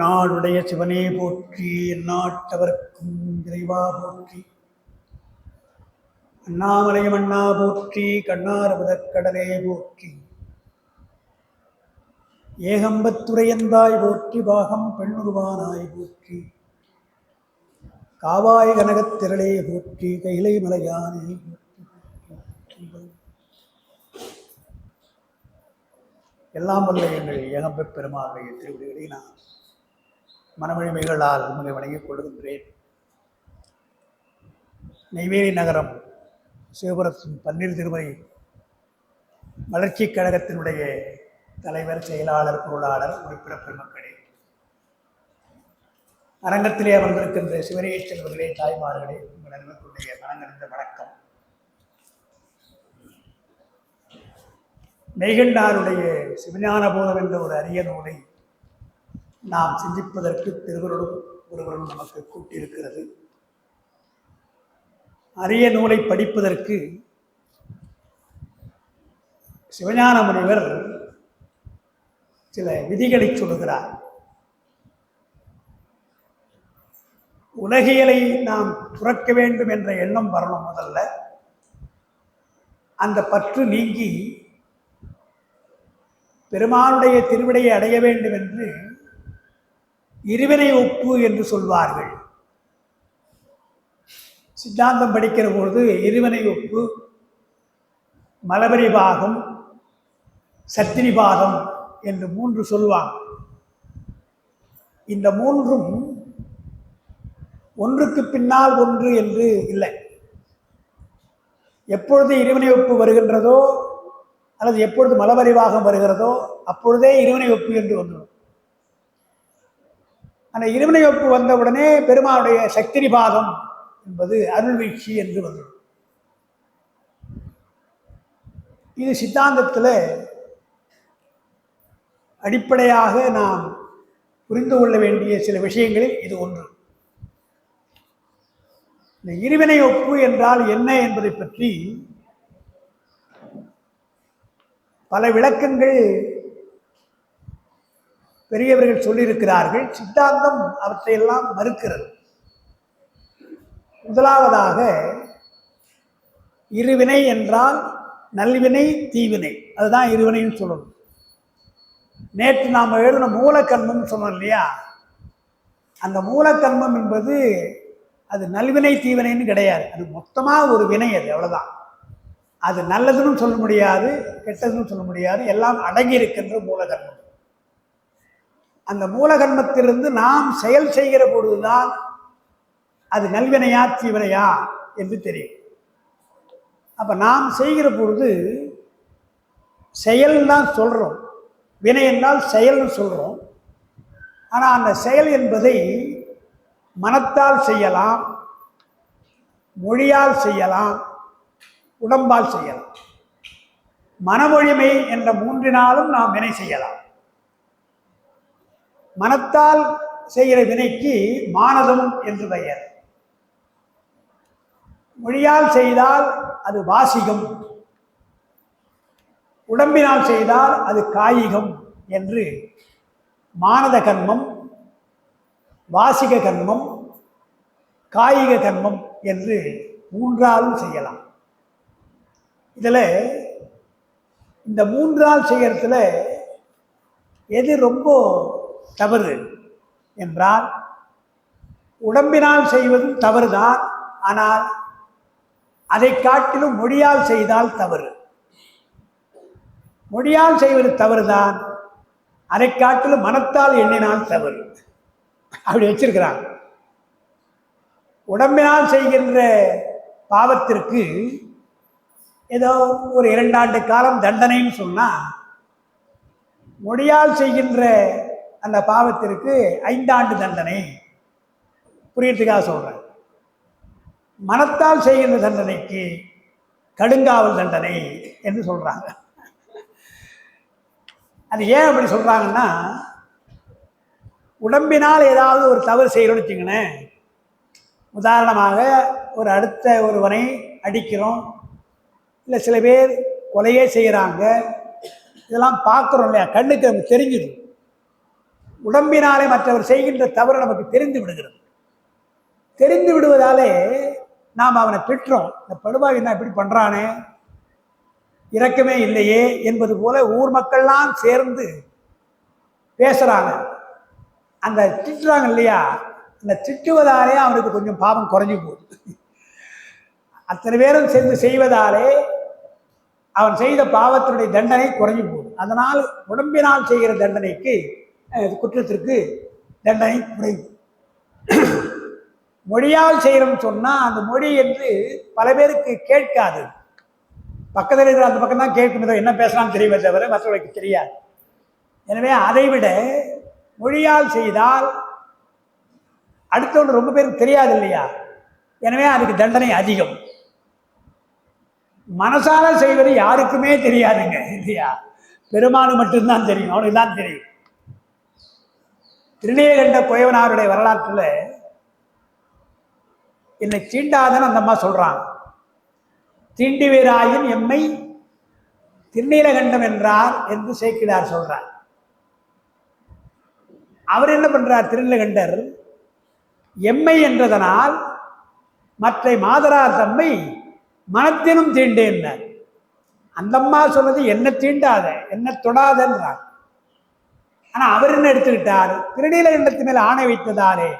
நாடுடைய சிவனே போற்றி, எந்நாட்டவர்க்கும் இறைவா போற்றி. அண்ணாமலையம் அண்ணா போற்றி, கண்ணார முதற்கடலே போற்றி. ஏகம்பத்துரையந்தாய் போற்றி, பாகம் பெண்ணுருவானாய் போற்றி. காவாய் கனகத்திரளே போற்றி, கைலை மலையானே போற்றி. எல்லாம் வல்ல எங்கள் ஏகம்பப் பெருமானுடைய திருவிழிகளை நான் மனவழிமைகளால் உண்மை வணங்கிக் கொள்கின்றேன். நெய்வேலி நகரம் சிவபுரத்தின் பன்னீர் திருமறை வளர்ச்சிக் கழகத்தினுடைய தலைவர், செயலாளர், பொருளாளர், உறுப்பினர் பெருமக்களே, அரங்கத்திலே அமர்ந்திருக்கின்ற சிவனையை செல்வர்களே, தாய்மார்களே, உங்கள் அன்புக்குரிய மனங்கணிந்த வணக்கம். மெய்கண்டாருடைய சிவஞான போதம் என்ற ஒரு அரிய நூலை நாம் சிந்திப்பதற்கு திருவருளும் ஒருவரும் நமக்கு கூட்டியிருக்கிறது. அரிய நூலை படிப்பதற்கு சிவஞான முனிவர் சில விதிகளை சொல்லுகிறார். உலகியலை நாம் துறக்க வேண்டும் என்ற எண்ணம் வரணும். முதல்ல அந்த பற்று நீங்கி பெருமானுடைய திருவிடையை அடைய வேண்டும் என்று இருவினை ஒப்பு என்று சொல்வார்கள். சித்தாந்தம் படிக்கிற பொழுது இருவினை ஒப்பு, மலபரி பாகம், சத்தினி பாகம் என்று 3 சொல்லுவாங்க. இந்த 3ம் ஒன்றுக்கு பின்னால் ஒன்று என்று இல்லை. எப்பொழுது இருவினை ஒப்பு வருகின்றதோ அல்லது எப்பொழுது மலபரிவாகம் வருகிறதோ அப்பொழுதே இருவினை ஒப்பு என்று வந்துடும். அந்த இருவினை ஒப்பு வந்தவுடனே பெருமானுடைய சக்தி பாதம் என்பது அருள்வீழ்ச்சி என்று வந்துடும். இது சித்தாந்தத்தில் அடிப்படையாக நாம் புரிந்து கொள்ள வேண்டிய சில விஷயங்களில் இது ஒன்று. இந்த இருவினை ஒப்பு என்றால் என்ன என்பதை பற்றி பல விளக்கங்கள் பெரியவர்கள் சொல்லியிருக்கிறார்கள். சித்தாந்தம் அவற்றையெல்லாம் மறுக்கிறது. முதலாவதாக, இருவினை என்றால் நல்வினை, தீவினை, அதுதான் இருவினைன்னு சொல்லணும். நேற்று நாம் எழுதின மூலக்கர்மம் சொன்னோம் இல்லையா? அந்த மூலக்கர்மம் என்பது அது நல்வினை தீவினைன்னு கிடையாது. அது மொத்தமாக ஒரு வினை. அது அவ்வளோதான். அது நல்லதுன்னு சொல்ல முடியாது, கெட்டதுன்னு சொல்ல முடியாது, எல்லாம் அடங்கி இருக்கின்ற மூலகர்மம். அந்த மூலகர்மத்திலிருந்து நாம் செயல் செய்கிற பொழுதுதான் அது நல்வினையா தீவினையா என்று தெரியும். அப்போ நாம் செய்கிற பொழுது செயல் தான் சொல்கிறோம், வினை என்றால் செயல்னு சொல்கிறோம். ஆனால் அந்த செயல் என்பதை மனத்தால் செய்யலாம், மொழியால் செய்யலாம், உடம்பால் செய்யலாம். மனமொழிமை என்ற 3னாலும் நாம் வினை செய்யலாம். மனத்தால் செய்கிற வினைக்கு மானதம் என்று பெயர். மொழியால் செய்தால் அது வாசிகம், உடம்பினால் செய்தால் அது காயிகம் என்று மானத கர்மம், வாசிக கர்மம், காயிக கர்மம் என்று 3ஆலும் செய்யலாம். இதில் இந்த 3ஆல் செய்கிறதுல எது ரொம்ப தவறு என்றால், உடம்பினால் செய்வதும் தவறுதான். ஆனால் அதை காட்டிலும் மொழியால் செய்தால் தவறு. மொழியால் செய்வது தவறுதான், அதை காட்டிலும் மனத்தால் எண்ணினால் தவறு. அப்படி வச்சிருக்கிறாங்க. உடம்பினால் செய்கின்ற பாவத்திற்கு ஏதோ ஒரு 2 ஆண்டு காலம் தண்டனைன்னு சொன்னால், மொழியால் செய்கின்ற அந்த பாவத்திற்கு 5 ஆண்டு தண்டனை. புரியறதுக்காக சொல்கிறேன். மனத்தால் செய்கின்ற தண்டனைக்கு கடுங்காவல் தண்டனை என்று சொல்கிறாங்க. அது ஏன் அப்படி சொல்கிறாங்கன்னா, உடம்பினால் ஏதாவது ஒரு தவறு செய்கிறோன்னு வச்சுங்களேன். உதாரணமாக, ஒரு அடுத்த ஒருவனை அடிக்கிறோம், இல்லை சில பேர் கொலையே செய்கிறாங்க. இதெல்லாம் பார்க்குறோம் இல்லையா? கண்ணுக்கு நமக்கு தெரிஞ்சுது. உடம்பினாலே மற்றவர் செய்கின்ற தவறு நமக்கு தெரிந்து விடுகிறது. தெரிந்து விடுவதாலே நாம் அவனை திட்டுறோம். இந்த படுபாவி என்ன இப்படி பண்றானே, இரக்கமே இல்லையே என்பது போல ஊர் மக்கள்லாம் சேர்ந்து பேசுறாங்க. அந்த திட்டுறாங்க இல்லையா, அந்த திட்டுவதாலே அவனுக்கு கொஞ்சம் பாவம் குறைஞ்சி போகுது. அத்தனை பேரும் சேர்ந்து செய்வதாலே அவன் செய்த பாவத்தினுடைய தண்டனை குறைஞ்சி போகுது. அதனால் உடம்பினால் செய்கிற தண்டனைக்கு குற்றத்திற்கு தண்டனை குறைவு. மொழியால் செய்கிறோம்னு சொன்னால் அந்த மொழி என்று பல பேருக்கு கேட்காது. பக்கத்தில் இருக்கிற அந்த பக்கம் தான் கேட்கும், என்ன பேசலாம்னு தெரியுமே தவிர மற்றவர்களுக்கு தெரியாது. எனவே அதைவிட மொழியால் செய்தால் அடுத்தவங்க ரொம்ப பேருக்கு தெரியாது இல்லையா, எனவே அதுக்கு தண்டனை அதிகம். மனசால செய்வது யாருக்குமே தெரியாதுங்க இல்லையா, பெருமானு மட்டும்தான் தெரியும், அவனுக்கு தான் தெரியும். திருநீலகண்ட குயவனாருடைய வரலாற்றில் என்னை தீண்டாதன்னு அந்த அம்மா சொல்றாங்க. தீண்டி வீராயின் எம்மை திருநீலகண்டம் என்றார் என்று சேக்கிழார் சொல்றார். அவர் என்ன பண்றார், திருநீலகண்டர் எம்மை என்றதனால் மற்ற மாதரார் தம்மை மனத்தினும் தீண்டேன்னார். அந்த அம்மா சொன்னது என்ன தீண்டாத, என்ன தொடாதன்றார். ஆனா அவர் என்ன எடுத்துக்கிட்டார், திருநீலகண்டத்து மேல் ஆணை வைத்ததாலே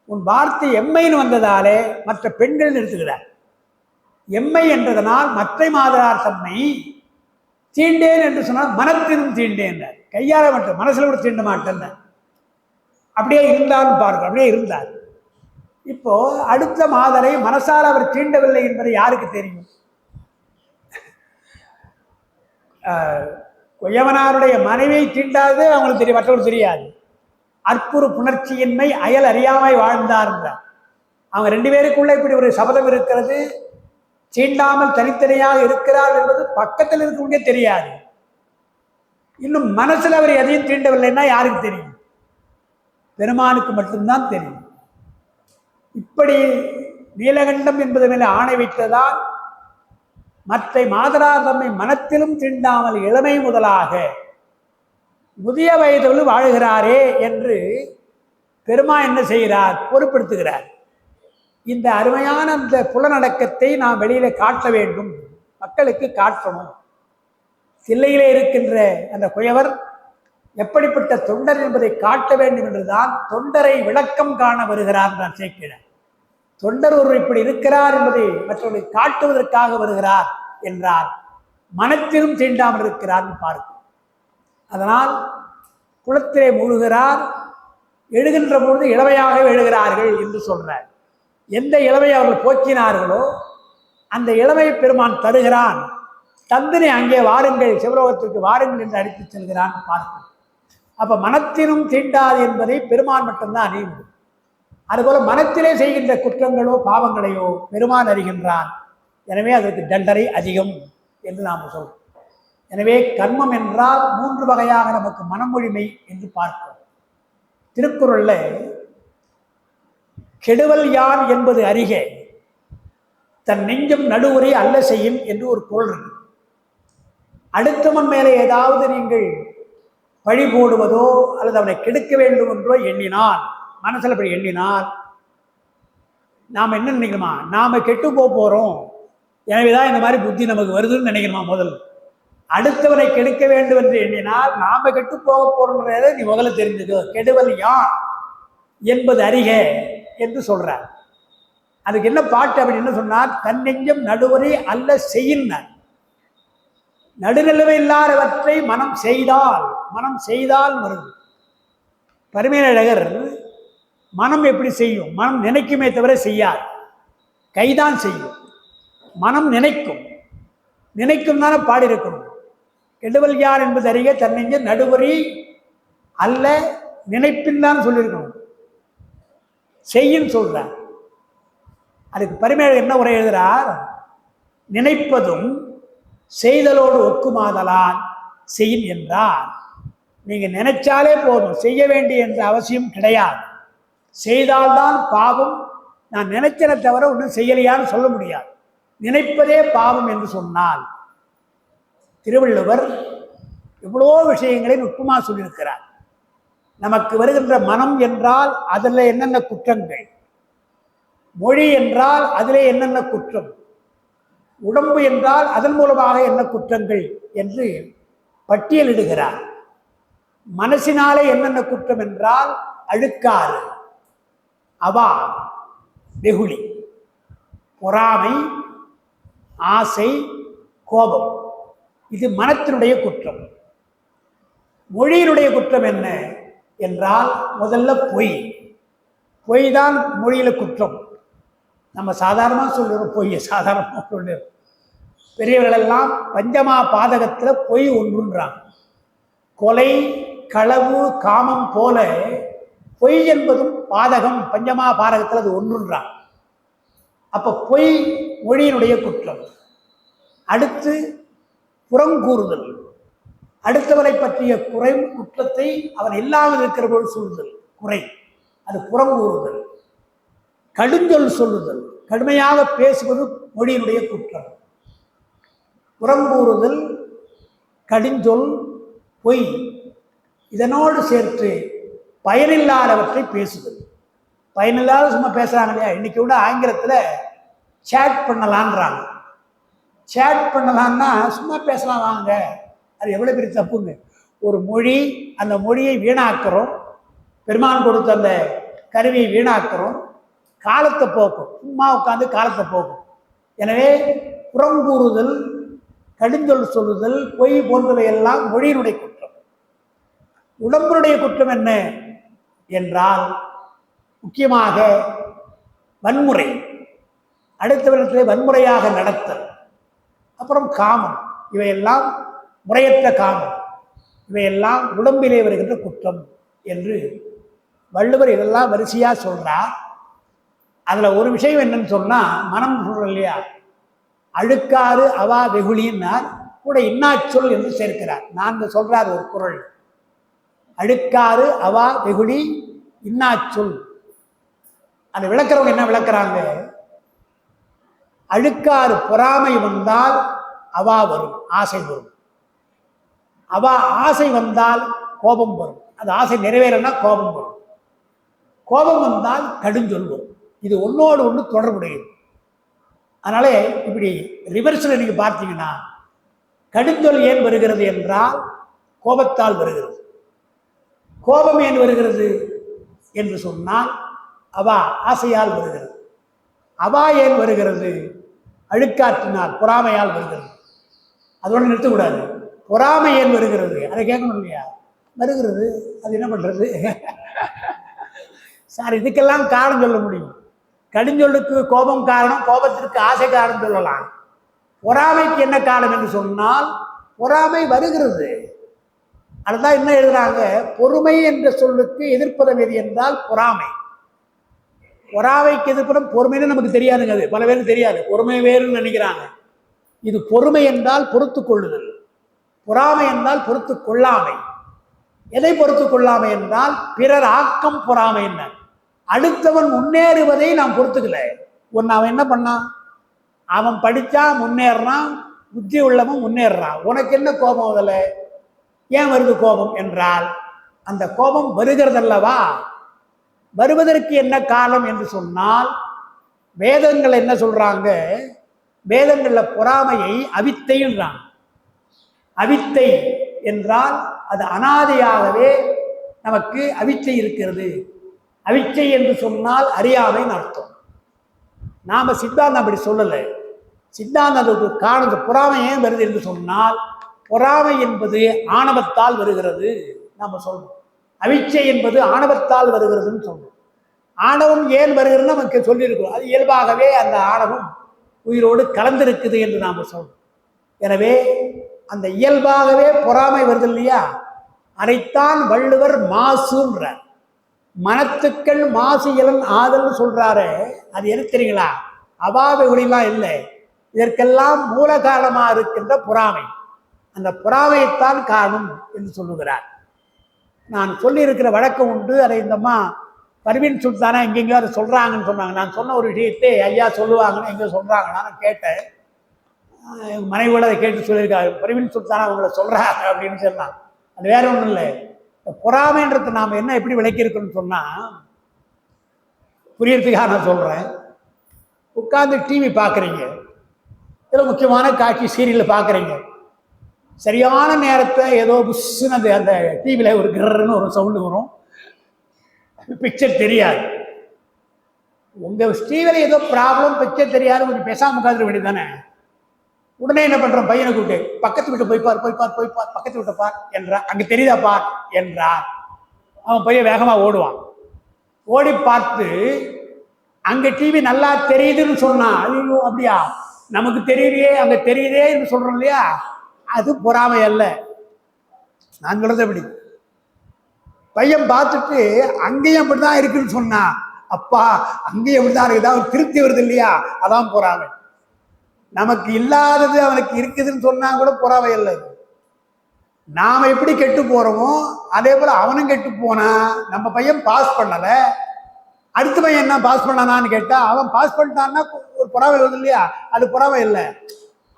உன் வார்த்தை எம்மைன்னு வந்ததாலே மற்ற பெண்கள் எடுத்துக்கிறார். எம்மை என்றதனால் மற்ற மாதரார் தம்மை தீண்டேன் என்று சொன்னால் மனத்தினும் தீண்டேன், கையால மட்டும் மனசுல கூட தீண்ட மாட்டேன். அப்படியே இருந்தாலும் பாருங்க, அப்படியே இருந்தார். இப்போ அடுத்த மாதரை மனசால் அவர் தீண்டவில்லை என்பதை யாருக்கு தெரியும்? கொய்யவனாருடைய மனைவியை தீண்டாது அவங்களுக்கு தெரியும், மற்றவங்களுக்கு தெரியாது. அற்புறு புணர்ச்சியின்மை அயல் அறியாமை வாழ்ந்தார் என்றார். அவங்க ரெண்டு பேருக்குள்ள இப்படி ஒரு சபதம் இருக்கிறது, தீண்டாமல் தனித்தனியாக இருக்கிறார் என்பது பக்கத்தில் இருக்கவங்க தெரியாது. இன்னும் மனசில் அவர் எதையும் தீண்டவில்லைன்னா யாருக்கு தெரியும்? பெருமானுக்கு மட்டும்தான் தெரியும். இப்படி நீலகண்டம் என்பது மேலே ஆணை வைத்ததால் மற்ற மாதரார் தம்மை மனத்திலும் தீண்டாமல் இளமை முதலாக முதிய வயதோடு வாழுகிறாரே என்று பெருமான் என்ன செய்கிறார், பொறுப்படுத்துகிறார். இந்த அருமையான அந்த புலநடக்கத்தை நாம் வெளியில காட்ட வேண்டும், மக்களுக்கு காட்டணும். சில்லையிலே இருக்கின்ற அந்த குயவர் எப்படிப்பட்ட தொண்டர் என்பதை காட்ட வேண்டும் என்றுதான் தொண்டரை விளக்கம் காண வருகிறார் நான் சேர்க்கிறேன். தொண்டர் ஒருவர் இப்படி இருக்கிறார் என்பதை மற்றவர்களை காட்டுவதற்காக வருகிறார் என்றார், மனத்திலும் தீண்டாமல் இருக்கிறார் பார்க்கும். அதனால் குளத்திலே மூழ்கிறார், எழுகின்ற பொழுது இளமையாக எழுகிறார்கள் என்று சொல்றார். எந்த இளமையை அவர்கள் போக்கினார்களோ அந்த இளமையை பெருமான் தருகிறான். தந்தினை அங்கே வாருங்கள், சிவலோகத்திற்கு வாருங்கள் என்று அழைத்து செல்கிறான் பார்க்கும். அப்ப மனத்தினும் தீண்டாது என்பதை பெருமான் மட்டும்தான் அறிய முடியும். அதுபோல மனத்திலே செய்கின்ற குற்றங்களோ பாவங்களையோ பெருமான் அறிகின்றான். எனவே அதற்கு தண்டனை அதிகம் என்று நாம் சொல்றோம். எனவே கர்மம் என்றால் மூன்று வகையாக நமக்கு மனமொழிமை என்று பார்க்கிறோம். திருக்குறள்ல கெடுவல் யான் என்பது அறிக தன் நெஞ்சம் நடுவுரை அல்ல செய்யும் என்று ஒரு பொருள் இருக்கு. அடுத்தவன் மேலே ஏதாவது நீங்கள் பழி போடுவதோ அல்லது அவனை கெடுக்க வேண்டும் என்றோ எண்ணினால், மனசில் அப்படி எண்ணினால் நாம் என்ன நினைக்கணுமா, நாம கெட்டு போறோம், எனவேதான் இந்த மாதிரி புத்தி நமக்கு வருதுன்னு நினைக்கணுமா? முதல் அடுத்தவனை கெடுக்க வேண்டும் என்று எண்ணினால் நாம கெட்டு போக போறோம்ன்றதை நீ முதல்ல தெரிஞ்சுக்கோ. கெடுவல் யான் என்பது அறிக என்று சொல்றார். அதுக்கு என்ன பாட்டு அப்படின்னு சொன்னார், தன் நெஞ்சம் நடுவரை அல்ல செய்யினார். நடுநிலைமை இல்லாதவற்றை மனம் செய்தால் வருது. பரிமேலழகர் மனம் எப்படி செய்யும்? மனம் நினைக்குமே தவிர செய்யாது, கைதான் செய்யும். மனம் நினைக்கும் தானே பாடியிருக்கணும். கெடுவல் யார் என்பது அறிய தன்னெஞ்ச நடுவரி அல்ல நினைப்பின் தான் சொல்லியிருக்கணும், செய்யும் சொல்றார். அதுக்கு பரிமேலழகர் என்ன உரை எழுதுறார், நினைப்பதும் செய்தலோடு ஒக்குமாதலால் செய்யும் என்றார். நீங்க நினைச்சாலே போதும், செய்ய வேண்டிய என்ற அவசியம் கிடையாது. செய்தால்தான் பாவம். நான் நினைச்சதை தவிர ஒன்றும் செய்யலையான்னு சொல்ல முடியாது. நினைப்பதே பாவம் என்று சொன்னால் திருவள்ளுவர் எவ்வளோ விஷயங்களை நுட்பமாக சொல்லியிருக்கிறார். நமக்கு வருகின்ற மனம் என்றால் அதில் என்னென்ன குற்றங்கள், மொழி என்றால் அதிலே என்னென்ன குற்றம், உடம்பு என்றால் அதன் மூலமாக என்ன குற்றங்கள் என்று பட்டியலிடுகிறார். மனசினாலே என்னென்ன குற்றம் என்றால் அழுக்காறு, அவா, வெகுளி, பொறாமை, ஆசை, கோபம். இது மனத்தினுடைய குற்றம். மொழியினுடைய குற்றம் என்ன என்றால் முதல்ல பொய். பொய் தான் மொழியில குற்றம். நம்ம சாதாரணமாக சொல்லுறோம், பொய்யை சாதாரணமாக சொல்லுறோம். பெரியவர்களெல்லாம் பஞ்சமா பாதகத்தில் பொய் ஒன்றுன்றாங்க. கொலை, களவு, காமம் போல பொய் என்பதும் பாதகம், பஞ்சமா பாதகத்தில் அது ஒன்றுன்றாங்க. அப்போ பொய் மொழியினுடைய குற்றம். அடுத்து புறங்கூறுதல், அடுத்தவரை பற்றிய குறை குற்றத்தை அவன் இல்லாமல் இருக்கிற போது சொல்லுதல் குறை, அது புறங்கூறுதல். கடுஞ்சொல் சொல்லுதல், கடுமையாக பேசுவது மொழியினுடைய குற்றம். புறங்கூறுதல், கடுஞ்சொல், பொய், இதனோடு சேர்த்து பயனில்லாதவற்றை பேசுதல். பயனில்லாத சும்மா பேசுகிறாங்க இல்லையா, இன்னைக்கு கூட ஆங்கிலத்தில் சேட் பண்ணலான்றாங்க. சேட் பண்ணலான்னா சும்மா பேசலாம் வாங்க, அது எவ்வளோ பெரிய தப்புங்க. ஒரு மொழி, அந்த மொழியை வீணாக்குறோம், பெருமான் கொடுத்த அந்த கருவியை வீணாக்குறோம், காலத்தை போக்கும், சும்மா உட்காந்து காலத்தை போக்கும். எனவே புறங்கூறுதல், கடுஞ்சொல் சொல்லுதல், பொய் போன்றவை எல்லாம் மொழியினுடைய குற்றம். உடம்பினுடைய குற்றம் என்ன என்றால் முக்கியமாக வன்முறை, அடுத்தவரிடத்திலே வன்முறையாக நடத்தல், அப்புறம் காமம். இவையெல்லாம் முறையற்ற காமம், இவையெல்லாம் உடம்பிலே வருகின்ற குற்றம் என்று வள்ளுவர் இதெல்லாம் வரிசையாக சொல்கிறார். அதில் ஒரு விஷயம் என்னன்னு சொன்னால், மனம் சொல்கிறோம் இல்லையா, அழுக்காறு, அவா, வெகுளின்னார், கூட இன்னாச்சொல் என்று சேர்க்கிறார். நான் சொல்கிறார் ஒரு குறள், அழுக்காறு, அவா, வெகுளி, இன்னாச்சொல். அதை விளக்குறவங்க என்ன விளக்குறாங்க, அழுக்காறு பொறாமை வந்தால் அவா வரும், ஆசை வரும். அவா ஆசை வந்தால் கோபம் வரும், அது ஆசை நிறைவேறனா கோபம் வரும். கோபம் வந்தால் கடுஞ்சொல் வரும். இது ஒன்னோடு ஒன்று தொடர்புடையது. அதனாலே இப்படி ரிவர்ஸில் நீங்கள் பார்த்தீங்கன்னா, கடுஞ்சொல் ஏன் வருகிறது என்றால் கோபத்தால் வருகிறது. கோபம் ஏன் வருகிறது என்று சொன்னால் அவா ஆசையால் வருகிறது. அவா ஏன் வருகிறது, அழுக்காற்றினால், பொறாமையால் வருகிறது. அதோடு நிறுத்தக்கூடாது. பொறாமை ஏன் வருகிறது, அதை கேட்கணும் இல்லையா, வருகிறது, அது என்ன பண்ணுறது சார், இதுக்கெல்லாம் காரணம் சொல்ல முடியும். கடுஞ்சொல்லுக்கு கோபம் காரணம், கோபத்திற்கு ஆசை காரணம் சொல்லலாம். பொறாமைக்கு என்ன காரணம் என்று சொன்னால் பொறாமை வருகிறது. அதுதான் என்ன எழுதுறாங்க, பொறுமை என்ற சொல்லுக்கு எதிர்ப்பதம் எது என்றால் பொறாமை. பொறாமைக்கு எதிர்ப்பதம் பொறுமைன்னு நமக்கு தெரியாதுங்க, அது பல பேருக்கு தெரியாது. பொறுமை வேறுன்னு நினைக்கிறாங்க. இது பொறுமை என்றால் பொறுத்து கொள்ளுதல், பொறாமை என்றால் பொறுத்து கொள்ளாமை. எதை பொறுத்து கொள்ளாமை என்றால் பிறர் ஆக்கம் பொறாமை. என்ன, அடுத்தவன் முன்னேறுவதை நாம் பொறுத்துக்கல. ஒன்று அவன் என்ன பண்ணான், அவன் படித்தா முன்னேறான், புத்தி உள்ளவன் முன்னேறான், உனக்கு என்ன கோபம், அதில் ஏன் வருது கோபம் என்றால் அந்த கோபம் வருகிறதல்லவா. வருவதற்கு என்ன காரணம் என்று சொன்னால் வேதங்கள் என்ன சொல்றாங்க, வேதங்களில் பொறாமையை அவித்தைன்றாங்க. அவித்தை என்றால் அது அனாதையாகவே நமக்கு அவித்தை இருக்கிறது. அவிச்சை என்று சொன்னால் அறியாமைன்னு அர்த்தம். நாம சித்தாந்தம் அப்படி சொல்லலை. சித்தாந்தத்துக்கு காரணம் பொறாமை ஏன் வருது என்று சொன்னால் பொறாமை என்பது ஆணவத்தால் வருகிறது நாம சொல்றோம். அவிச்சை என்பது ஆணவத்தால் வருகிறதுன்னு சொல்றோம். ஆணவம் ஏன் வருகிறதுன்னு நமக்கு சொல்லியிருக்கிறோம். அது இயல்பாகவே அந்த ஆணவம் உயிரோடு கலந்திருக்குது என்று நாம சொல்றோம். எனவே அந்த இயல்பாகவே பொறாமை வருது இல்லையா, அதைத்தான் வள்ளுவர் மாசுன்றார். மனத்துக்கள் மாசு இளன் ஆதல்னு சொல்றாரு. அது என்ன தெரியுங்களா, அபாவைகளெல்லாம் இல்லை, இதற்கெல்லாம் மூல காரணமாக இருக்கின்ற பொறாமை. அந்த பொறாமையைத்தான் காரணம் என்று சொல்லுகிறார். நான் சொல்லியிருக்கிற வழக்கம் உண்டு. அதை இந்தம்மா பர்வீன் சுல்தானா எங்கெங்கயோ அதை சொல்கிறாங்கன்னு சொன்னாங்க. நான் சொன்ன ஒரு விஷயத்தை ஐயா சொல்லுவாங்கன்னு எங்கே சொல்கிறாங்க, நான் கேட்டேன். மனைவியோட அதை கேட்டு சொல்லியிருக்காங்க, பர்வீன் சுல்தானா அவங்கள சொல்கிறாங்க அப்படின்னு சொன்னாங்க. அது வேற ஒன்றும் இல்லை. பொறாமைன்றதை நாம் என்ன எப்படி விளக்கியிருக்கோம்னு சொன்னால், புரியறதுக்காக நான் சொல்கிறேன். உட்காந்து டிவி பார்க்குறீங்க, இதில் முக்கியமான காட்சி சீரியலில் பார்க்குறீங்க. சரியான நேரத்தை ஏதோ புஷ்ஷுன்னு அந்த டிவியில் ஒரு கிரன்னு ஒரு சவுண்டு வரும், பிக்சர் தெரியாது. உங்கள் டிவியில் ஏதோ ப்ராப்ளம், பிக்சர் தெரியாது, கொஞ்சம் பேசாமல் உட்காந்துட வேண்டியது தானே. உடனே என்ன பண்ணுறோம், பையனை கூப்பிட்டு பக்கத்து வீட்டை போய் பார், பக்கத்து வீட்டை பார் என்றான். அங்கே தெரியுதா பார் என்றான். அவன் பையன் வேகமாக ஓடுவான். ஓடி பார்த்து அங்கே டிவி நல்லா தெரியுதுன்னு சொன்னான். ஐயோ அப்படியா, நமக்கு தெரியலையே, அங்கே தெரியுதே என்று சொல்கிறோம் இல்லையா, அது பொறாமை அல்ல. நான் சொல்றது எப்படி, பையன் பார்த்துட்டு அங்கேயும் அப்படிதான் இருக்குன்னு சொன்னா, அப்பா அங்கேயும் அப்படிதான் இருக்குதா, ஒரு திருப்தி வருது இல்லையா, அதான் பொறாமை. நமக்கு இல்லாதது அவனுக்கு இருக்குதுன்னு சொன்னா கூட பொறாமை அல்ல. நாம எப்படி கெட்டு போறோமோ அதே போல அவனும் கெட்டு போனா, நம்ம பையன் பாஸ் பண்ணல, அடுத்த பையன் என்ன பாஸ் பண்ணானான்னு கேட்டா, அவன் பாஸ் பண்ணிட்டான்னா ஒரு பொறாமை வருது இல்லையா, அது பொறாமை இல்லை.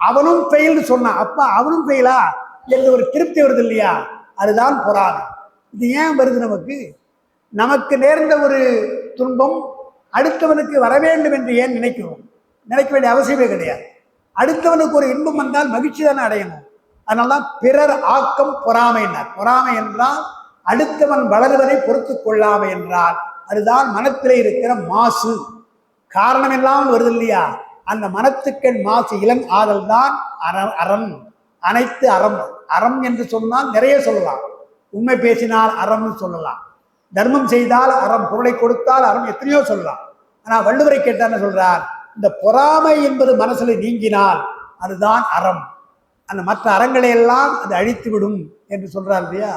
அவனும் ஃபெயில்னு சொன்னான், அப்பா அவனும் ஃபெயிலா என்று ஒரு திருப்தி வருது இல்லையா, அதுதான் பொறாமை. இது ஏன் வருது, நமக்கு நேர்ந்த ஒரு துன்பம் அடுத்தவனுக்கு வர வேண்டும் என்று ஏன் நினைக்கிறோம்? நினைக்க வேண்டிய அவசியமே கிடையாது. அடுத்தவனுக்கு ஒரு இன்பம் வந்தால் மகிழ்ச்சி தானே அடையணும். அதனால்தான் பிறர் ஆக்கம் பொறாமைனார். பொறாமை என்றால் அடுத்தவன் வளர்வதை பொறுத்து கொள்ளாமை என்றால் அதுதான் மனத்திலே இருக்கிற மாசு. காரணம் இல்லாமல் வருது இல்லையா, அந்த மனத்துக்கண் மாசு இளன் ஆதல் தான் அறம். அனைத்து அறம். அறம் என்று சொன்னால் நிறைய சொல்லலாம். உண்மை பேசினால் அறம்னு சொல்லலாம், தர்மம் செய்தால் அறம், பொருளை கொடுத்தால் அறம், எத்தனையோ சொல்லலாம். ஆனால் வள்ளுவரை கேட்டான்னு சொல்றார், இந்த பொறாமை என்பது மனசுல நீங்கினால் அதுதான் அறம், அந்த மற்ற அறங்களை எல்லாம் அது அழித்து விடும் என்று சொல்றார் இல்லையா.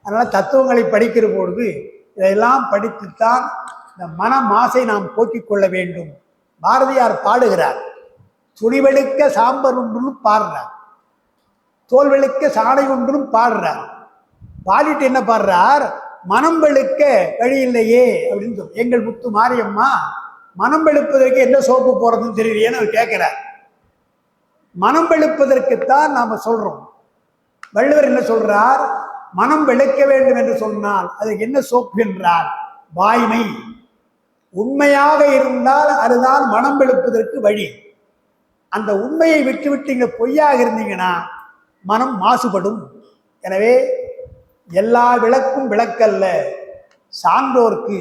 அதனால தத்துவங்களை படிக்கிற பொழுது இதையெல்லாம் படித்துத்தான் இந்த மன மாசை நாம் போக்கிக் கொள்ள வேண்டும். பாரதியார் பாடுகிறார், துணிவெடுக்க சாம்பர் ஒன்றும் பாடுறார், தோல் வெளுக்க சாடை ஒன்றும் பாடுறார். பாடிட்டு என்ன பாடுறார், மனம் வெளுக்க வழி இல்லையே அப்படின்னு சொல்லி, எங்கள் முத்து மாரியம்மா மனம் வெளுப்பதற்கு என்ன சோப்பு போறதுன்னு தெரியலையேன்னு அவர் கேட்கிறார். மனம் வெளுப்பதற்குத்தான் நாம சொல்றோம். வள்ளுவர் என்ன சொல்றார், மனம் வெளுக்க வேண்டும் என்று சொன்னால் அதுக்கு என்ன சோப்பு என்றால் வாய்மை. உண்மையாக இருந்தால் அதுதான் மனம் வெளுப்பதற்கு வழி. அந்த உண்மையை விட்டு விட்டு இங்க பொய்யாக இருந்தீங்கன்னா மனம் மாசுபடும். எனவே எல்லா விளக்கும் விளக்கல்ல, சான்றோர்க்கு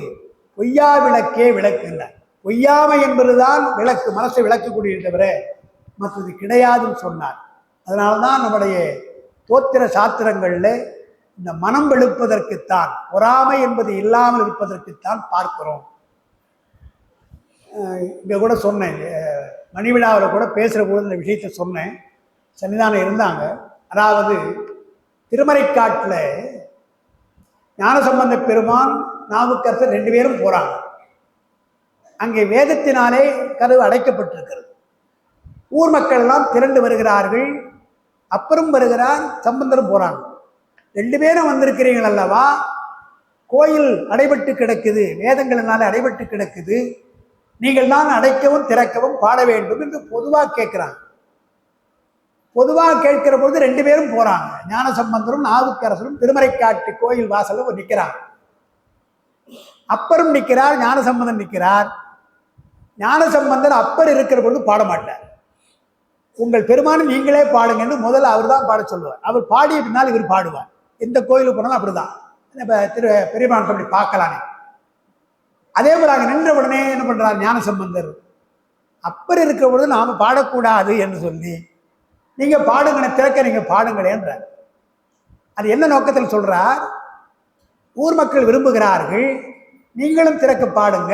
பொய்யா விளக்கே விளக்குல்ல. பொய்யாமை என்பதுதான் விளக்கு, மனசை விளக்கக்கூடிய தவிர மற்றது கிடையாதுன்னு சொன்னார். அதனால்தான் நம்முடைய தோத்திர சாத்திரங்கள்ல இந்த மனம் வெளுப்பதற்குத்தான், பொறாமை என்பது இல்லாமல் இருப்பதற்குத்தான் பார்க்கிறோம். இங்கே கூட சொன்னேன், மணிவிழாவில் கூட பேசுகிற போது இந்த விஷயத்தை சொன்னேன், சன்னிதானம் இருந்தாங்க. அதாவது திருமறைக்காட்டில் ஞானசம்பந்த பெருமான் நாவுக்கரசர் 2 பேரும் போகிறாங்க. அங்கே வேதத்தினாலே கதவு அடைக்கப்பட்டிருக்கிறது. ஊர் மக்கள் எல்லாம் திரண்டு வருகிறார்கள். அப்பரும் வருகிறார், சம்பந்தரும் போகிறாங்க. 2 பேரும் வந்திருக்கிறீர்கள் அல்லவா, கோயில் அடைபட்டு கிடக்குது, வேதங்களினாலே அடைபட்டு கிடக்குது, நீங்கள் தான் அடைக்கவும் திறக்கவும் பாட வேண்டும் என்று பொதுவாக கேட்கிறாங்க. பொதுவாக கேட்கிற போது 2 பேரும் போறாங்க. ஞானசம்பந்தரும் நாவுக்கரசரும் திருமறைக்காட்டு கோயில் வாசல்ல நிற்கிறாங்க. அப்பரும் நிற்கிறார், ஞானசம்பந்தன் நிற்கிறார். ஞானசம்பந்தர் அப்பர் இருக்கிற பொழுது பாட மாட்டார். உங்கள் பெருமானும் நீங்களே பாடுங்கன்னு முதல்ல அவர் தான் பாட சொல்லுவார். அவர் பாடிய பின்னால் இவர் பாடுவார். எந்த கோயிலுக்கு போனாலும் அப்படிதான். பெரியமான் அப்படி பார்க்கலானே. அதே போல அங்கே நின்ற உடனே என்ன பண்றார் ஞானசம்பந்தர், அப்பர் இருக்கிற பொழுது நாம பாடக்கூடாது என்று சொல்லி நீங்க பாடுங்க, திறக்க நீங்க பாடுங்களேன்றார். அது என்ன நோக்கத்தில் சொல்றார், ஊர் மக்கள் விரும்புகிறார்கள், நீங்களும் திறக்க பாடுங்க,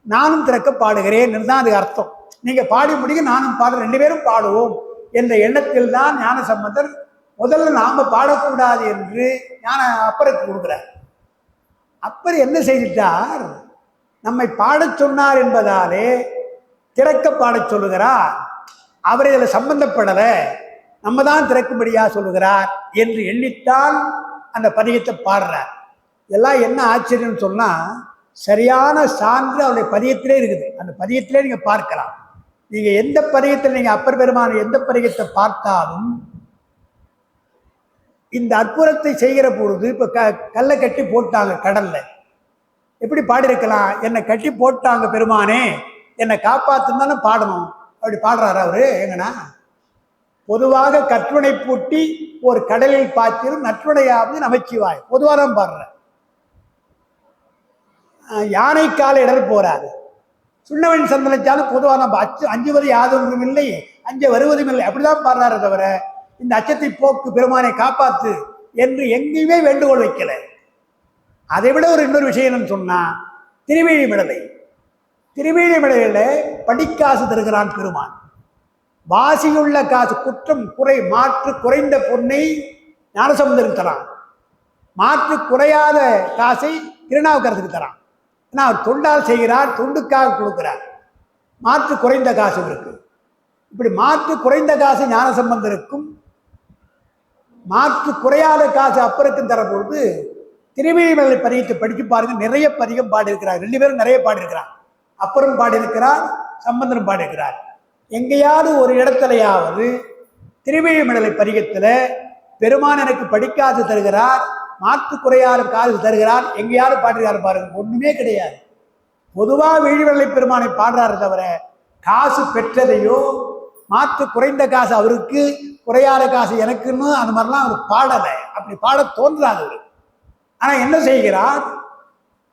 நானும் திறக்க பாடுகிறேன் தான் அது அர்த்தம். நீங்க பாடி முடிக்க நானும் பாடு, 2 பேரும் பாடுவோம் என்ற எண்ணத்தில் தான் ஞானசம்பந்தர் முதல்ல நாம பாடக்கூடாது என்று அப்பருக்கு கொடுக்கிறார். அப்பர் என்ன செய்துட்டார், நம்மை பாடச் சொன்னார் என்பதாலே திறக்க பாடச் சொல்லுகிறார். அவர் இதில் சம்பந்தப்படலை, நம்ம தான் திறக்கும்படியா சொல்லுகிறார் என்று எண்ணித்தான் அந்த பதியத்தை பாடுறார். இதெல்லாம் என்ன ஆச்சரியம்னு சொன்னா, சரியான சான்று அவருடைய பதியத்திலே இருக்குது. அந்த பதியத்திலே நீங்க பார்க்கலாம். நீங்க எந்த பதியத்தில் நீங்க அப்பர் பெருமான எந்த பதியத்தை பார்த்தாலும் இந்த அற்புதத்தை செய்கிற பொழுது இப்போ கல்லை கட்டி போட்டாங்க கடல்ல, எப்படி பாடியிருக்கலாம்? என்னை கட்டி போட்டாங்க பெருமானே, என்னை காப்பாத்துன்னு தானே பாடணும். அப்படி பாடுறாரு அவரு. எங்கன்னா பொதுவாக கற்றுணை பூட்டி ஒரு கடலில் பாய்ச்சிலும் நற்றுணையாவது நமச்சிவாய், பொதுவாக தான் பாடுற. யானைக்கால இடர் போறாரு, சுண்ணவன் சந்தனிச்சாலும் பொதுவாக நம்ம அஞ்சுவது யாதொன்றும் இல்லை, அஞ்ச வருவதும் இல்லை, அப்படிதான் பாடுறாரு தவிர இந்த அச்சத்தை போக்கு பெருமானை காப்பாத்து என்று எங்கேயுமே வேண்டுகோள் வைக்கல. அதை விட இன்னொரு விஷயம் என்னன்னு சொன்னா, திருவேழிமிடலை, திருவேழிமிடலையில படிக்காசு தருகிறான் பெருமான். வாசியுள்ள காசு, குற்றம் குறை மாற்று குறைந்த பொன்னை ஞானசம்பந்தருக்கு தரான், மாற்று குறையாத காசை திருநாவுக்கரசுக்கு தரான். ஏன்னா அவர் தொண்டால் செய்கிறார், தொண்டுக்காக கொடுக்கிறார். மாற்று குறைந்த காசு இருக்கு. இப்படி மாற்று குறைந்த காசு ஞானசம்பந்தருக்கும் மாற்று குறையாத காசு அப்பருக்கும் தரப்பொழுது திருவேழிமலை பதிகத்தை படித்து பாருங்க. நிறைய பதிகம் பாடியிருக்கிறார், 2 பேரும் நிறைய பாடியிருக்கிறார். அப்பரும் பாடியிருக்கிறார், சம்பந்தரும் பாடியிருக்கிறார். எங்கேயாவது ஒரு இடத்துலையாவது திருவேழிமலை பதிகத்துல பெருமான் எனக்கு படிக்காது தருகிறார், மாற்று குறையாத காசு தருகிறார், எங்கேயாவது பாடுகிறாரு பாருங்க? ஒண்ணுமே கிடையாது. பொதுவா வேழிவெள்ளை பெருமானை பாடுறாரு தவிர காசு பெற்றதையோ மாற்று குறைந்த காசு அவருக்கு குறையாத காசு எனக்குன்னு அந்த மாதிரிலாம் அவர் பாடலை. அப்படி பாட தோன்றாது அவரு. ஆனா என்ன செய்கிறார்?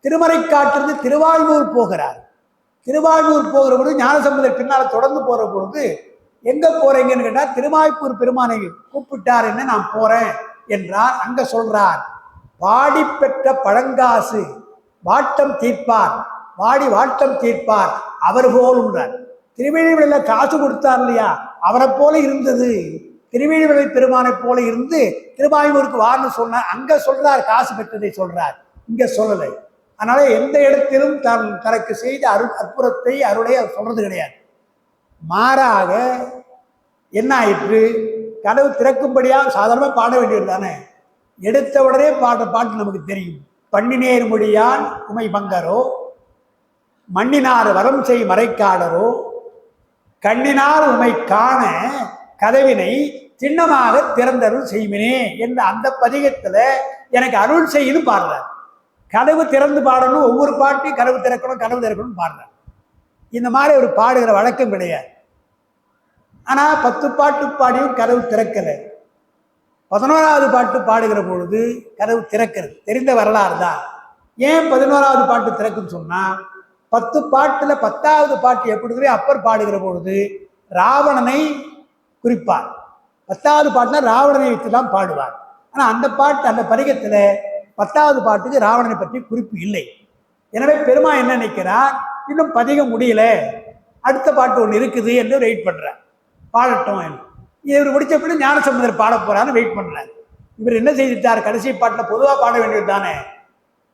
திருமறைக்காட்டிலிருந்து திருவாழ்வூர் போகிறார். திருவாழ்வூர் போகிற பொழுது ஞானசம்பந்தர் பின்னால் தொடர்ந்து போற பொழுது எங்க போறீங்கன்னு கேட்டா, திருவாய்ப்பூர் பெருமானை கூப்பிட்டார், என்ன நான் போறேன் என்றார். அங்க சொல்றார், வாடி பெற்ற பழங்காசு வாட்டம் தீர்ப்பார், வாடி வாட்டம் தீர்ப்பார் அவர் போலுன்றார். திருவேழிமலையில காசு கொடுத்தார் இல்லையா, அவரை போல இருந்தது. திருவேழிமலை பெருமானை போல இருந்து திருவாயூருக்கு வான்னு சொன்னார். அங்க சொல்றார், காசு பெற்றதை சொல்றார், இங்க சொல்லலை. அதனால எந்த இடத்திலும் தனக்கு செய்த அற்புதத்தை அருளை அவர் சொல்றது கிடையாது. மாறாக என்ன ஆயிற்று? கதவு திறக்கும்படியாக சாதாரணமாக பாட வேண்டியது தானே. எடுத்த உடனே பாட்டு நமக்கு தெரியும். பண்ணினேர் மொழியான் உமை பங்கரோ, மண்ணினார் வரம் செய் மறைக்காடரோ, கண்ணினார் உமை காண கதவினை சின்னமாக திறந்தருள் செய்வினே என்ற அந்த பதிகத்துல எனக்கு அருள் செய்யுன்னு பாடுறார். கதவு திறந்து பாடணும், ஒவ்வொரு பாட்டையும் கதவு திறக்கணும் கதவு திறக்கணும் பாடுறார். இந்த மாதிரி ஒரு பாடுகிற வழக்கம் கிடையாது. ஆனா 10 பாட்டு பாடியும் கதவு திறக்கலை. 11வது பாட்டு பாடுகிற பொழுது கதவு திறக்கிறது. தெரிந்த வரலாறு தான். ஏன் 11வது பாட்டு திறக்குன்னு சொன்னா, 10 பாட்டுல 10வது பாட்டு எப்படி அப்பர் பாடுகிற பொழுது ராவணனை குறிப்பார். 10வது பாட்டுல ராவணனை வைத்துதான் பாடுவார். ஆனா அந்த பாட்டு, அந்த பதிகத்துல 10வது பாட்டுக்கு ராவணனை பற்றி குறிப்பு இல்லை. எனவே பெருமான் என்ன நினைக்கிறார், இன்னும் பதிகம் முடியல, அடுத்த பாட்டு ஒன்று இருக்குது என்று வெயிட் பண்றார், பாடட்டும் என்று. இவர் முடிச்ச பிறகு ஞானசம்பந்தர் பாட போறான்னு வெயிட் பண்றார். இவர் என்ன செய்துட்டார்? கடைசி பாட்டில் பொதுவாக பாட வேண்டியது தானே,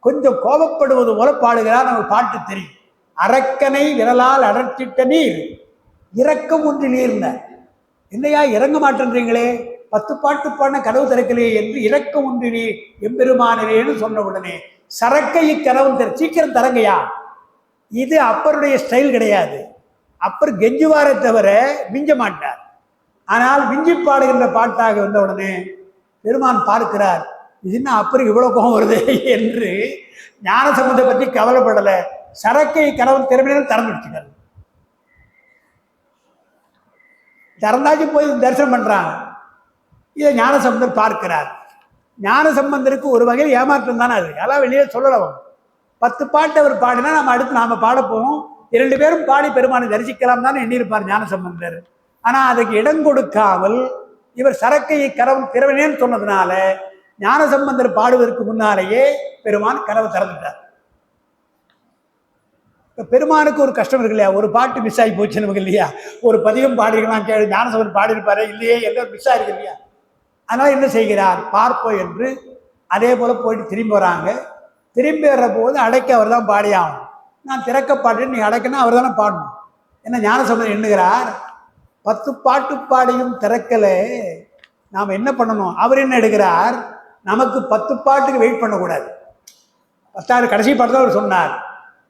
கொஞ்சம் கோபப்படுவது போல பாடுகிறார். நமக்கு பாட்டு தெரியும். அரக்கனை விரலால் அடர்த்திட்ட நீர் இரக்கம் ஒன்று நீர்ந்த, என்னையா இறங்க மாட்டேன்றீங்களே, 10 பாட்டு பாடின கதவு திறக்கலையே என்று இரக்கம் ஒன்று நீர் எம்பெருமானேன்னு சொன்ன உடனே சரக்கை கதவும் சீக்கிரம் தரங்கையா. இது அப்பருடைய ஸ்டைல் கிடையாது. அப்பர் கெஞ்சுவாரை தவிர மிஞ்ச மாட்டார். ஆனால் மிஞ்சி பாடுகின்ற பாட்டாக வந்த உடனே பெருமான் பார்க்கிறார், இது என்ன அப்பருக்கு இவ்வளவு கோபம் வருது என்று ஞானசம்பந்தத்தை பற்றி கவலைப்படலை. சரக்கை கதவு திறமையில திறந்து வச்சுக்கிறார். திறந்தாச்சு போய் தரிசனம் பண்றாங்க. இதை ஞானசம்பந்தர் பார்க்கிறார். ஞானசம்பந்தருக்கு ஒரு வகையில் ஏமாற்றம் தானே அது, எல்லாம் வெளியே சொல்லலாம். 10 பாட்டு அவர் பாடினா நம்ம அடுத்து நாம பாட போவோம், 2 பேரும் பாடி பெருமானை தரிசிக்கலாம் தானே எண்ணியிருப்பார் ஞானசம்பந்தர். ஆனா அதுக்கு இடம் கொடுக்காமல் இவர் சரக்கையை கதவு திறவனேன்னு சொன்னதுனால ஞானசம்பந்தர் பாடுவதற்கு முன்னாலேயே பெருமான் கதவை திறந்துட்டார். பெருமானுக்கு ஒரு கஷ்டம் இருக்கு இல்லையா, ஒரு பாட்டு மிஸ் ஆகி போச்சு நமக்கு இல்லையா, ஒரு பதிகம் பாடிருக்கலாம், ஞானசம்பந்தர் பாடியிருப்பாரு இல்லையே எல்லாம் மிஸ் ஆயிருக்கு இல்லையா. அதனால என்ன செய்கிறார், பார்ப்போம் என்று அதே போல போயிட்டு திரும்பி வராங்க. திரும்பி வர்ற போது அடைக்க அவர் தான் பாடியாகும். நான் திறக்க பாடுறேன், நீ அடைக்கணும் அவர் தானே பாடணும். என்ன ஞானசம்பந்தர் எண்ணுகிறார், 10 பாட்டு பாடியும் திறக்கலை, நாம் என்ன பண்ணணும்? அவர் என்ன எடுக்கிறார், நமக்கு 10 பாட்டுக்கு வெயிட் பண்ணக்கூடாது. 10வது கடைசி பாட்டு தான் அவர் சொன்னார்,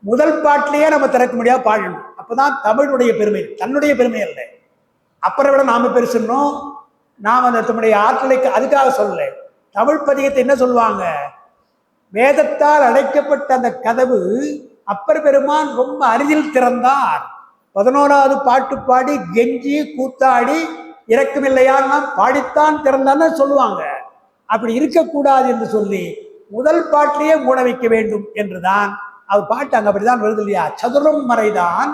முதல் பாட்டிலேயே நம்ம திறக்க முடியாது பாடணும். அப்பதான் தமிழுடைய பெருமை, தன்னுடைய பெருமை அல்ல. அப்புறம் விட நாம பெருசுன்னோம், நாம் அந்த தம்முடைய ஆற்றலைக்கு அதுக்காக சொல்லலை, தமிழ் பதிகத்தை என்ன சொல்லுவாங்க? வேதத்தால் அடைக்கப்பட்ட அந்த கதவு அப்பர் பெருமான் ரொம்ப அரிதில் திறந்தார். 11வது பாட்டு பாடி கெஞ்சி கூத்தாடி இறக்கமில்லையான்னா பாடித்தான் திறந்தான்னு சொல்லுவாங்க. அப்படி இருக்கக்கூடாது என்று சொல்லி முதல் பாட்டிலேயே மூட வைக்க வேண்டும் என்றுதான் அவர் பாட்டு அங்க அப்படிதான் வருது இல்லையா? சதுரம் மறைதான்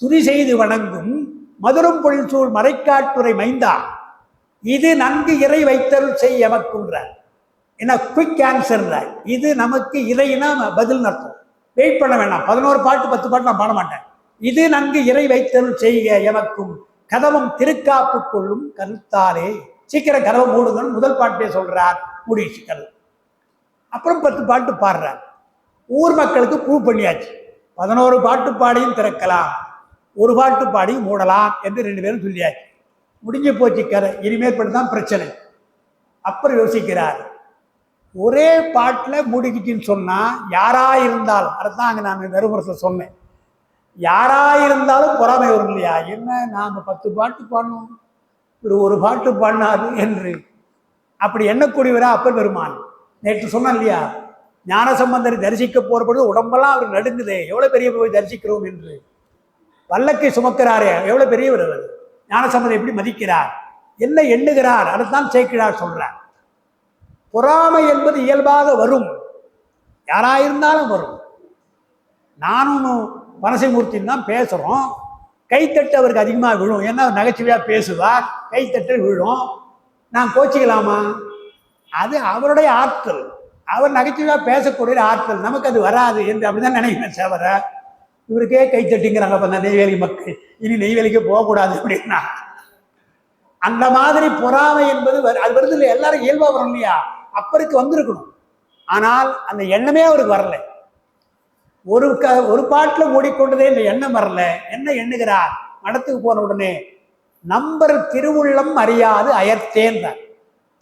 துதி செய்து வணங்கும் மதுரம் பொழில் சூழ் மறைக்காட்டுரை மைந்தா, இது நன்கு இறை வைத்தருள் செய் எமக்குன்ற என்ன குயிக் ஆன்சர். இது நமக்கு இறைனா பதில் அர்த்தம். வெயிட் பண்ண வேண்டாம். 11 பாட்டு 10 பாட்டு நான் பாட மாட்டேன். இது நன்கு இறை வைத்தருள் செய்க எமக்கும் கதவம் திருக்காப்பு கொள்ளும் கருத்தாலே, சீக்கிரம் கதவை மூடுங்கன்னு முதல் பாட்டே சொல்றார். முடிச்சு கதவு. அப்புறம் 10 பாட்டு பாடுறார். ஊர் மக்களுக்கு ப்ரூவ் பண்ணியாச்சு. 11 பாட்டு பாடியும் திறக்கலாம், ஒரு பாட்டு பாடியும் மூடலாம் என்று 2 பேரும் சொல்லியாச்சு. முடிஞ்சு போச்சு கதை. இனிமேற்பட்டு தான் பிரச்சனை. அப்புறம் யோசிக்கிறார், ஒரே பாட்டில் மூடிக்கிச்சின்னு சொன்னா யாரா இருந்தாலும், அதுதான் அங்கே நான் நெருமுரசை சொன்னேன், யாரா இருந்தாலும் பொறாமை வரும் இல்லையா? என்ன நாம 10 பாட்டு பாடணும், ஒரு பாட்டு பாடினாரு என்று அப்படி எண்ணக்கூடியவரா அப்பர் பெருமான். நேற்று சொன்னேன் இல்லையா, ஞானசம்பந்தரை தரிசிக்க போறபொழுது உடம்பெல்லாம் அவர் நடுங்குதே, எவ்வளவு பெரிய போய் தரிசிக்கிறோம் என்று. பல்லக்கை சுமக்கிறாரே, எவ்வளவு பெரியவர் அவர். ஞானசம்பந்தரை எப்படி மதிக்கிறார், என்ன எண்ணுகிறார், அதுதான் சேர்க்கிறார் சொல்றார். பொறாமை என்பது இயல்பாக வரும், யாராயிருந்தாலும் வரும். நானும் வனசைமூர்த்தின்னு தான் பேசுறோம். கைத்தட்டு அவருக்கு அதிகமாக விழும், ஏன்னா நகைச்சுவையா பேசுவார், கைத்தட்டு விழும். நான் கோச்சிக்கலாமா? அது அவருடைய ஆற்றல், அவர் நகைச்சுவையா பேசக்கூடிய ஆற்றல், நமக்கு அது வராது என்று அப்படிதான் நினைக்கிறேன். சேவர இவருக்கே கைத்தட்டிங்கிறாங்க அப்ப நெய்வேலி மக்கள், இனி நெய்வேலிக்கே போகக்கூடாது அப்படின்னா. அந்த மாதிரி பொறாமை என்பது அது வருது இல்லையா? எல்லாரும் இயல்பா வரும் இல்லையா? அப்பருக்கு வந்திருக்கணும், ஆனால் அந்த எண்ணமே அவருக்கு வரல. ஒரு பாட்டில் மூடிக்கொண்டதே இந்த எண்ணம் வரல. என்ன எண்ணுகிறார்? மடத்துக்கு போன உடனே நம்பர் திருவுள்ளம் அறியாது அயர்த்தேன்றார்.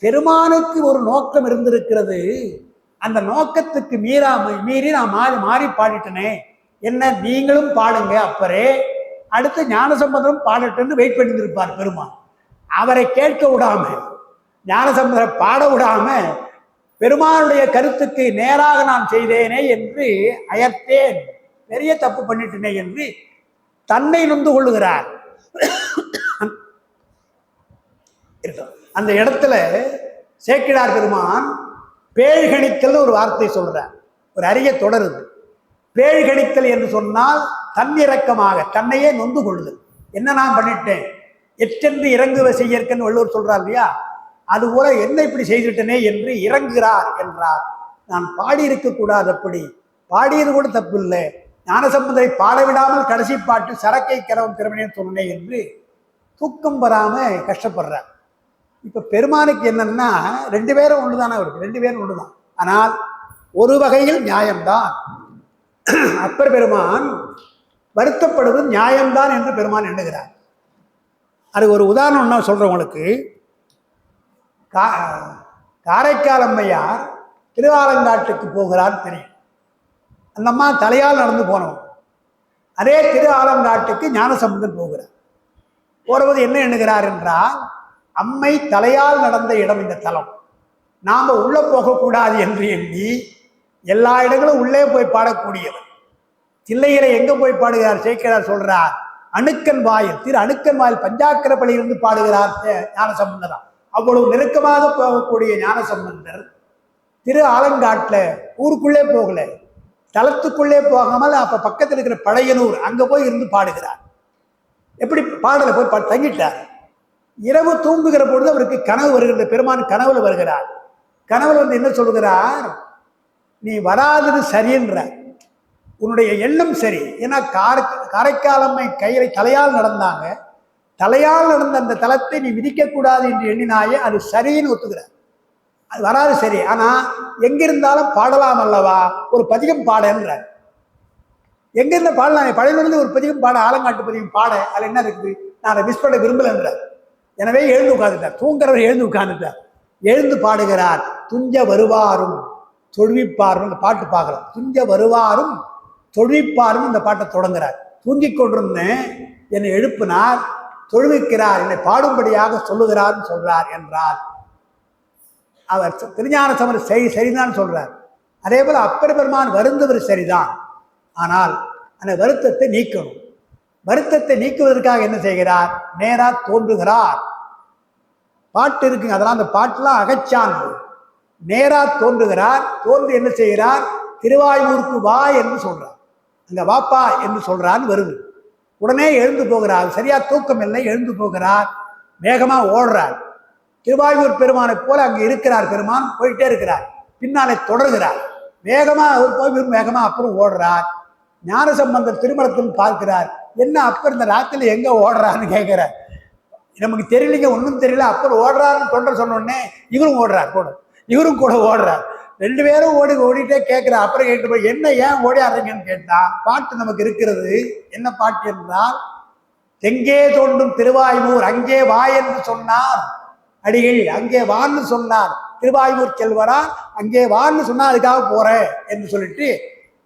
பெருமானுக்கு ஒரு நோக்கம் இருந்திருக்கிறது, அந்த நோக்கத்துக்கு மீறி நான் மாறி பாடிட்டனே. என்ன, நீங்களும் பாடுங்க அப்பரே, அடுத்து ஞானசம்பந்தரும் பாடட்டுன்னு வெயிட் பண்ணியிருப்பார் பெருமான். அவரை கேட்க விடாம, ஞானசம்பந்தரை பாட விடாம, பெருமானுடைய கருத்துக்கு நேராக நான் செய்தேனே என்று அயர்த்தேன், பெரிய தப்பு பண்ணிட்டேனே என்று தன்னை நொந்து கொள்ளுகிறார். அந்த இடத்துல சேக்கிழார் பெருமான் பேழ்கணித்தல் ஒரு வார்த்தை சொல்றார், ஒரு அரிய தொடருது. பேழ்கணித்தல் என்று சொன்னால் தன்னிறக்கமாக தன்னையே நொந்து கொள்ளுதல். என்ன நான் பண்ணிட்டேன், எற்றென்று இறங்குவ செய்யற்கன்னு வள்ளுவர் சொல்றார் இல்லையா? அதுபோல என்ன இப்படி செய்துட்டனே என்று இறங்குகிறார் என்றார். நான் பாடியிருக்க கூடாது, அப்படி பாடியது கூட தப்பு இல்லை, ஞானசம்பந்தரை பாட விடாமல் கடைசி பாட்டு சரக்கை கிரவம் திறமையன்னு சொன்னேன் என்று தூக்கம் வராம கஷ்டப்படுறார். இப்ப பெருமானுக்கு என்னன்னா 2 பேரும் ஒண்ணுதானே, அவருக்கு 2 பேரும் ஒண்ணுதான். ஆனால் ஒரு வகையில் நியாயம்தான். அப்பர் பெருமான் வருத்தப்படுவது நியாயம்தான் என்று பெருமான் எண்ணுகிறார். அதுக்கு ஒரு உதாரணம் நான் சொல்றேன் உங்களுக்கு. காரைக்கால் அம்மையார் திருஆலங்காட்டுக்கு போகிறார் தெரியும். அந்த அம்மா தலையால் நடந்து போனவன். அதே திருஆலங்காட்டுக்கு ஞானசம்பந்தன் போகிறார். போறது என்ன எண்ணுகிறார் என்றால், அம்மை தலையால் நடந்த இடம் இந்த தலம், நாம உள்ள போகக்கூடாது என்று எண்ணி எல்லா இடங்களும் உள்ளே போய் பாடக்கூடியவர். தில்லையில எங்க போய் பாடுகிறார்? சேக்கிழார் சொல்றார், அணுக்கன் வாயில், திரு அணுக்கன் வாயில் பஞ்சாக்கரப்பள்ளியிலிருந்து பாடுகிறார் ஞானசம்பந்தரா. அவ்வளவு நெருக்கமாக போகக்கூடிய ஞானசம்பந்தர் திரு ஆலங்காட்டுல ஊருக்குள்ளே போகல, தலத்துக்குள்ளே போகாமல் அப்ப பக்கத்தில் இருக்கிற பழையனூர் அங்க போய் இருந்து பாடுகிறார். எப்படி பாடல போய் தங்கிட்டார். இரவு தூங்குகிற பொழுது அவருக்கு கனவு வருகிறது. பெருமான் கனவுல வருகிறார். கனவுல வந்து என்ன சொல்லுகிறார், நீ வராதது சரியென்ற, உன்னுடைய எண்ணம் சரி. ஏன்னா காரைக்காலம்மை கையில தலையால் நடந்தாங்க, தலையால் நடந்த அந்த தலத்தை நீ மிதிக்கக்கூடாது என்று எண்ணினாயே, அது சரின்னு ஒத்துக்கிறார். அது வராது சரி, ஆனா எங்கிருந்தாலும் பாடலாம் அல்லவா, ஒரு பதிகம் பாடன்ற. எங்கிருந்த பாடலாம், பழையிலிருந்து ஒரு பதிகம் பாட, ஆலங்காட்டு பதிகம் பாட, அதுல என்ன இருக்குது, நான் அதை மிஸ் பண்ண விரும்பலன்றார். எனவே எழுந்து உட்கார்ந்துட்டார். தூங்குறவர் எழுந்து உட்கார்ந்துட்டார். எழுந்து பாடுகிறார், துஞ்ச வருவாரும் தொழுவிப்பாரும். இந்த பாட்டு பார்க்கலாம், துஞ்ச வருவாரும் தொழுவிப்பாரும். இந்த பாட்டை தொடங்குறார். தூங்கிக் கொண்டிருந்தேன், என்னை எழுப்பினார், தொழுவிக்கிறார், என்னை பாடும்படியாக சொல்லுகிறார் சொல்றார் என்றார். அவர் திருஞான சம்பந்தர் சரிதான் சொல்றார். அதே போல அப்பர் பெருமான் வருந்தவர் சரிதான். ஆனால் அந்த வருத்தத்தை நீக்கணும். வருத்தத்தை நீக்குவதற்காக என்ன செய்கிறார்? நேரா தோன்றுகிறார். பாட்டு இருக்குங்க, அதெல்லாம் அந்த பாட்டுலாம் அகச்சான்று. நேரா தோன்றுகிறார். தோன்று என்ன செய்கிறார்? திருவாயூருக்கு வா என்று சொல்றார். அங்க வாப்பா என்று சொல்றான்னு வருது. உடனே எழுந்து போகிறார். சரியா தூக்கம் இல்லை, எழுந்து போகிறார். வேகமா ஓடுறார். திருவாயூர் பெருமானை போல அங்கே இருக்கிறார். பெருமான் போயிட்டே இருக்கிறார். பின்னாலே தொடர்கிறார். வேகமா அவர் போய் வேகமா அப்புறம் ஓடுறார். ஞானசம்பந்தர் திருமணத்தில் பார்க்கிறார். என்ன அப்பர் இந்த ராத்திரில எங்க ஓடுறான்னு கேட்கிறார். நமக்கு தெரியலீங்க, ஒன்றும் தெரியல. அப்புறம் ஓடுறாருன்னு தொண்டர் சொன்னோடனே இவரும் ஓடுறார் கூட. இவரும் கூட ஓடுறார். ரெண்டு பேரும் ஓடிட்டே கேட்கிறார். அப்புறம் கேட்டு போய் என்ன ஏன் ஓடியாடுறீங்கன்னு கேட்டா, பாட்டு நமக்கு இருக்கிறது. என்ன பாட்டு என்றால், எங்கே தோன்றும் திருவாய்மூர் அங்கே வா என்று சொன்னார் அடிகள், அங்கே வான்னு சொன்னார். திருவாய்மூர் செல்வரா அங்கே வான்னு சொன்னா அதுக்காக போறேன் என்று சொல்லிட்டு,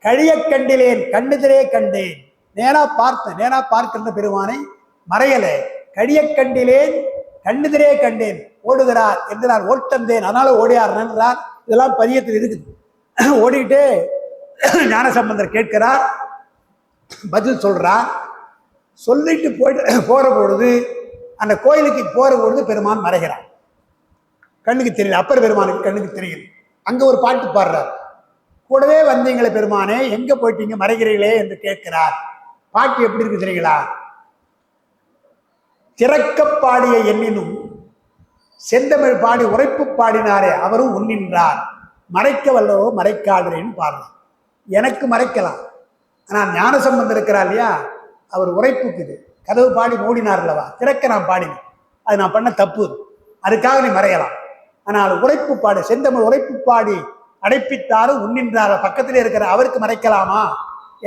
கழிய கண்டிலேன் கண்ணுதிரே கண்டேன். நேரா பார்த்தேன். நேரா பார்க்கின்ற பெருமானை மறையலை. கழிய கண்டிலேன் கண்ணுதிரே கண்டேன். ஓடுகிறார் என்று நான் ஓட்டந்தேன், அதனால ஓடியாடுறார். இதெல்லாம் பதியத்தில் இருக்குது. ஓடிட்டு ஞானசம்பந்தர் கேட்கிறார், பதில் சொல்றார். சொல்லிட்டு போற பொழுது அந்த கோயிலுக்கு போற பொழுது பெருமான் மறைகிறார். கண்ணுக்கு தெரியல. அப்பர் பெருமானுக்கு கண்ணுக்கு தெரியுது. அங்க ஒரு பாட்டு பாடுறார். கூடவே வந்தீங்களே பெருமானே, எங்க போயிட்டீங்க மறைகிறீங்களே என்று கேட்கிறார். பாட்டு எப்படி இருக்கு தெரியுங்களா? திறக்க பாடிய எண்ணினும் செந்தமிழ் பாடி உரைப்பு பாடினாரே அவரும் உன்னின்றார். மறைக்க வல்லவோ மறைக்காடுறேன்னு பாடுறார். எனக்கு மறைக்கலாம், ஆனால் ஞானசம்பந்தம் இருக்கிறார் இல்லையா, அவர் உரைப்புக்குது. கதவு பாடி மூடினார் அல்லவா, திறக்க நான் பாடினேன். அது நான் பண்ண தப்பு, அதுக்காக நீ மறையலாம். ஆனால் உரைப்பு பாடு, செந்தமிழ் உரைப்பு பாடி அடைப்பித்தாரும் உன்னின்றார், பக்கத்திலே இருக்கிற அவருக்கு மறைக்கலாமா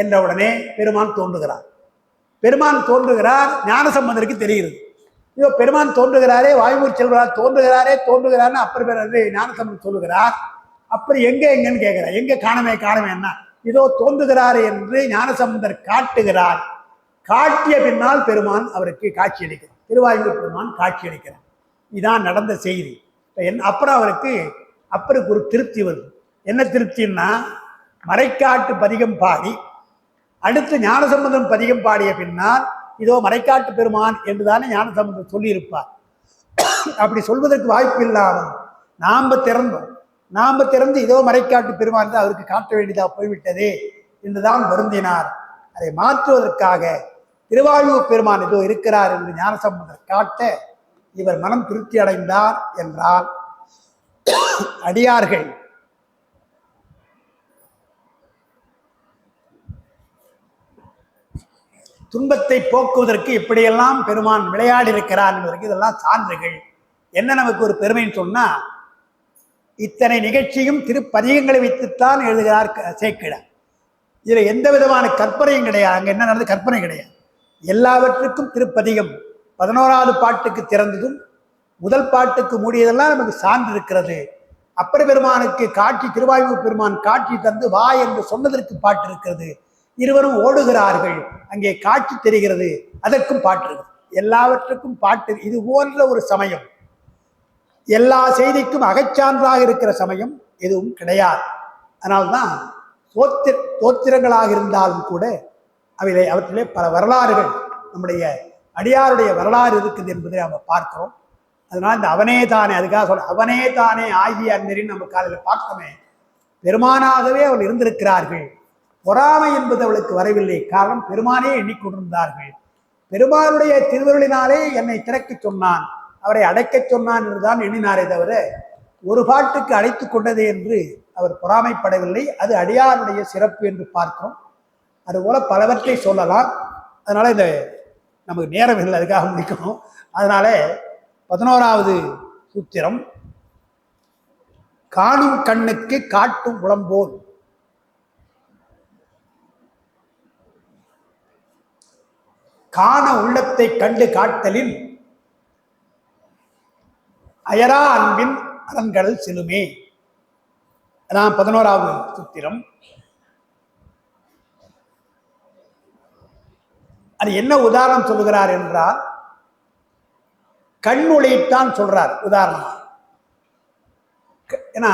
என்ற உடனே பெருமான் தோன்றுகிறார். பெருமான் தோன்றுகிறார். ஞானசம்பந்தருக்கு தெரிகிறது. இதோ பெருமான் தோன்றுகிறாரே, வாய்மூர் செல்வரார் தோன்றுகிறார்னு அப்பர் பேர் ஞானசம்பந்தர் சொல்லுகிறார். அப்புறம் எங்கன்னு கேட்கிறார். எங்க காணமே என்ன, இதோ தோன்றுகிறார் என்று ஞானசம்பந்தர் காட்டுகிறார். காட்டிய பின்னால் பெருமான் அவருக்கு காட்சி அளிக்கிறார். திருவாயூர் பெருமான் காட்சி அளிக்கிறார். இதான் நடந்த செய்தி. அப்புறம் அப்பருக்கு ஒரு திருப்தி வருது. என்ன திருப்தின்னா, மறைக்காட்டு பதிகம் பாடி அடுத்து ஞானசம்பந்தம் பதிகம் பாடிய பின்னால் இதோ மறைக்காட்டு பெருமான் என்றுதானே ஞானசம்பந்தம் சொல்லியிருப்பார். அப்படி சொல்வதற்கு வாய்ப்பு இல்லாமல் நாம திறந்து இதோ மறைக்காட்டு பெருமான் அவருக்கு காட்ட வேண்டியதா போய்விட்டதே என்றுதான் வருந்தினார். அதை மாற்றுவதற்காக திருவாயூர் பெருமான் இதோ இருக்கிறார் என்று ஞானசம்பந்தர் காட்ட இவர் மனம் திருப்தி அடைந்தார் என்றால், அடியார்கள் துன்பத்தை போக்குவதற்கு எப்படியெல்லாம் பெருமான் விளையாடி இருக்கிறார் என்பதற்கு இதெல்லாம் சான்றுகள். என்ன நமக்கு ஒரு பெருமைன்னு சொன்னா, இத்தனை நிகழ்ச்சியும் திருப்பதிகங்களை வைத்துத்தான் எழுதுகிறார் சேக்கிழார். இதுல எந்த விதமான கற்பனையும் கிடையாது. அங்க என்ன நடந்தது கற்பனை கிடையாது. எல்லாவற்றுக்கும் திருப்பதிகம் 11வது பாட்டுக்கு திறந்ததும் முதல் பாட்டுக்கு மூடியதெல்லாம் நமக்கு சான்று இருக்கிறது. அப்பர் பெருமானுக்கு காட்சி, திருவாயூர் பெருமான் காட்சி தந்து வா என்று சொன்னதற்கு பாட்டு இருக்கிறது. இருவரும் ஓடுகிறார்கள், அங்கே காட்சி தெரிகிறது, அதற்கும் பாட்டு இருக்குது. எல்லாவற்றுக்கும் பாட்டு. இது போன்ற ஒரு சமயம், எல்லா செய்திக்கும் அகச்சான்றாக இருக்கிற சமயம் எதுவும் கிடையாது. அதனால்தான் தோத்திரங்களாக இருந்தாலும் கூட அவற்றிலே பல வரலாறுகள், நம்முடைய அடியாருடைய வரலாறு இருக்குது என்பதை நம்ம பார்க்கிறோம். அதனால இந்த அவனே தானே, அதுக்காக சொல்ல அவனே தானே ஆகிய அந்நெறின்னு நம்ம காலையில் பார்த்தோமே, பெருமானாகவே அவள் இருந்திருக்கிறார்கள். பொறாமை என்பது அவளுக்கு வரவில்லை. காரணம், பெருமானே எண்ணிக்கொண்டிருந்தார்கள். பெருமானுடைய திருவருளினாலே என்னை திறக்க சொன்னான், அவரை அடைக்கச் சொன்னான் என்றுதான் எண்ணினாரே தவிர ஒரு பாட்டுக்கு அழைத்து கொண்டது என்று அவர் பொறாமைப்படவில்லை. அது அடியாருடைய சிறப்பு என்று பார்க்கிறோம். அதுபோல பலவற்றை சொல்லலாம். அதனால இந்த நமக்கு நேரம் இல்லை, அதுக்காக முடிக்கணும். அதனால 11வது சூத்திரம், காணும் கண்ணுக்கு காட்டும் புலம்போல். காண உள்ளத்தை கண்டு காட்டலின் அயரா அன்பின் அரண்கள் செலுமே. அதான் 11வது சூத்திரம். அது என்ன உதாரணம் சொல்லுகிறார் என்றால், கண்மொழியைத்தான் சொல்றார். உதாரணம், ஏன்னா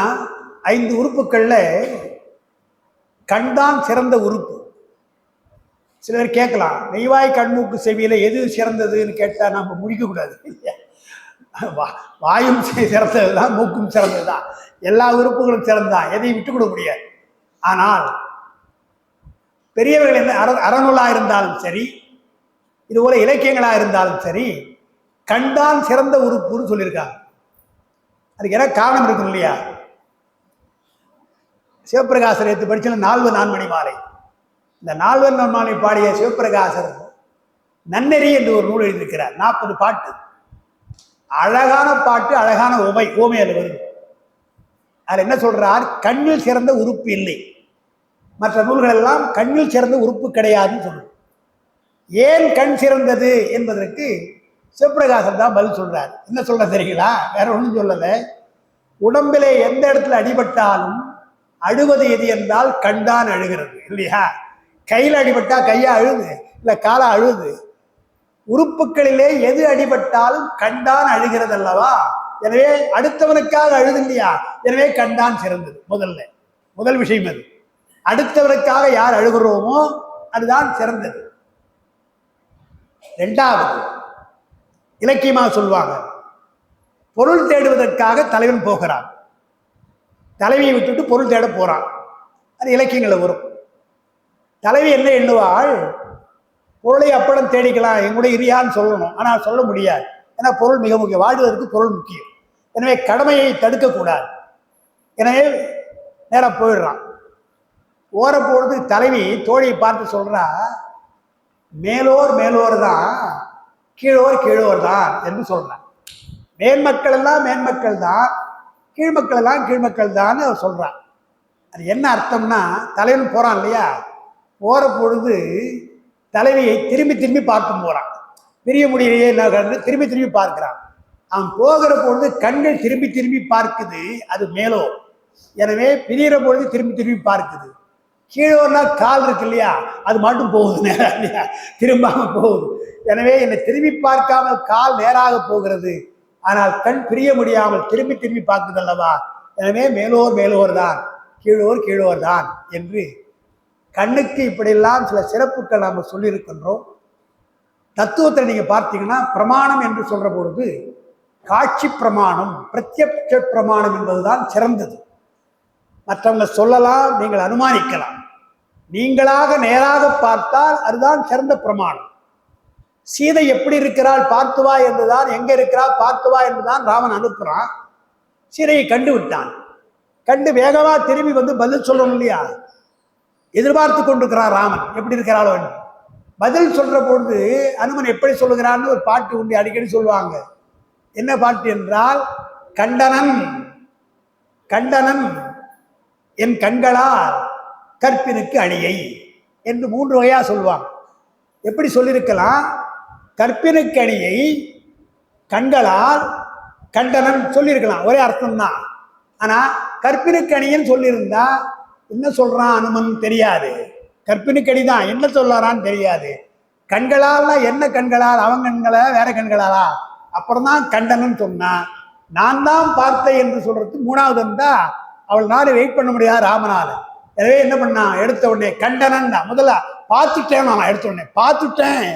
5 உறுப்புகளில் கண் தான் சிறந்த உறுப்பு. சிலர் கேட்கலாம், மெய்வாய் கண்மூக்கு செவியில எது சிறந்ததுன்னு கேட்டால் நம்ம முடிக்கக்கூடாது. வாயும் சிறந்தது தான், மூக்கும் சிறந்தது தான், எல்லா உறுப்புகளும் சிறந்தான், எதையும் விட்டுக் கொடுக்க முடியாது. ஆனால் பெரியவர்கள் என்ன அறநூலாக இருந்தாலும் சரி, இதுபோல இலக்கியங்களாக இருந்தாலும் சரி, கண்தான் சிறந்த உறுப்புன்னு சொல்லியிருக்காங்க. அதுக்கு என்ன காரணம் இருக்கும் இல்லையா? சிவபிரகாசர் எடுத்து படிச்ச 4 நான்மணி மாலை, இந்த 4 நான்மணி பாடிய சிவபிரகாசர் நன்னெறி என்று ஒரு நூல் எழுதியிருக்கிறார். 40 பாட்டு, அழகான பாட்டு, அழகான ஓமை அது வருது. அதில் என்ன சொல்றார்? கண்ணில் சிறந்த உறுப்பு இல்லை, மற்ற நூல்கள் எல்லாம் கண்ணில் சிறந்த உறுப்பு கிடையாதுன்னு சொல்றார். ஏன் கண் சிறந்தது என்பதற்கு சிவபிரகாசர் தான் பதில் சொல்றார். என்ன சொல்ற தெரியுங்களா? வேற ஒன்றும் சொல்லல. உடம்பிலே எந்த இடத்துல அடிபட்டாலும் அழுவது எது என்றால் கண்தான் அழுகிறது இல்லையா? கையில் அடிபட்டா கையா அழுது, இல்லை காலா அழுது. உறுப்புகளிலே எது அடிபட்டாலும் கண்தான் அழுகிறது அல்லவா? எனவே அடுத்தவனுக்காக அழுது இல்லையா? எனவே கண்தான் சிறந்தது. முதல் விஷயம் அது. அடுத்தவனுக்காக யார் அழுகிறோமோ அதுதான் சிறந்தது. 2வது, இலக்கியமாக சொல்லுவாங்க, பொருள் தேடுவதற்காக தலைவன் போகிறான், தலைவியை விட்டுட்டு பொருள் தேட போறான். அது இலக்கியங்களை வரும். தலைவி என்ன எண்ணுவாள்? பொருளை அப்படம் தேடிக்கலாம், எங்களுடைய இரியான்னு சொல்லணும். ஆனால் சொல்ல முடியாது. ஏன்னா பொருள் மிக முக்கியம், வாழ்வதற்கு பொருள் முக்கியம். எனவே கடமையை தடுக்கக்கூடாது. எனவே நேரம் போயிடுறான். ஓரப்பொழுது தலைவி தோழியை பார்த்து சொல்றா, மேலோர் தான், கீழோர் தான் என்று சொல்றான். மேன்மக்கள் எல்லாம் மேன்மக்கள் தான், கீழ்மக்கள் எல்லாம் கீழ்மக்கள் தான் அவர் சொல்றான். அது என்ன அர்த்தம்னா, தலைவன் போறான் இல்லையா, போற பொழுது தலைவியை திரும்பி பார்க்கும் போறான். பிரிய முடியலையே என்ன, திரும்பி பார்க்கிறான். அவன் போகிற பொழுது கண்கள் திரும்பி பார்க்குது, அது மேலோ. எனவே பிரிகிற பொழுது திரும்பி பார்க்குது. கீழோன்னா கால் இருக்கு இல்லையா, அது மட்டும் போகுது நேராக இல்லையா, திரும்பாம போகுது. எனவே என்னை திரும்பி பார்க்காமல் கால் நேராக போகிறது, ஆனால் கண் பிரிய முடியாமல் திரும்பி பார்க்குது அல்லவா? எனவே மேலோர் தான், கீழோர் தான் என்று கண்ணுக்கு இப்படியெல்லாம் சில சிறப்புகள் நாம் சொல்லியிருக்கின்றோம். தத்துவத்தை நீங்க பார்த்தீங்கன்னா, பிரமாணம் என்று சொல்ற பொழுது காட்சி பிரமாணம், பிரத்யட்ச பிரமாணம் என்பதுதான் சிறந்தது. மற்றவங்க சொல்லலாம், நீங்கள் அனுமானிக்கலாம். நீங்களாக நேராக பார்த்தால் அதுதான் சிறந்த பிரமாணம். சீதை எப்படி இருக்கிறாள் பார்த்து வா என்றுதான், எங்க இருக்கிறாள் பார்த்து வா என்றுதான் ராமன் அனுப்புறான். சீதையை கண்டு விட்டான். கண்டு வேகமா திரும்பி வந்து பதில் சொல்லணும் இல்லையா? எதிர்பார்த்து கொண்டிருக்கிறார் ராமன், எப்படி இருக்கிறாளோ என்று. பதில் சொல்ற பொழுது அனுமன் எப்படி சொல்லுகிறான்னு ஒரு பாட்டு உண்டு, அடிக்கடி சொல்லுவாங்க. என்ன பாட்டு என்றால், கண்டனன் என் கண்களால் கற்பினுக்கு அணியை என்று 3 வகையா சொல்லுவாங்க. எப்படி சொல்லியிருக்கலாம்? கற்பினுக்கு அணியை கண்களால் கண்டனன் சொல்லியிருக்கலாம், ஒரே அர்த்தம் தான். ஆனா கற்பினுக்கு அணியன்னு சொல்லியிருந்தா என்ன சொல்றான் அனுமன் தெரியாது. கற்பினுக்கு அணிதான், என்ன சொல்றான்னு தெரியாது. கண்களால்னா என்ன கண்களால்? அவன் கண்களா வேற கண்களாலா? அப்புறம் தான் கண்டனன் சொன்னான். நான் தான் பார்த்தேன் என்று சொல்றது 3வது இருந்தா அவள்னால வெயிட் பண்ண முடியாது ராமனால. எனவே என்ன பண்ணான்? எடுத்த உடனே கண்டனன் தான். முதல்ல பார்த்துட்டேன், நான் எடுத்த உடனே பார்த்துட்டேன்.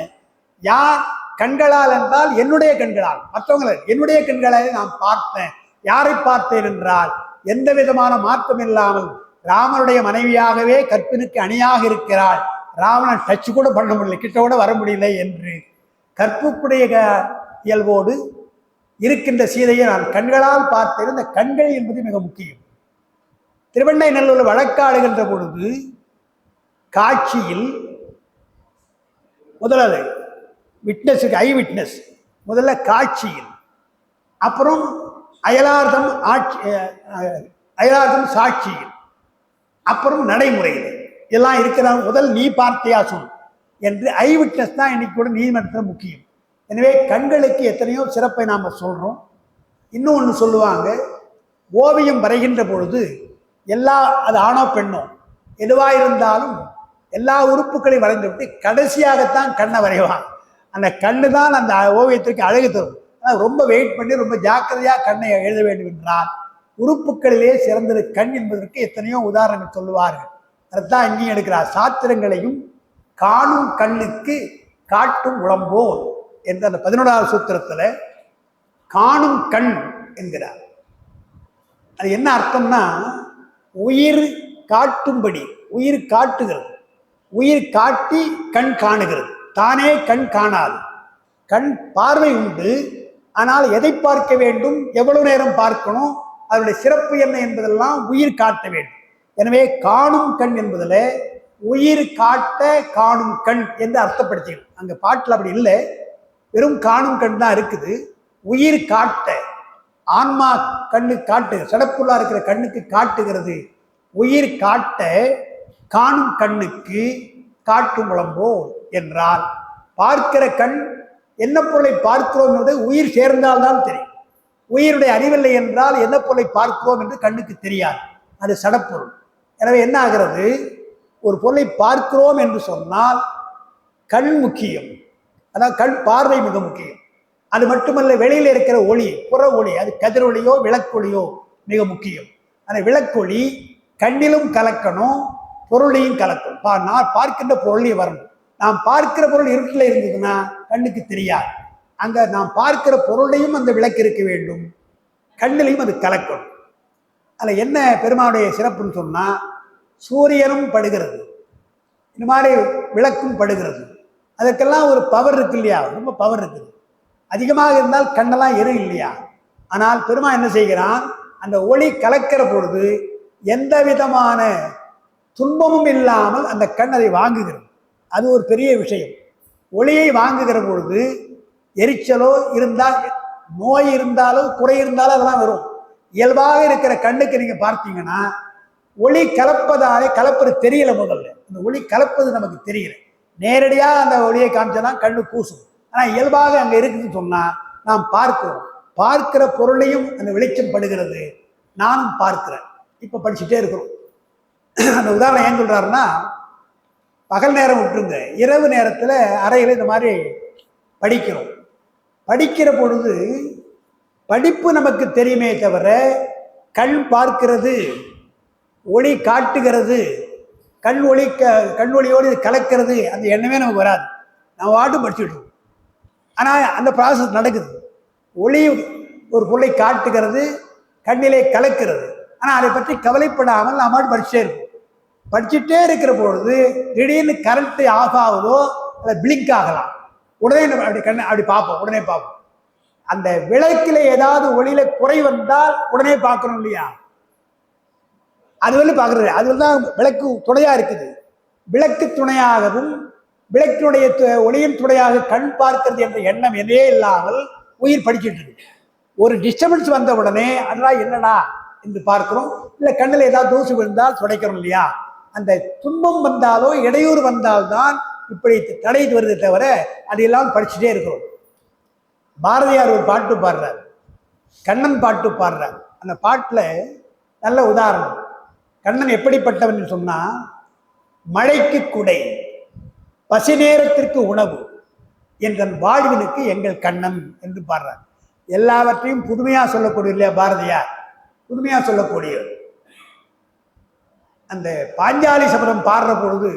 யார் கண்களால் என்றால் என்னுடைய கண்களால், மற்றவங்களை என்னுடைய கண்களை நான் பார்த்தேன். யாரை பார்த்தேன் என்றால், எந்த விதமான மாற்றம் இல்லாமல் ராமனுடைய மனைவியாகவே கற்பினுக்கு அணியாக இருக்கிறாள். ராவணன் டச் கூட பண்ண முடியல, கிட்ட கூட வர முடியல என்று கற்புக்குடைய இயல்போடு இருக்கின்ற சீதையை நான் கண்களால் பார்த்தேன். இந்த கண்கள் என்பது மிக முக்கியம். திருவெண்ணைநல்லூர் வழக்காடுகின்ற பொழுது காட்சியில் முதல்ல விட்னஸுக்கு ஐ விட்னஸ், முதல்ல காட்சியில், அப்புறம் அயலார்த்தம் சாட்சியில், அப்புறம் நடைமுறையில் இதெல்லாம் இருக்கிற முதல் நீ பார்த்தியா சொல் என்று ஐ விட்னஸ் தான் இன்னைக்கு கூட நீதிமன்றத்தில் முக்கியம். எனவே கண்களுக்கு எத்தனையோ சிறப்பை நாம் சொல்கிறோம். இன்னும் ஒன்று சொல்லுவாங்க, ஓவியம் வரைகின்ற பொழுது அது ஆணோ பெண்ணோ எதுவாக இருந்தாலும் எல்லா உறுப்புகளையும் வரைந்து விட்டு கடைசியாகத்தான் கண்ணை வரைவான். அந்த கண்ணு தான் அந்த ஓவியத்திற்கு அழகு தரும். ஆனால் ரொம்ப வெயிட் பண்ணி ரொம்ப ஜாக்கிரதையாக கண்ணை எழுத வேண்டும் என்றால் உறுப்புகளிலே சிறந்தது கண் என்பதற்கு எத்தனையோ உதாரணங்கள் சொல்லுவார்கள். அதைத்தான் இங்கேயும் எடுக்கிறார். சாத்திரங்களையும் காணும் கண்ணுக்கு காட்டும் உளம்போல் என்ற அந்த 11வது சூத்திரத்துல காணும் கண் என்கிறார். அது என்ன அர்த்தம்னா, உயிர் காட்டும்படி, உயிர் காட்டுகிறது, உயிர் காட்டி கண் காணுகிறது. தானே கண் காணாது. கண் பார்வை உண்டு, ஆனால் எதை பார்க்க வேண்டும், எவ்வளவு நேரம் பார்க்கணும், அதனுடைய சிறப்பு என்ன என்பதெல்லாம் உயிர் காட்ட வேண்டும். எனவே காணும் கண் என்பதில் உயிர் காட்ட காணும் கண் என்று அர்த்தப்படுத்திக்கணும். அங்கே பாட்டில் அப்படி இல்லை, வெறும் காணும் கண் தான் இருக்குது. உயிர் காட்ட, ஆன்மா கண்ணு காட்டு, சடப்புள்ளா இருக்கிற கண்ணுக்கு காட்டுகிறது. உயிர் காட்ட காணும் கண்ணுக்கு காட்டும் உளம்போ என்றால், பார்க்கிற கண் என்ன பொருளை பார்க்கிறோம் என்பதை உயிர் சேர்ந்தால்தான் தெரியும். உயிருடைய அறிவில்லை என்றால் என்ன பொருளை பார்க்கிறோம் என்று கண்ணுக்கு தெரியாது, அது சடப்பொருள். எனவே என்ன ஆகிறது, ஒரு பொருளை பார்க்கிறோம் என்று சொன்னால் கண் முக்கியம், அதாவது கண் பார்வை மிக முக்கியம். அது மட்டுமல்ல, வெளியில் இருக்கிற ஒளி, புற ஒளி, அது கதிரொளியோ விளக்கொளியோ மிக முக்கியம். அந்த விளக்கொளி கண்ணிலும் கலக்கணும், பொருளையும் கலக்கணும். நான் பார்க்கின்ற பொருளையும் வரணும். நாம் பார்க்கிற பொருள் இருட்டில் இருந்ததுன்னா கண்ணுக்கு தெரியாது. அங்க நாம் பார்க்கிற பொருளையும் அந்த விளக்கு இருக்க வேண்டும், கண்ணிலையும் அது கலக்கணும். அதில் என்ன பெருமானுடைய சிறப்புன்னு சொன்னா, சூரியனும் படுகிறது, இந்த மாதிரி விளக்கும் படுகிறது. அதற்கெல்லாம் ஒரு பவர் இருக்கு இல்லையா, ரொம்ப பவர் இருக்குது. அதிகமாக இருந்தால் கண்ணெல்லாம் எரும் இல்லையா. ஆனால் பெருமான் என்ன செய்கிறான், அந்த ஒளி கலக்கிற பொழுது எந்த விதமான துன்பமும் இல்லாமல் அந்த கண் அதை வாங்குகிறது. அது ஒரு பெரிய விஷயம். ஒளியை வாங்குகிற பொழுது எரிச்சலோ இருந்தால், நோய் இருந்தாலோ குறை இருந்தாலும் அதெல்லாம் வரும். இயல்பாக இருக்கிற கண்ணுக்கு நீங்க பார்த்தீங்கன்னா ஒளி கலப்பதாலே, கலப்பது தெரியல. முதல்ல அந்த ஒளி கலப்பது நமக்கு தெரியல. நேரடியாக அந்த ஒளியை காமிச்சோன்னா கண்ணு கூசும். ஆனால் இயல்பாக அங்கே இருக்குதுன்னு சொன்னா நாம் பார்க்கிறோம். பார்க்கிற பொருளையும் அந்த வெளிச்சம் படுகிறது, நானும் பார்க்கிறேன். இப்போ படிச்சுட்டே இருக்கிறோம். அந்த உதாரணம் ஏன் சொல்றாருன்னா, பகல் நேரம் விட்டுருங்க, இரவு நேரத்தில் அறையில் இந்த மாதிரி படிக்கிறோம். படிக்கிற பொழுது படிப்பு நமக்கு தெரியுமே தவிர, கண் பார்க்கிறது, ஒளி காட்டுகிறது, கண் ஒளியோடு இது கலக்கிறது, அந்த எண்ணமே நமக்கு வராது. நம்ம வாட்டும் படிச்சுட்டு. ஆனால் அந்த ப்ராசஸ் நடக்குது. ஒளி ஒரு பொருளை காட்டுகிறது, கண்ணிலே கலக்கிறது. ஆனால் அதை பற்றி கவலைப்படாமல் நாம் பாட்டு படிச்சுட்டே இருப்போம். படிச்சுட்டே இருக்கிற பொழுது திடீர்னு கரண்ட் ஆஃப் ஆகுதோ, அதை பிளிங்க் ஆகலாம். உடனே நம்ம அப்படி அப்படி பார்ப்போம், உடனே பார்ப்போம். அந்த விளக்கில் ஏதாவது ஒளியில குறை வந்தால் உடனே பார்க்கணும் இல்லையா. அது வந்து பார்க்கறது, அது தான் விளக்கு துணையா இருக்குது. விளக்கு துணையாகவும் விளக்கினுடைய ஒளியின் துணையாக கண் பார்க்கிறது என்ற எண்ணம் எதே இல்லாமல் உயிர் படிச்சுட்டு இருக்கு. ஒரு டிஸ்டர்பன்ஸ் வந்த உடனே அதெல்லாம் என்னடா என்று பார்க்கிறோம். இல்லை கண்ணில் ஏதாவது தூசு விழுந்தால் துடைக்கிறோம் இல்லையா. அந்த துன்பம் வந்தாலோ இடையூறு வந்தால்தான் இப்படி தடை வருது தவிர அதையெல்லாம் படிச்சுட்டே இருக்கிறோம். பாரதியார் ஒரு பாட்டு பாடுறார், கண்ணன் பாட்டு பாடுறார். அந்த பாட்டில் நல்ல உதாரணம். கண்ணன் எப்படிப்பட்டவன் சொன்னா, மழைக்கு குடை, பசி நேரத்திற்கு உணவு, என்ற வாழ்வினுக்கு எங்கள் கண்ணன் என்று பாடுறார். எல்லாவற்றையும் புதுமையா சொல்லக்கூடிய இல்லையா பாரதியார், புதுமையா சொல்லக்கூடிய. அந்த பாஞ்சாலி சபதம் பாடுற பொழுது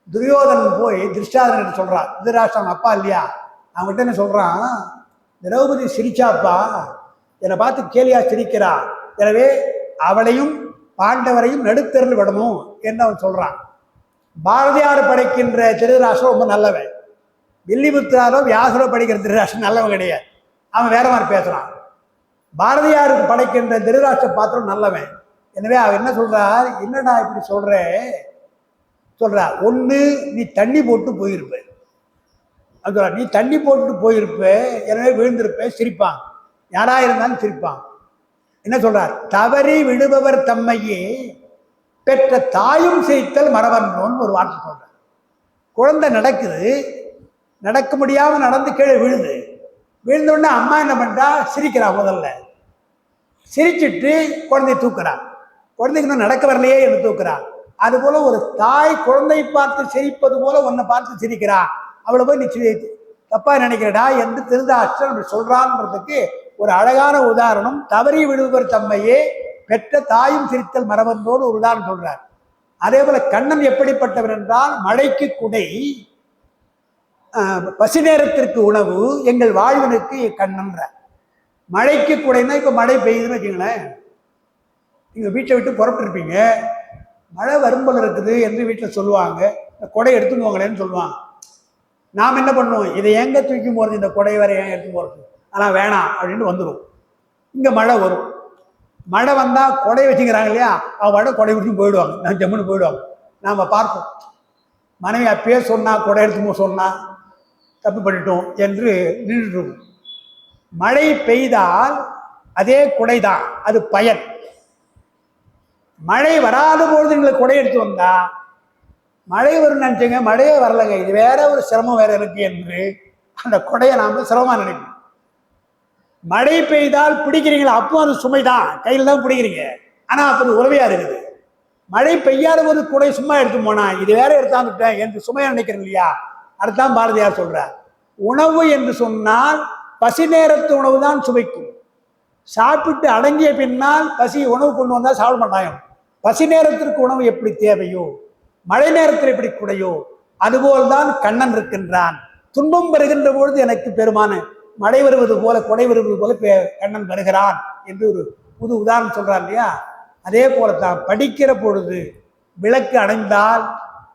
துரியோதனன் போய் திருஷ்டாதனன் சொல்றான், திருதராஷ்டிரன் அப்பா இல்லையா, அவங்ககிட்ட என்ன சொல்றான், திரௌபதி சிரிச்சாப்பா, என்னை பார்த்து கேலியா சிரிக்கிறா, எனவே அவளையும் பாண்டவரையும் நடுத்தரில் விடணும் என்று அவன் சொல்றான். பாரதியார் படைக்கின்ற திருதராஷ்டிரம் ரொம்ப நல்லவன், வில்லிபுத்திராரோ வியாசரோ படிக்கிற திருதராஷ்டிரம் நல்லவன் கிடையாது, அவன் வேற மாதிரி பேசுறான். பாரதியாருக்கு படைக்கின்ற திருதராஷ்டிர பாத்திரம் நல்லவன். எனவே அவன் என்ன சொல்றார், என்னடா இப்படி சொல்ற, ஒன்று நீ தண்ணி போட்டு போயிருப்ப, அது நீ தண்ணி போட்டுட்டு போயிருப்ப, எனவே விழுந்திருப்ப, சிரிப்பான், யாரா இருந்தாலும் சிரிப்பான். என்ன சொல்றார், தவறி விடுபவர் தம்மையே பெற்ற தாயும் சிரித்தல் மரபன்றோன்னு ஒரு வார்த்தை சொல்றார். குழந்தை நடக்குது, நடக்க முடியாம நடந்து கீழே விழுது, விழுந்த உடனே அம்மா என்ன பண்றா, சிரிக்கிறா. முதல்ல சிரிச்சுட்டு குழந்தைய தூக்குறான், குழந்தைக்கு இன்னும் நடக்க வரலையே என்று தூக்குறான். அது போல ஒரு தாய் குழந்தை பார்த்து சிரிப்பது போல உன்னை பார்த்து சிரிக்கிறா, அவளை போய் நீ தப்பா நினைக்கிறடா என்று திருதராஷ்டிரன் சொல்றான்றதுக்கு ஒரு அழகான உதாரணம். தவறி விடுவர் தம்மையே பெற்ற தாயும் சிரித்தல் மரபன்றோடு ஒரு உதாரணம் சொல்றார். அதே போல கண்ணன் எப்படிப்பட்டவர் என்றால், மழைக்கு குடை, பசி நேரத்திற்கு உணவு, எங்கள் வாழ்வனுக்கு கண்ணன்ற. மழைக்கு குடைன்னா இப்ப மழை பெய்யுதுன்னு வச்சுங்களேன். நீங்க வீட்டை விட்டு புறப்பட்டுருப்பீங்க, மழை வரும்போல இருக்குது என்று வீட்டில் சொல்லுவாங்க. இந்த கொடை எடுத்துன்னு போங்களேன்னு சொல்லுவாங்க. நாம் என்ன பண்ணுவோம், இதை எங்க தூக்கி போகிறது, இந்த கொடை வரை ஏன் எடுத்து போகிறது, ஆனால் வேணாம் அப்படின்னு வந்துடும். இங்கே மழை வரும். மழை வந்தால் கொடை வச்சுக்கிறாங்க இல்லையா, அவங்க கொடை விட்டு போயிடுவாங்க, நான் ஜம்முன்னு போயிடுவாங்க. நாம் பார்ப்போம், மனைவி அப்பயே சொன்னால் கொடை எடுத்து சொன்னால் தப்பு பண்ணிட்டோம் என்று நின்றுடும். மழை பெய்தால் அதே கொடை தான், அது பயன். மழை வராத பொழுது எங்களுக்கு கொடை எடுத்து வந்தா, மழை வரும் நினைச்சுங்க, மழையே வரலைங்க, இது வேற ஒரு சிரமம் வேற இருக்கு என்று அந்த கொடையை நாம சிரமமா நினைப்போம். மழை பெய்தால் பிடிக்கிறீங்களா, அப்போ அது சுமைதான், கையில் தான் பிடிக்கிறீங்க, ஆனா அப்போ உறவையா இருக்குது. மழை பெய்யாத போது கொடை சும்மா எடுத்து போனா, இது வேற எடுத்தாந்துட்டேன் என்று சுமையா நினைக்கிறேன் இல்லையா. அதுதான் பாரதியார் சொல்றார், உணவு என்று சொன்னால் பசி நேரத்து உணவு தான் சுவைக்கும். சாப்பிட்டு அடங்கிய பின்னால் பசி உணவு கொண்டு வந்தால் சாப்பிட மாட்டாங்க. பசி நேரத்திற்கு உணவு எப்படி தேவையோ, மழை நேரத்தில் எப்படி குடையோ, அதுபோல்தான் கண்ணன் இருக்கின்றான். துன்பம் வருகின்ற பொழுது எனக்கு பெருமான மழை வருவது போல, கொடை வருவது போல கண்ணன் வருகிறான் என்று ஒரு புது உதாரணம் சொல்றான் இல்லையா. அதே போலத்தான் படிக்கிற பொழுது விளக்கு அணைந்தால்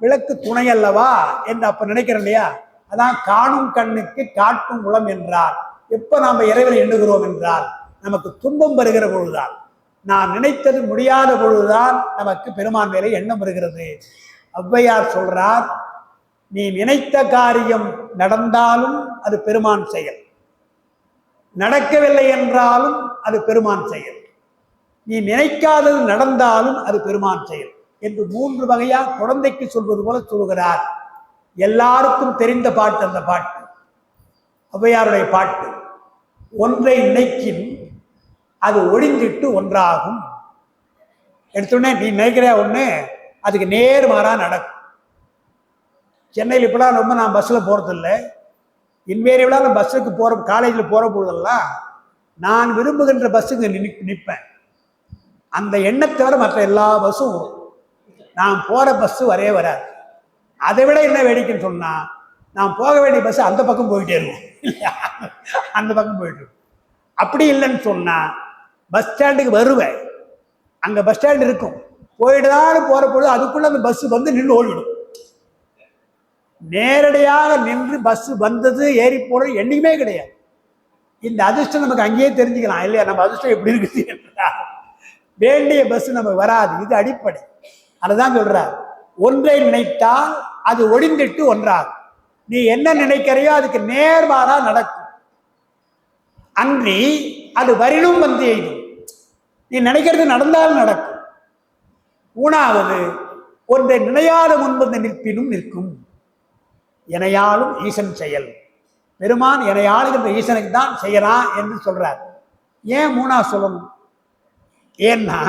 விளக்கு துணை அல்லவா என்று அப்ப நினைக்கிறேன் இல்லையா. அதான் காணும் கண்ணுக்கு காட்டும் உளம் என்றார். எப்ப நாம இறைவனை எண்ணுகிறோம் என்றால், நமக்கு துன்பம் வருகிற பொழுதுதான், நான் நினைத்தது முடியாத பொழுதுதான் நமக்கு பெருமான் மேலே எண்ணம் வருகிறது. ஔவையார் சொல்றார், நீ நினைத்த காரியம் நடந்தாலும் அது பெருமான் செயல், நடக்கவில்லை என்றாலும் அது பெருமான் செயல், நீ நினைக்காதது நடந்தாலும் அது பெருமான் செயல் என்று 3 வகையா குழந்தைக்கு சொல்வது போல சொல்கிறார். எல்லாருக்கும் தெரிந்த பாட்டு அந்த பாட்டு, ஔவையாருடைய பாட்டு. ஒன்றை நினைக்கின் அது ஒழிஞ்சிட்டு ஒன்றாகும். எடுத்தோடனே நீ நினைக்கிற ஒண்ணு அதுக்கு நேர்மாறா நடக்கும். சென்னையில் இப்பெல்லாம் ரொம்ப நான் பஸ்ஸில் போகிறதில்லை, இன்வேரியபிளாக நான் பஸ்ஸுக்கு போகிற, காலேஜில் போகிற பொழுதெல்லாம் நான் விரும்புகின்ற பஸ்ஸுக்கு நிற்பேன். அந்த எண்ணத்தை தவிர மற்ற எல்லா பஸ்ஸும் வரும், நான் போகிற பஸ்ஸு வரவே வராது. அதை விட என்ன வேடிக்கைன்னு சொன்னால், நான் போக வேண்டிய பஸ் அந்த பக்கம் போயிட்டே இருக்கும், அந்த பக்கம் போயிட்டு இருக்கும். அப்படி இல்லைன்னு சொன்னால் பஸ் ஸ்டாண்டுக்கு வருவேன், அங்கே பஸ் ஸ்டாண்டு இருக்கும், போயிட்டுதான் போகிற பொழுது அதுக்குள்ளே அந்த பஸ்ஸு வந்து நின்று ஓடிவிடும். நேரடியாக நின்று பஸ் வந்தது ஏறி போறது என்னைக்குமே கிடையாது. இந்த அதிர்ஷ்டம் நமக்கு அங்கேயே தெரிஞ்சுக்கலாம் இல்லையா, நம்ம அதிர்ஷ்டம் எப்படி இருக்குது என்றால், வேண்டிய பஸ் நமக்கு வராது. இது அடிப்படை. அதுதான் சொல்றார், ஒன்றை நினைத்தால் அது ஒழிந்துட்டு ஒன்றாகும். நீ என்ன நினைக்கிறையோ அதுக்கு நேர்மாறா நடக்கும், அன்றி அது வரினும் வந்து எய்தும். நீ நினைக்கிறது நடந்தாலும் நடக்கும். 3வது, ஒன்றை நினையாத முன்வந்து நிற்பினும் நிற்கும். எனையாளும் ஈசன் செயல், பெருமான் என்னை ஆளுகின்ற ஈசனுக்கு தான் செய்யறான் என்று சொல்றார். ஏன் 3வது சொல்லணும்? ஏன்னா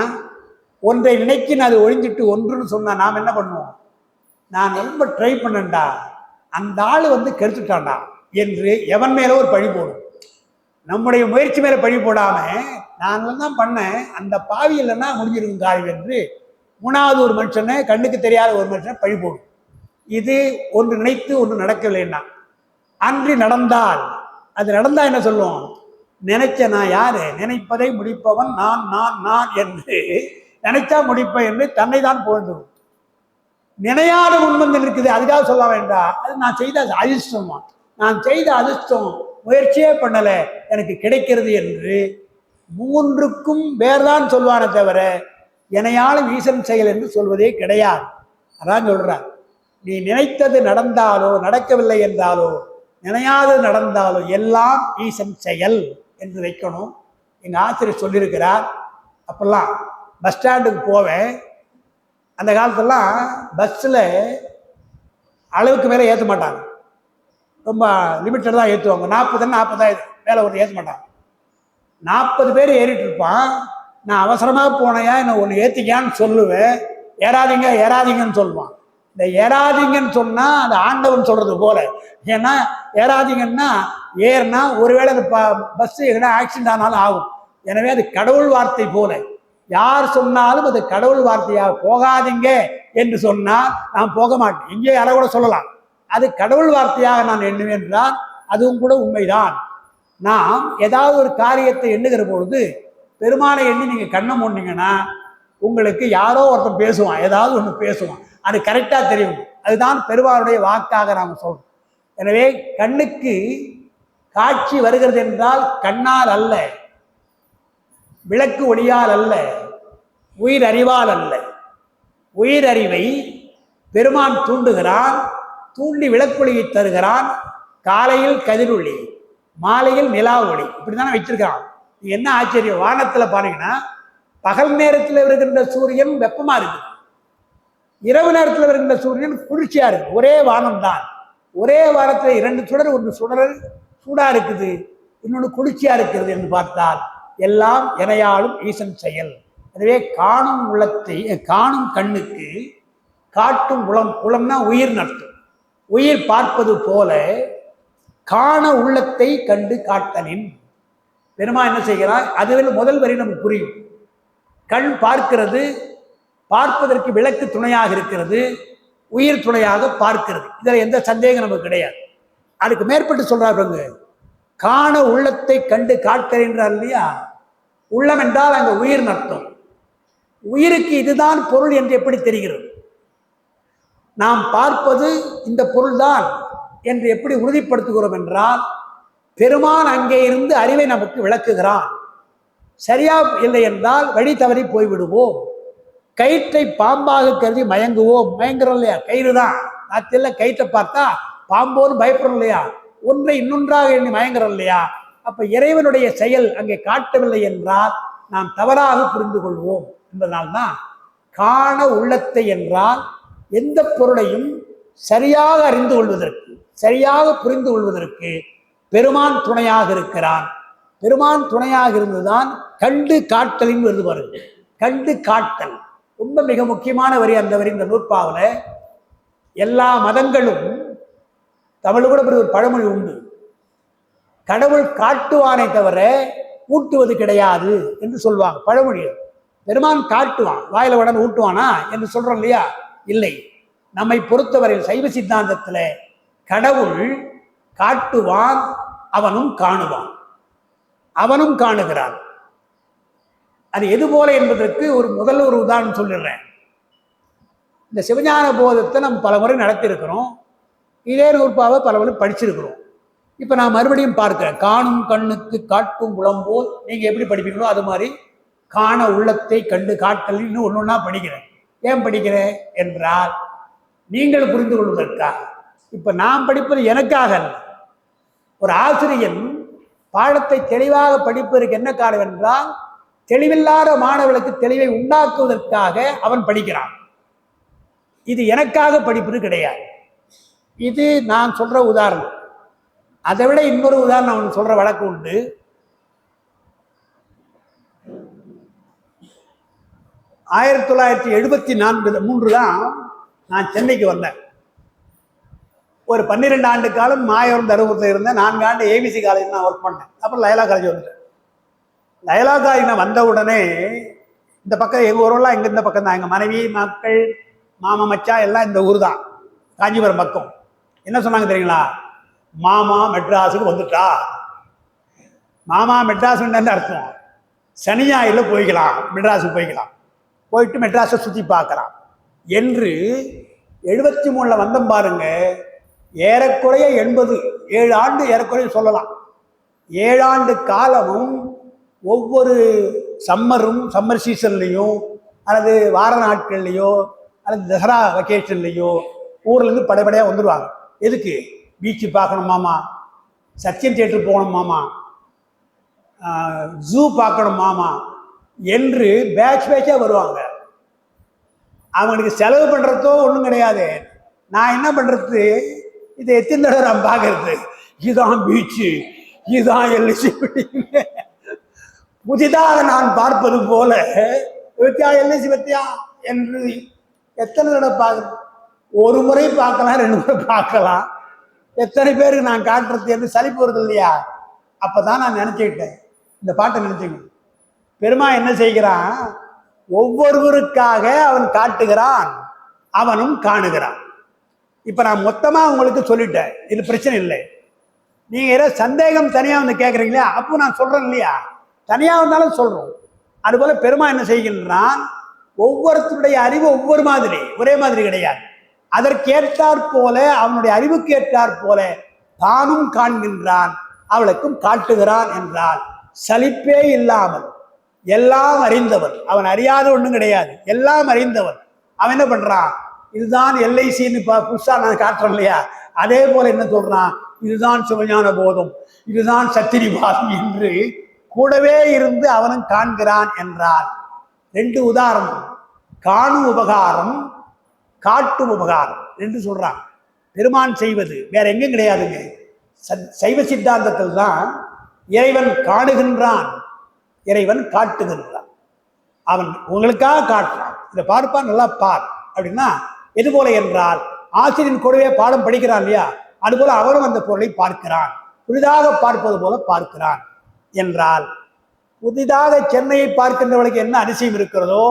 ஒன்றை நினைக்கின்னு அது ஒழிஞ்சிட்டு ஒன்றுன்னு சொன்னா நாம் என்ன பண்ணுவோம், நான் ரொம்ப ட்ரை பண்ணேன்டா, அந்த ஆள் வந்து கெடுத்துட்டான்டா என்று எவன் மேல ஒரு பழி போடும். நம்முடைய முயற்சி மேல பழி போடாம, நான் தான் பண்ணேன், அந்த பாவி இல்லைன்னா முடிஞ்சிருக்கும் காரியம் என்று 3வது ஒரு மனுஷனை, கண்ணுக்கு தெரியாத ஒரு மனுஷனை பழி போடும். இது ஒன்று நினைத்து ஒன்று நடக்கவில்லைன்னா. அன்றி நடந்தால், அது நடந்தா என்ன சொல்லுவோம், நினைச்ச நான் யாரு, நினைப்பதை முடிப்பவன் நான் நான் நான் என்று நினைச்சா முடிப்பேன் என்று தன்னை தான் புகழ்ந்துடும். நினையாத முன்வந்து இருக்குது, அதுக்காக சொல்ல வேண்டாம், அது நான் செய்த அதிர்ஷ்டமா, நான் செய்த அதிர்ஷ்டம், முயற்சியே பண்ணல எனக்கு கிடைக்கிறது என்று 3க்கும் வேறுதான் சொல்வானே தவிர எனையாலும் ஈசன் செயல் என்று சொல்வதே கிடையாது. அதான் சொல்றார், நீ நினைத்தது நடந்தாலோ நடக்கவில்லை என்றாலோ நினையாது நடந்தாலோ எல்லாம் ஈசன் செயல் என்று வைக்கணும். எங்கள் ஆசிரியர் சொல்லியிருக்கிறார். அப்பெல்லாம் பஸ் ஸ்டாண்டுக்கு போவேன், அந்த காலத்தெல்லாம் பஸ்ஸில் அளவுக்கு மேலே ஏற்ற மாட்டாங்க, ரொம்ப லிமிட்டட் தான் ஏற்றுவாங்க. 40 மேலே ஒரு ஏற்ற மாட்டாங்க. 40 பேர் ஏறிட்டு இருப்பான். நான் அவசரமாக போனையா என்ன ஒன்று ஏற்றிக்கான்னு சொல்லுவேன், ஏறாதீங்க ஏறாதீங்கன்னு சொல்லுவான். இந்த ஏறாதீங்கன்னு சொன்னா அந்த ஆண்டவன் சொல்றது போல. ஏன்னா ஏறாதீங்கன்னா ஏறினா ஒருவேளை அந்த பஸ் எங்கன்னா ஆக்சிடென்ட் ஆனாலும் ஆகும். எனவே அது கடவுள் வார்த்தை போல. யார் சொன்னாலும் அது கடவுள் வார்த்தையாக போகாதீங்க என்று சொன்னால் நான் போக மாட்டேன். இங்கே யாரை கூட சொல்லலாம், அது கடவுள் வார்த்தையாக நான் எண்ணுவேன் என்றால் அதுவும் கூட உண்மைதான். நாம் ஏதாவது ஒரு காரியத்தை எண்ணுகிற பொழுது பெருமானை எண்ணி நீங்க கண்ணை மூடினீங்கன்னா உங்களுக்கு யாரோ ஒருத்தன் பேசுவான், ஏதாவது ஒன்று பேசுவான், அது கரெக்டா தெரியும். அதுதான் பெருமானுடைய வாக்காக நாம் சொல்றோம். எனவே கண்ணுக்கு காட்சி வருகிறது என்றால் கண்ணால் அல்ல, விளக்கு ஒளியால் அல்ல, உயிர் அறிவால் அல்ல. உயிர் அறிவை பெருமான் தூண்டுகிறான், தூண்டி விளக்கொளியை தருகிறான். காலையில் கதிரொளி, மாலையில் நிலா ஒளி, இப்படித்தானே வச்சிருக்கான். என்ன ஆச்சரியம், வானத்துல பாருங்கன்னா பகல் நேரத்தில் வருகின்ற சூரியன் வெப்பமா இருக்கு, இரவு நேரத்தில் வருகின்ற சூரியன் குளிர்ச்சியா இருக்கு. ஒரே வானம் தான், ஒரே வாரத்தில் இரண்டு சுடர், ஒன்று சுடர் சூடா இருக்குது, இன்னொன்று குளிர்ச்சியா இருக்கிறது என்று பார்த்தால் எல்லாம் எனையாளும் ஈசன் செயல். எனவே காணும் உள்ளத்தை, காணும் கண்ணுக்கு காட்டும் உளம், உளம்னா உயிர் நட்டும், உயிர் பார்ப்பது போல காண உள்ளத்தை கண்டு காட்டலின். பெருமா என்ன செய்கிறார், அதுவில் முதல் வரி நமக்கு புரியும். கண் பார்க்கிறது, பார்ப்பதற்கு விளக்கு துணையாக இருக்கிறது, உயிர் துணையாக பார்க்கிறது. இதில் எந்த சந்தேகம் நமக்கு கிடையாது. அதுக்கு மேற்பட்டு சொல்றாங்க, காண உள்ளத்தை கண்டு காட்டலின்றார் இல்லையா. உள்ளம் என்றால் அங்க உயிர் நட்டம். உயிருக்கு இதுதான் பொருள் என்று எப்படி தெரிகிறது? நாம் பார்ப்பது இந்த பொருள்தான் என்று எப்படி உறுதிப்படுத்துகிறோம் என்றால், பெருமான் அங்கே இருந்து அறிவை நமக்கு விளக்குகிறான். சரியா இல்லை என்றால் வழி தவறி போய்விடுவோம். கயிற்றை பாம்பாக கருதி மயங்குவோம். மயங்குறோம் இல்லையா, கயிறு தான். ராத்திரில கயிற்றை பார்த்தா பாம்போன்னு பயப்படுறோம் இல்லையா, ஒன்றை இன்னொன்றாக எண்ணி மயங்குறோம் இல்லையா. அப்ப இறைவனுடைய செயல் அங்கே காட்டவில்லை என்றால் நாம் தவறாக புரிந்து கொள்வோம் என்பதனால்தான் காண உள்ளத்தை என்றால் எந்த பொருளையும் சரியாக அறிந்து கொள்வதற்கு, சரியாக புரிந்து கொள்வதற்கு பெருமான் துணையாக இருக்கிறான். பெருமான் துணையாக இருந்துதான் கண்டு காட்டலின் வருது பாருங்க. கண்டு காட்டல் ரொம்ப மிக முக்கியமான வரி. அந்த வரி இந்த நூற்பாவில எல்லா மதங்களும், தமிழ் கூட ஒரு பழமொழி உண்டு, கடவுள் காட்டுவானை தவிர ஊட்டுவது கிடையாது என்று சொல்லுவாங்க. பழமொழி. பெருமான் காட்டுவான், வாயில உடனே ஊட்டுவானா என்று சொல்றோம் இல்லையா, இல்லை. நம்மை பொறுத்தவரையில் சைவ சித்தாந்தத்துல கடவுள் காட்டுவான், அவனும் காணுவான், அவனும் காணுகிறான். அது எது போல என்பதற்கு ஒரு உதாரணம் சொல்லிடுறேன். இந்த சிவஞான போதத்தை நம்ம பல முறை நடத்தியிருக்கிறோம், இதே நூற்பாவை பல முறை படிச்சிருக்கிறோம். இப்ப நான் மறுபடியும் பார்க்கிறேன். காணும் கண்ணுக்கு காட்டும் உளம்போல், நீங்க எப்படி படிப்பீங்களோ அது மாதிரி காண உள்ளத்தை கண்டு காட்டல் இன்னும் ஒன்னொன்னா படிக்கிறேன். ஏன் படிக்கிறேன் என்றால் நீங்கள் புரிந்து கொள்வதற்காக. இப்ப நான் படிப்பது எனக்காக அல்ல. ஒரு ஆசிரியன் பாடத்தை தெளிவாக படிப்பதற்கு என்ன காரணம் என்றால், தெளிவில்லாத மாணவர்களுக்கு தெளிவை உண்டாக்குவதற்காக அவன் படிக்கிறான். இது எனக்காக படிப்பது கிடையாது. இது நான் சொல்ற உதாரணம். அதை விட இன்னொரு உதாரணம் அவன் சொல்ற வழக்கு உண்டு. ஆயிரத்தி 1973 தான் நான் சென்னைக்கு வந்தேன். ஒரு 12 ஆண்டு காலம் மாயவரம் தருமபுரத்தில் இருந்தேன். 4 ஆண்டு ஏபிசி காலேஜ் நான் ஒர்க் பண்ணேன். அப்புறம் லயலா காலேஜ் வந்துட்டேன். லயலா காலேஜ் நான் வந்த உடனே இந்த பக்கம் எங்கள் ஊரெல்லாம் எங்க இந்த பக்கம் தான். எங்கள் மனைவி, மக்கள், மாமா, மச்சா எல்லாம் இந்த ஊர் தான், காஞ்சிபுரம் பக்கம். என்ன சொன்னாங்க தெரியுங்களா, மாமா மெட்ராஸுக்கு வந்துட்டா. மாமா மெட்ராஸ் அர்த்தம் சனி ஞாயிறுல போய்க்கலாம், மெட்ராஸுக்கு போய்க்கலாம், போயிட்டு மெட்ராஸை சுற்றி பார்க்கலாம் என்று 73 வந்தம் பாருங்க. ஏறக்குறைய 7 ஆண்டு ஏறக்குறைய சொல்லலாம். 7 ஆண்டு காலமும் ஒவ்வொரு சம்மர் சீசன்லையும் அல்லது வார நாட்கள்லையோ அல்லது தசரா வெக்கேஷன்லையோ ஊர்லேருந்து படைப்படையாக வந்துடுவாங்க. எதுக்கு? பீச்சு பார்க்கணும் மாமா, சச்சின் தியேட்டர் போகணும் மாமா, ஜூ பார்க்கணும் மாமா என்று பேட்சாக வருவாங்க. அவங்களுக்கு செலவு பண்ணுறதோ ஒன்றும் கிடையாது. நான் என்ன பண்ணுறது, இதை எத்தனை தடவை நான் பார்க்கறது, இதுதான் பீச்சு, இதுதான் எல்ஐசி, புதிதாக நான் பார்ப்பது போல வித்தியா எல்ஐசி பத்தியா என்று எத்தனை தடவை பார்க்குறது. ஒரு முறை பார்க்கலாம், 2 முறை பார்க்கலாம். எத்தனை பேருக்கு நான் காட்டுறது என்று சலிப்பு வருது இல்லையா? அப்பதான் நான் நினைச்சுக்கிட்டேன், இந்த பாட்டை நினைச்சுக்கணும். பெருமா என்ன செய்கிறான்? ஒவ்வொருவருக்காக அவன் காட்டுகிறான், அவனும் காணுகிறான். இப்ப நான் மொத்தமா உங்களுக்கு சொல்லிட்டேன், இது பிரச்சனை இல்லை. நீங்க ஏதோ சந்தேகம் தனியா வந்து கேட்குறீங்களா, அப்போ நான் சொல்றேன் இல்லையா, தனியா வந்தாலும் சொல்றோம். அதுபோல பெருமா என்ன செய்கின்றான்? ஒவ்வொருத்தருடைய அறிவு ஒவ்வொரு மாதிரி, ஒரே மாதிரி கிடையாது. அதற்கேற்றாற் போல, அவனுடைய அறிவுக்கு ஏற்றாற் போல தானும் காண்கின்றான், அவளுக்கும் காட்டுகிறான் என்றால் சலிப்பே இல்லாமல் எல்லாம் அறிந்தவன். அவன் அறியாத ஒன்றும் கிடையாது, எல்லாம் அறிந்தவன். அவன் என்ன பண்றான்? இதுதான் எல்ஐசின்னு புதுசா நான் காட்டுறேன் இல்லையா, அதே போல என்ன சொல்றான்? இதுதான் சிவஞான போதம், இதுதான் சத்திரிவாதம் என்று கூடவே இருந்து அவனும் காண்கிறான் என்றால் 2 உதாரணம். காணும் உபகாரம், காட்டும் உபகாரம் என்று சொல்றான். பெருமான் செய்வது வேற எங்கும் கிடையாதுங்க. சைவ சித்தாந்தத்தில் தான் இறைவன் காணுகின்றான், இறைவன் காட்டுகின்றான். அவன் உங்களுக்காக காட்டுறான், இதை பார்ப்பா, நல்லா பார் அப்படின்னா எது போல என்றால், ஆசிரியன் கூடவே பாடம் படிக்கிறான் இல்லையா, அதுபோல அவரும் அந்த பொருளை பார்க்கிறான், புதிதாக பார்ப்பது போல பார்க்கிறான் என்றால், புதிதாக சென்னையை பார்க்கின்றவளுக்கு என்ன அதிசயம் இருக்கிறதோ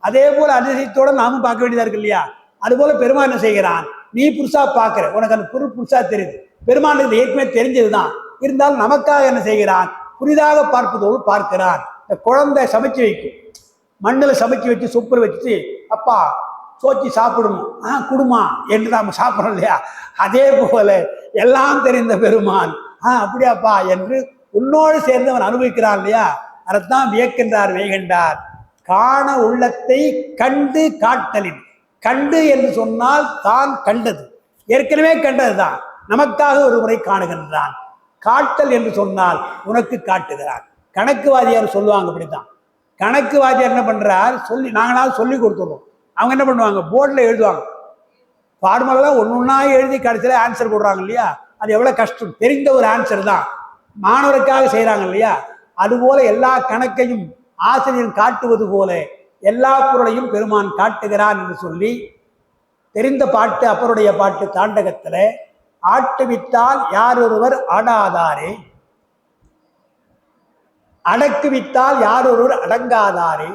அதே போல அதிசயத்தோட நாமும் பார்க்க வேண்டியதா இருக்கு இல்லையா. அதுபோல பெருமான் என்ன செய்கிறான்? நீ புதுசா பார்க்கிற, உனக்கு அந்த பொருள் புதுசா தெரியுது, பெருமானுக்கு ஏற்கனவே தெரிஞ்சதுதான், இருந்தாலும் நமக்காக என்ன செய்கிறான்? புதிதாக பார்ப்பதோடு பார்க்கிறான். இந்த குழந்தை சமைச்சு வைக்கும், மண்ணில் சமைச்சு வச்சு சொப்பில் வச்சுட்டு, அப்பா சோச்சி சாப்பிடணும், குடுமா என்று நாம் சாப்பிடறோம் இல்லையா, அதே போல எல்லாம் தெரிந்த பெருமான் அப்படியாப்பா என்று உன்னோடு சேர்ந்து அவன் அனுபவிக்கிறான் இல்லையா. அதைத்தான் வியக்கின்றார் மெய்கண்டார். காண உள்ளத்தை கண்டு காட்டலின். கண்டு என்று சொன்னால் தான் கண்டது, ஏற்கனவே கண்டதுதான், நமக்காக ஒரு முறை காணுகின்றான். காட்டல் என்று சொன்னால் உனக்கு காட்டுகிறான். கணக்கு வாத்தியார் சொல்லுவாங்க, அப்படித்தான். கணக்கு வாத்தியார் என்ன பண்றார்? நாங்களாவது சொல்லி கொடுத்துடுறோம், அவங்க என்ன பண்ணுவாங்க? போர்டில் எழுதுவாங்க, ஃபார்முலாம் ஒன்னொன்னா எழுதி கடைசியில் ஆன்சர் கொடுறாங்க இல்லையா. அது எவ்வளவு கஷ்டம், தெரிந்த ஒரு ஆன்சர் தான், மாணவருக்காக செய்யறாங்க இல்லையா. அதுபோல எல்லா கணக்கையும் ஆசிரியர் காட்டுவது போல எல்லா பொருளையும் பெருமான் காட்டுகிறான் என்று சொல்லி, தெரிந்த பாட்டு அப்பருடைய பாட்டு தாண்டகத்துல, ஆட்டுவித்தால் யார் ஒருவர் ஆடாதாரே, அடக்குவித்தால் யார் ஒருவர் அடங்காதாரே,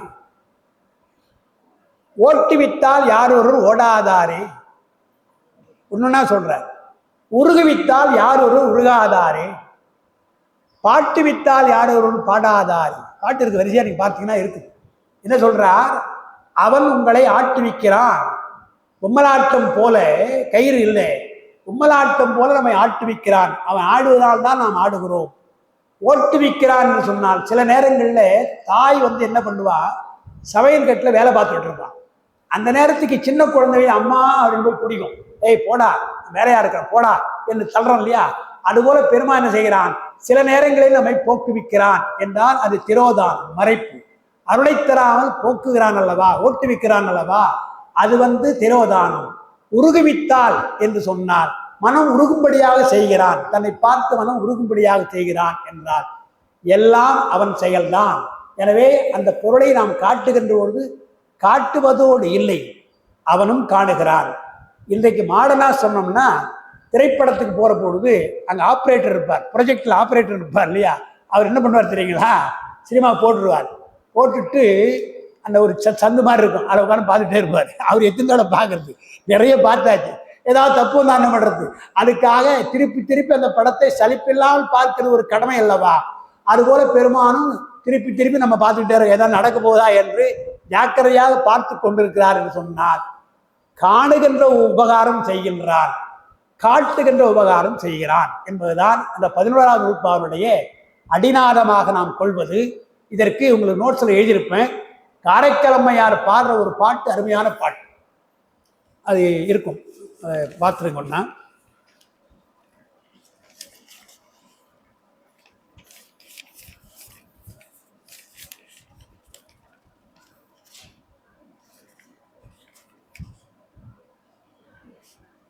ஓட்டுவித்தால் யார் ஒருவர் ஓடாதாரே, ஒண்ணுன்னா சொல்ற, உருகுவித்தால் யார் ஒருவர் உருகாதாரே, பாட்டு வித்தால் யார் ஒருவர் பாடாதாரே. பாட்டு இருக்கு, வரிசையா நீங்க பார்த்தீங்கன்னா இருக்கு. என்ன சொல்றார்? அவன் உங்களை ஆட்டுவிக்கிறான், பொம்மலாட்டம் போல, கயிறு இல்லை, பொம்மலாட்டம் போல நம்மை ஆட்டுவிக்கிறான். அவன் ஆடுவதால் தான் நாம் ஆடுகிறோம். ஓட்டுவிக்கிறான் என்று சொன்னால், சில நேரங்கள்ல தாய் என்ன பண்ணுவா? சமையல் கட்டில் வேலை பார்த்துட்டு இருப்பான். அந்த நேரத்துக்கு சின்ன குழந்தைய அம்மா அப்படின்னு போய் பிடிக்கும், ஏய் போடா, வேலையா இருக்கிறான் போடா என்று தள்ளுறோம் இல்லையா. அதுபோல பெருமா என்ன செய்கிறான்? சில நேரங்களில் நம்மை போக்குவிக்கிறான் என்றால் அது திரோதான், மறைப்பு. அருளை தராமல் போக்குகிறான் அல்லவா, ஓட்டுவிக்கிறான் அல்லவா, அது திரோதானம். உருகுவித்தால் என்று சொன்னால் மனம் உருகும்படியாக செய்கிறான், தன்னை பார்த்து மனம் உருகும்படியாக செய்கிறான் என்றால் எல்லாம் அவன் செயல்தான். எனவே அந்த பொருளை நாம் காட்டுகின்ற பொழுது காட்டுவதோடு இல்லை, அவனும் காணுகிறான். இன்றைக்கு மாடர்னா சொன்னோம்னா, திரைப்படத்துக்கு போற பொழுது அங்க ஆப்ரேட்டர் இருப்பார், ப்ரொஜெக்ட்ல ஆப்ரேட்டர் இருப்பார் இல்லையா. அவர் என்ன பண்ணுவார் தெரியுங்களா? சினிமா போட்டுருவார், போட்டுட்டு அந்த ஒரு சந்து மாதிரி இருக்கும், அதை உட்காந்து பார்த்துட்டே இருப்பார். அவர் எத்தனை தடவை பார்க்கறது, நிறைய பார்த்தாச்சு, ஏதாவது தப்பு தான் என்ன பண்றது. அதுக்காக திருப்பி திருப்பி அந்த படத்தை சலிப்பில்லாமல் பார்க்கிறது ஒரு கடமை அல்லவா. அதுபோல பெருமானும் திருப்பி திருப்பி நம்ம பார்த்துக்கிட்டே இருக்கோம், ஏதாவது நடக்க போதா என்று ஜாக்கிரதையாக பார்த்து கொண்டிருக்கிறார் என்று சொன்னால், காணுகின்ற உபகாரம் செய்கின்றான், காட்டுகின்ற உபகாரம் செய்கிறான் என்பதுதான் அந்த 11ஆவது நூற்பாவுடைய அடிநாதமாக நாம் கொள்வது. இதற்கு உங்களுக்கு நோட்ஸ்ல எழுதியிருப்பேன். காரைக்கிழமையார் பாடுற ஒரு பாட்டு, அருமையான பாட்டு, அது இருக்கும், பார்த்துருக்கோம்னா.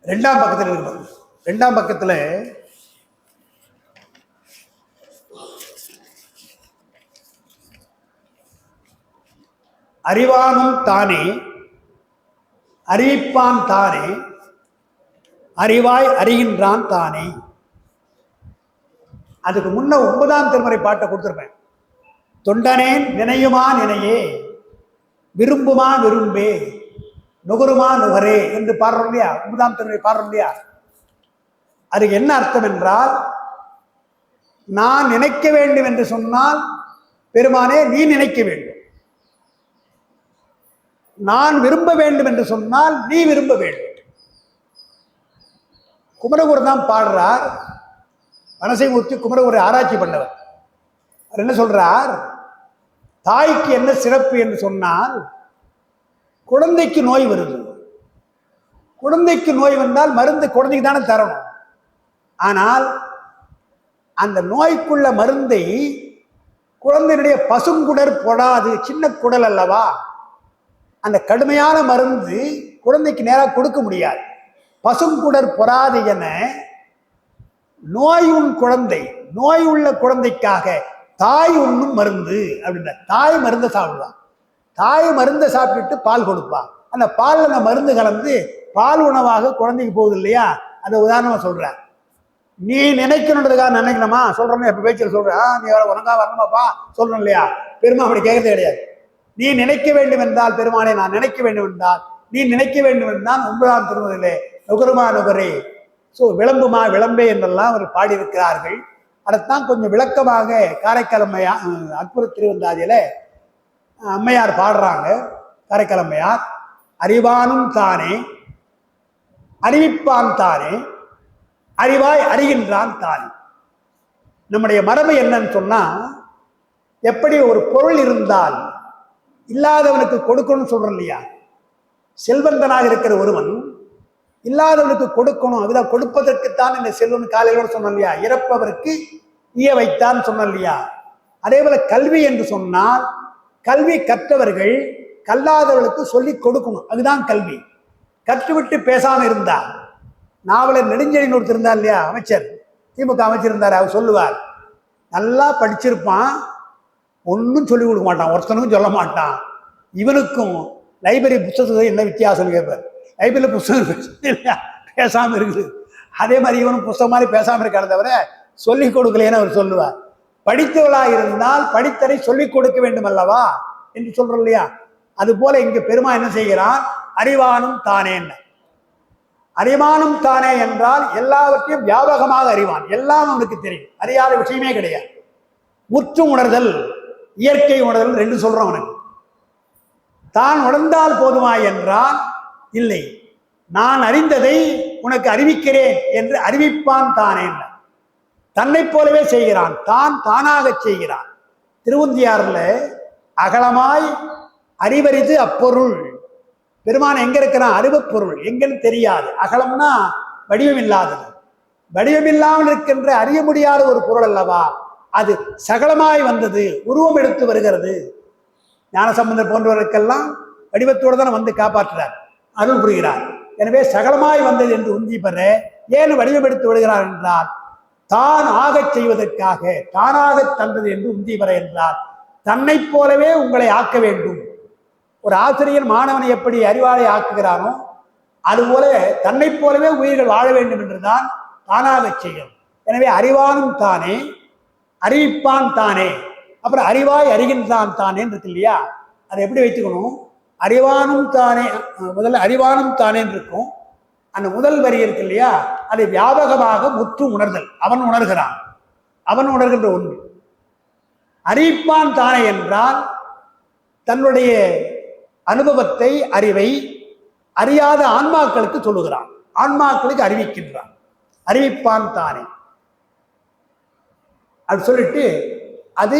ரெண்டாம் பக்கத்தில் இருக்கு, ரெண்டாம் பக்கத்துல அறிவானும் தானே அறிவிப்பான் தானே, அறிவாய் அறிகின்றான் தானே. அதுக்கு முன்ன 9ஆம் திருமுறை பாட்டை கொடுத்துருப்பேன். தொண்டனேன் நினையுமா நினையே, விரும்புமா விரும்பே, நுகருமா நுகரே என்று பாடுறோம் இல்லையா? 9ஆம் திருமுறை பாடுறோம் இல்லையா? அதுக்கு என்ன அர்த்தம் என்றால், நான் நினைக்க வேண்டும் என்று சொன்னால் பெருமானே நீ நினைக்க வேண்டும், நான் விரும்ப வேண்டும் என்று சொன்னால் நீ விரும்ப வேண்டும். குமரகுரு தான் பாடுறார். வனசைமூர்த்தி குமரகுரு ஆராய்ச்சி பண்ணவர். அவர் என்ன சொல்றார், தாய்க்கு என்ன சிறப்பு என்று சொன்னால், குழந்தைக்கு நோய் வருது. குழந்தைக்கு நோய் வந்தால் மருந்து குழந்தைக்கு தானே தரணும். ஆனால் அந்த நோய்க்குள்ள மருந்தை குழந்தையினுடைய பசுங்குடர் போடாது, சின்ன குடல் அல்லவா, அந்த கடுமையான மருந்து குழந்தைக்கு நேராக கொடுக்க முடியாது. பசுங்குடர் பொறாது என நோய் உன் குழந்தை, நோய் உள்ள குழந்தைக்காக தாய் உண்ணும் மருந்து அப்படின்ற, தாய் மருந்தை சாப்பிடுவான். தாய் மருந்தை சாப்பிட்டுட்டு பால் கொடுப்பான். அந்த பால் அந்த மருந்து கலந்து பால் உணவாக குழந்தைக்கு போகுது இல்லையா? அதை உதாரணமா சொல்றேன். நீ நினைக்கணுன்றதுக்காக நினைக்கணுமா சொல்றேன்னு எப்ப பேச்சில் சொல்றேன். நீ உனக்கா வரணுமாப்பா சொல்றேன் இல்லையா? பெருமா அப்படி கேட்கறதே கிடையாது. நீ நினைக்க வேண்டும் என்றால், பெருமானை நான் நினைக்க வேண்டும் என்றால், நீ நினைக்க வேண்டும் என்றால் 9ஆம் திருமுறையிலே நுகருமா நுகரே, விளம்புமா விளம்பே என்றெல்லாம் அவர் பாடியிருக்கிறார்கள். அதைத்தான் கொஞ்சம் விளக்கமாக காரைக்கால் அம்மையார் அற்புத திருவந்தாதியில அம்மையார் பாடுறாங்க. காரைக்கால் அம்மையார், அறிவானும் தானே, அறிவிப்பான் தானே, அறிவாய் அறிகின்றான் தானே. நம்முடைய மரபு என்னன்னு சொன்னா, எப்படி ஒரு பொருள் இருந்தால் இல்லாதவனுக்கு கொடுக்கணும்னு சொல்றோம் இல்லையா? செல்வந்தனாக இருக்கிற ஒருவன் இல்லாதவனுக்கு கொடுக்கணும், அதுதான் கொடுப்பதற்குத்தான் இந்த செல்வன் காலையிலோடு சொன்னோம் இல்லையா? இறப்பவருக்கு ஈய வைத்தான் சொன்னோம் இல்லையா? அதே போல கல்வி என்று சொன்னால், கல்வி கற்றவர்கள் கல்லாதவர்களுக்கு சொல்லி கொடுக்கணும், அதுதான் கல்வி. கற்றுவிட்டு பேசாம இருந்தார். நாவலர் நெடுஞ்செழியன் ஒருத்தர் இருந்தார் இல்லையா, அமைச்சர், திமுக அமைச்சர் இருந்தார். அவர் சொல்லுவார், நல்லா படிச்சிருப்பான், ஒன்றும் சொல்லிக் கொடுக்க மாட்டான், ஒருத்தனுக்கும் சொல்ல மாட்டான். இவனுக்கும் லைப்ரரி புத்தகத்துக்கு என்ன வித்தியாசம்னு கேட்பார். லைப்ரரியில் புத்தகம் இல்லையா, பேசாமல் இருக்குது. அதே மாதிரி இவனும் புத்தகம் மாதிரி பேசாமல் இருக்கான தவிர சொல்லிக் கொடுக்கலேன்னு அவர் சொல்லுவார். படித்தவளாக இருந்தால் படித்ததை சொல்லிக் கொடுக்க வேண்டும் அல்லவா என்று சொல்றோம் இல்லையா? அது போல இங்கு பெருமா என்ன செய்கிறான், அறிவானும் தானேன்னு. அறிவானும் தானே என்றால் எல்லாவற்றையும் வியாபகமாக அறிவான், எல்லாம் அவனுக்கு தெரியும், அறியாத விஷயமே கிடையாது. முற்று உணர்தல், இயற்கை உணர்தல் ரெண்டு சொல்றோம். அவனுக்கு தான் உணர்ந்தால் போதுமா என்றால் இல்லை, நான் அறிந்ததை உனக்கு அறிவிக்கிறேன் என்று அறிவிப்பான் தானே. தன்னை போலவே செய்கிறான், தான் தானாக செய்கிறான். திருவுந்தியார்ல அகலமாய் அறிவறிது அப்பொருள், பெருமான் எங்க இருக்கிறான், அறிவுப்பொருள் எங்கன்னு தெரியாது. அகலம்னா வடிவம் இல்லாதது, வடிவமில்லாமல் இருக்கின்ற அறிய முடியாத ஒரு பொருள் அல்லவா, அது சகலமாய் வந்தது, உருவம் எடுத்து வருகிறது. ஞானசம்பந்தர் போன்றவர்களுக்கெல்லாம் வடிவத்தோடு தான் வந்து காப்பாற்றுறார், அருள் புரிகிறார். எனவே சகலமாய் வந்தது என்று உந்தி பெற ஏன் வடிவம் எடுத்து விடுகிறார் என்றால், தான் ஆகச் செய்வதற்காக, தானாக தந்தது என்று உந்தி பெற என்றால், தன்னை போலவே உங்களை ஆக்க வேண்டும். ஒரு ஆசிரியர் மாணவனை எப்படி அறிவாளை ஆக்குகிறானோ அதுபோல தன்னை போலவே உயிர்கள் வாழ வேண்டும் என்றுதான் தானாக செய்யும். எனவே அறிவானும் தானே, அறிவிப்பான் தானே, அப்புறம் அறிவாய் அறிகின்றான் தானே இருக்கு இல்லையா? அதை எப்படி வைத்துக்கணும், அறிவானும் தானே, முதல்ல அறிவானும் தானே இருக்கும். அந்த முதல் வரி இருக்கு இல்லையா, அதை வியாபகமாக முற்று உணர்தல், அவன் உணர்கிறான், அவன் உணர்கின்ற ஒன்று. அறிவிப்பான் தானே என்றால் தன்னுடைய அனுபவத்தை, அறிவை அறியாத ஆன்மாக்களுக்கு சொல்லுகிறான், ஆன்மாக்களுக்கு அறிவிக்கின்றான். அறிவிப்பான் தானே அது சொல்லிட்டு அது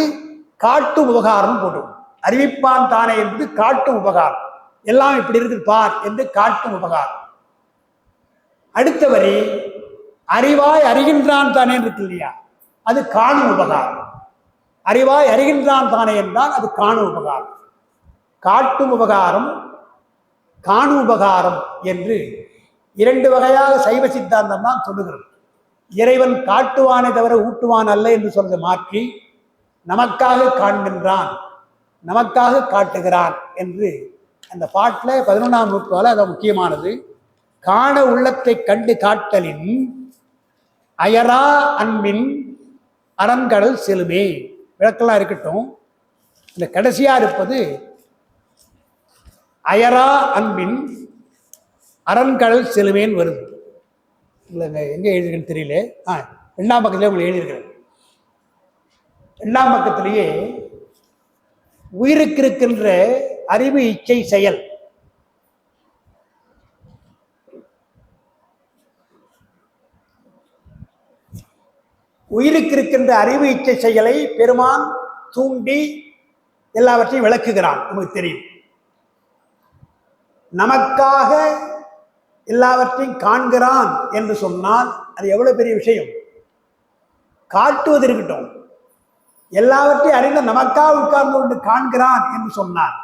காட்டு உபகாரம் போட்டு, அறிவிப்பான் தானே என்பது காட்டு உபகாரம், எல்லாம் இப்படி இருக்குது பார் என்று காட்டும் உபகாரம். அடுத்த வரி அறிவாய் அறிகின்றான் தானே இருக்கு இல்லையா, அது காணும் உபகாரம். அறிவாய் அறிகின்றான் தானே என்றால் அது காணும் உபகாரம். காட்டும் உபகாரம், காணும் உபகாரம் என்று இரண்டு வகையாக சைவ சித்தாந்தம் தான் சொல்லுகிறது. இறைவன் காட்டுவானே தவிர ஊட்டுவான் அல்ல என்று சொல்றதை மாற்றி நமக்காக காண்கின்றான், நமக்காக காட்டுகிறான் என்று அந்த பாட்டில் 11ஆம் நூற்றாண்டில் அது முக்கியமானது. காண உள்ளத்தை கண்டு காட்டலின் அயரா அன்பின் அரண்கடல் செலுமே. விளக்கெல்லாம் இருக்கட்டும். இந்த கடைசியா இருப்பது அயரா அன்பின் அரண்கடல் செலுமேன்னு வருது. இல்லை எங்கே எழுதிருக்குன்னு தெரியல. 2ஆம் பக்கத்திலே உங்களுக்கு எழுதியிருக்கிறேன். 2ஆம் பக்கத்திலேயே உயிருக்கு இருக்கின்ற அறிவு இச்சை செயல், உயிருக்கு இருக்கின்ற அறிவு இச்சை செயலை பெருமான் தூண்டி எல்லாவற்றையும் விளக்குகிறான். நமக்கு தெரியும். நமக்காக எல்லாவற்றையும் காண்கிறான் என்று சொன்னால் அது எவ்வளவு பெரிய விஷயம். காட்டுவது இருக்கட்டும், எல்லாவற்றையும் அறிந்த நமக்காக உட்கார்ந்து கொண்டு காண்கிறான் என்று சொன்னான்.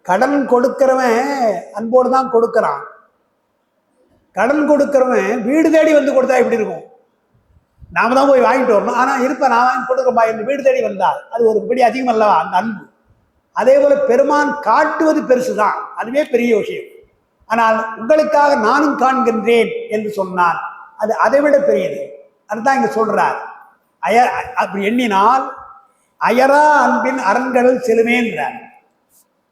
கடன் கொடுக்கிறவன் அன்போடு தான் கொடுக்கிறான். கடன் கொடுக்கிறவன் வீடு தேடி வந்து கொடுத்தா எப்படி இருக்கும்? நாம தான் போய் வாங்கிட்டு வரணும். ஆனால் இருப்பேன் நான் வாங்கி கொடுக்குறப்பா என்று வீடு தேடி வந்தால் அது ஒரு படி அதிகம் அல்லவா அந்த அன்பு. அதே போல பெருமான் காட்டுவது பெருசுதான், அதுவே பெரிய விஷயம். ஆனால் உங்களுக்காக நானும் காண்கின்றேன் என்று சொன்னான், அது அதை விட பெரியது. அதுதான் இங்க சொல்றார். அப்படி எண்ணினால் அயரா அன்பின் அரண்கடல் செலுமேன்றார்.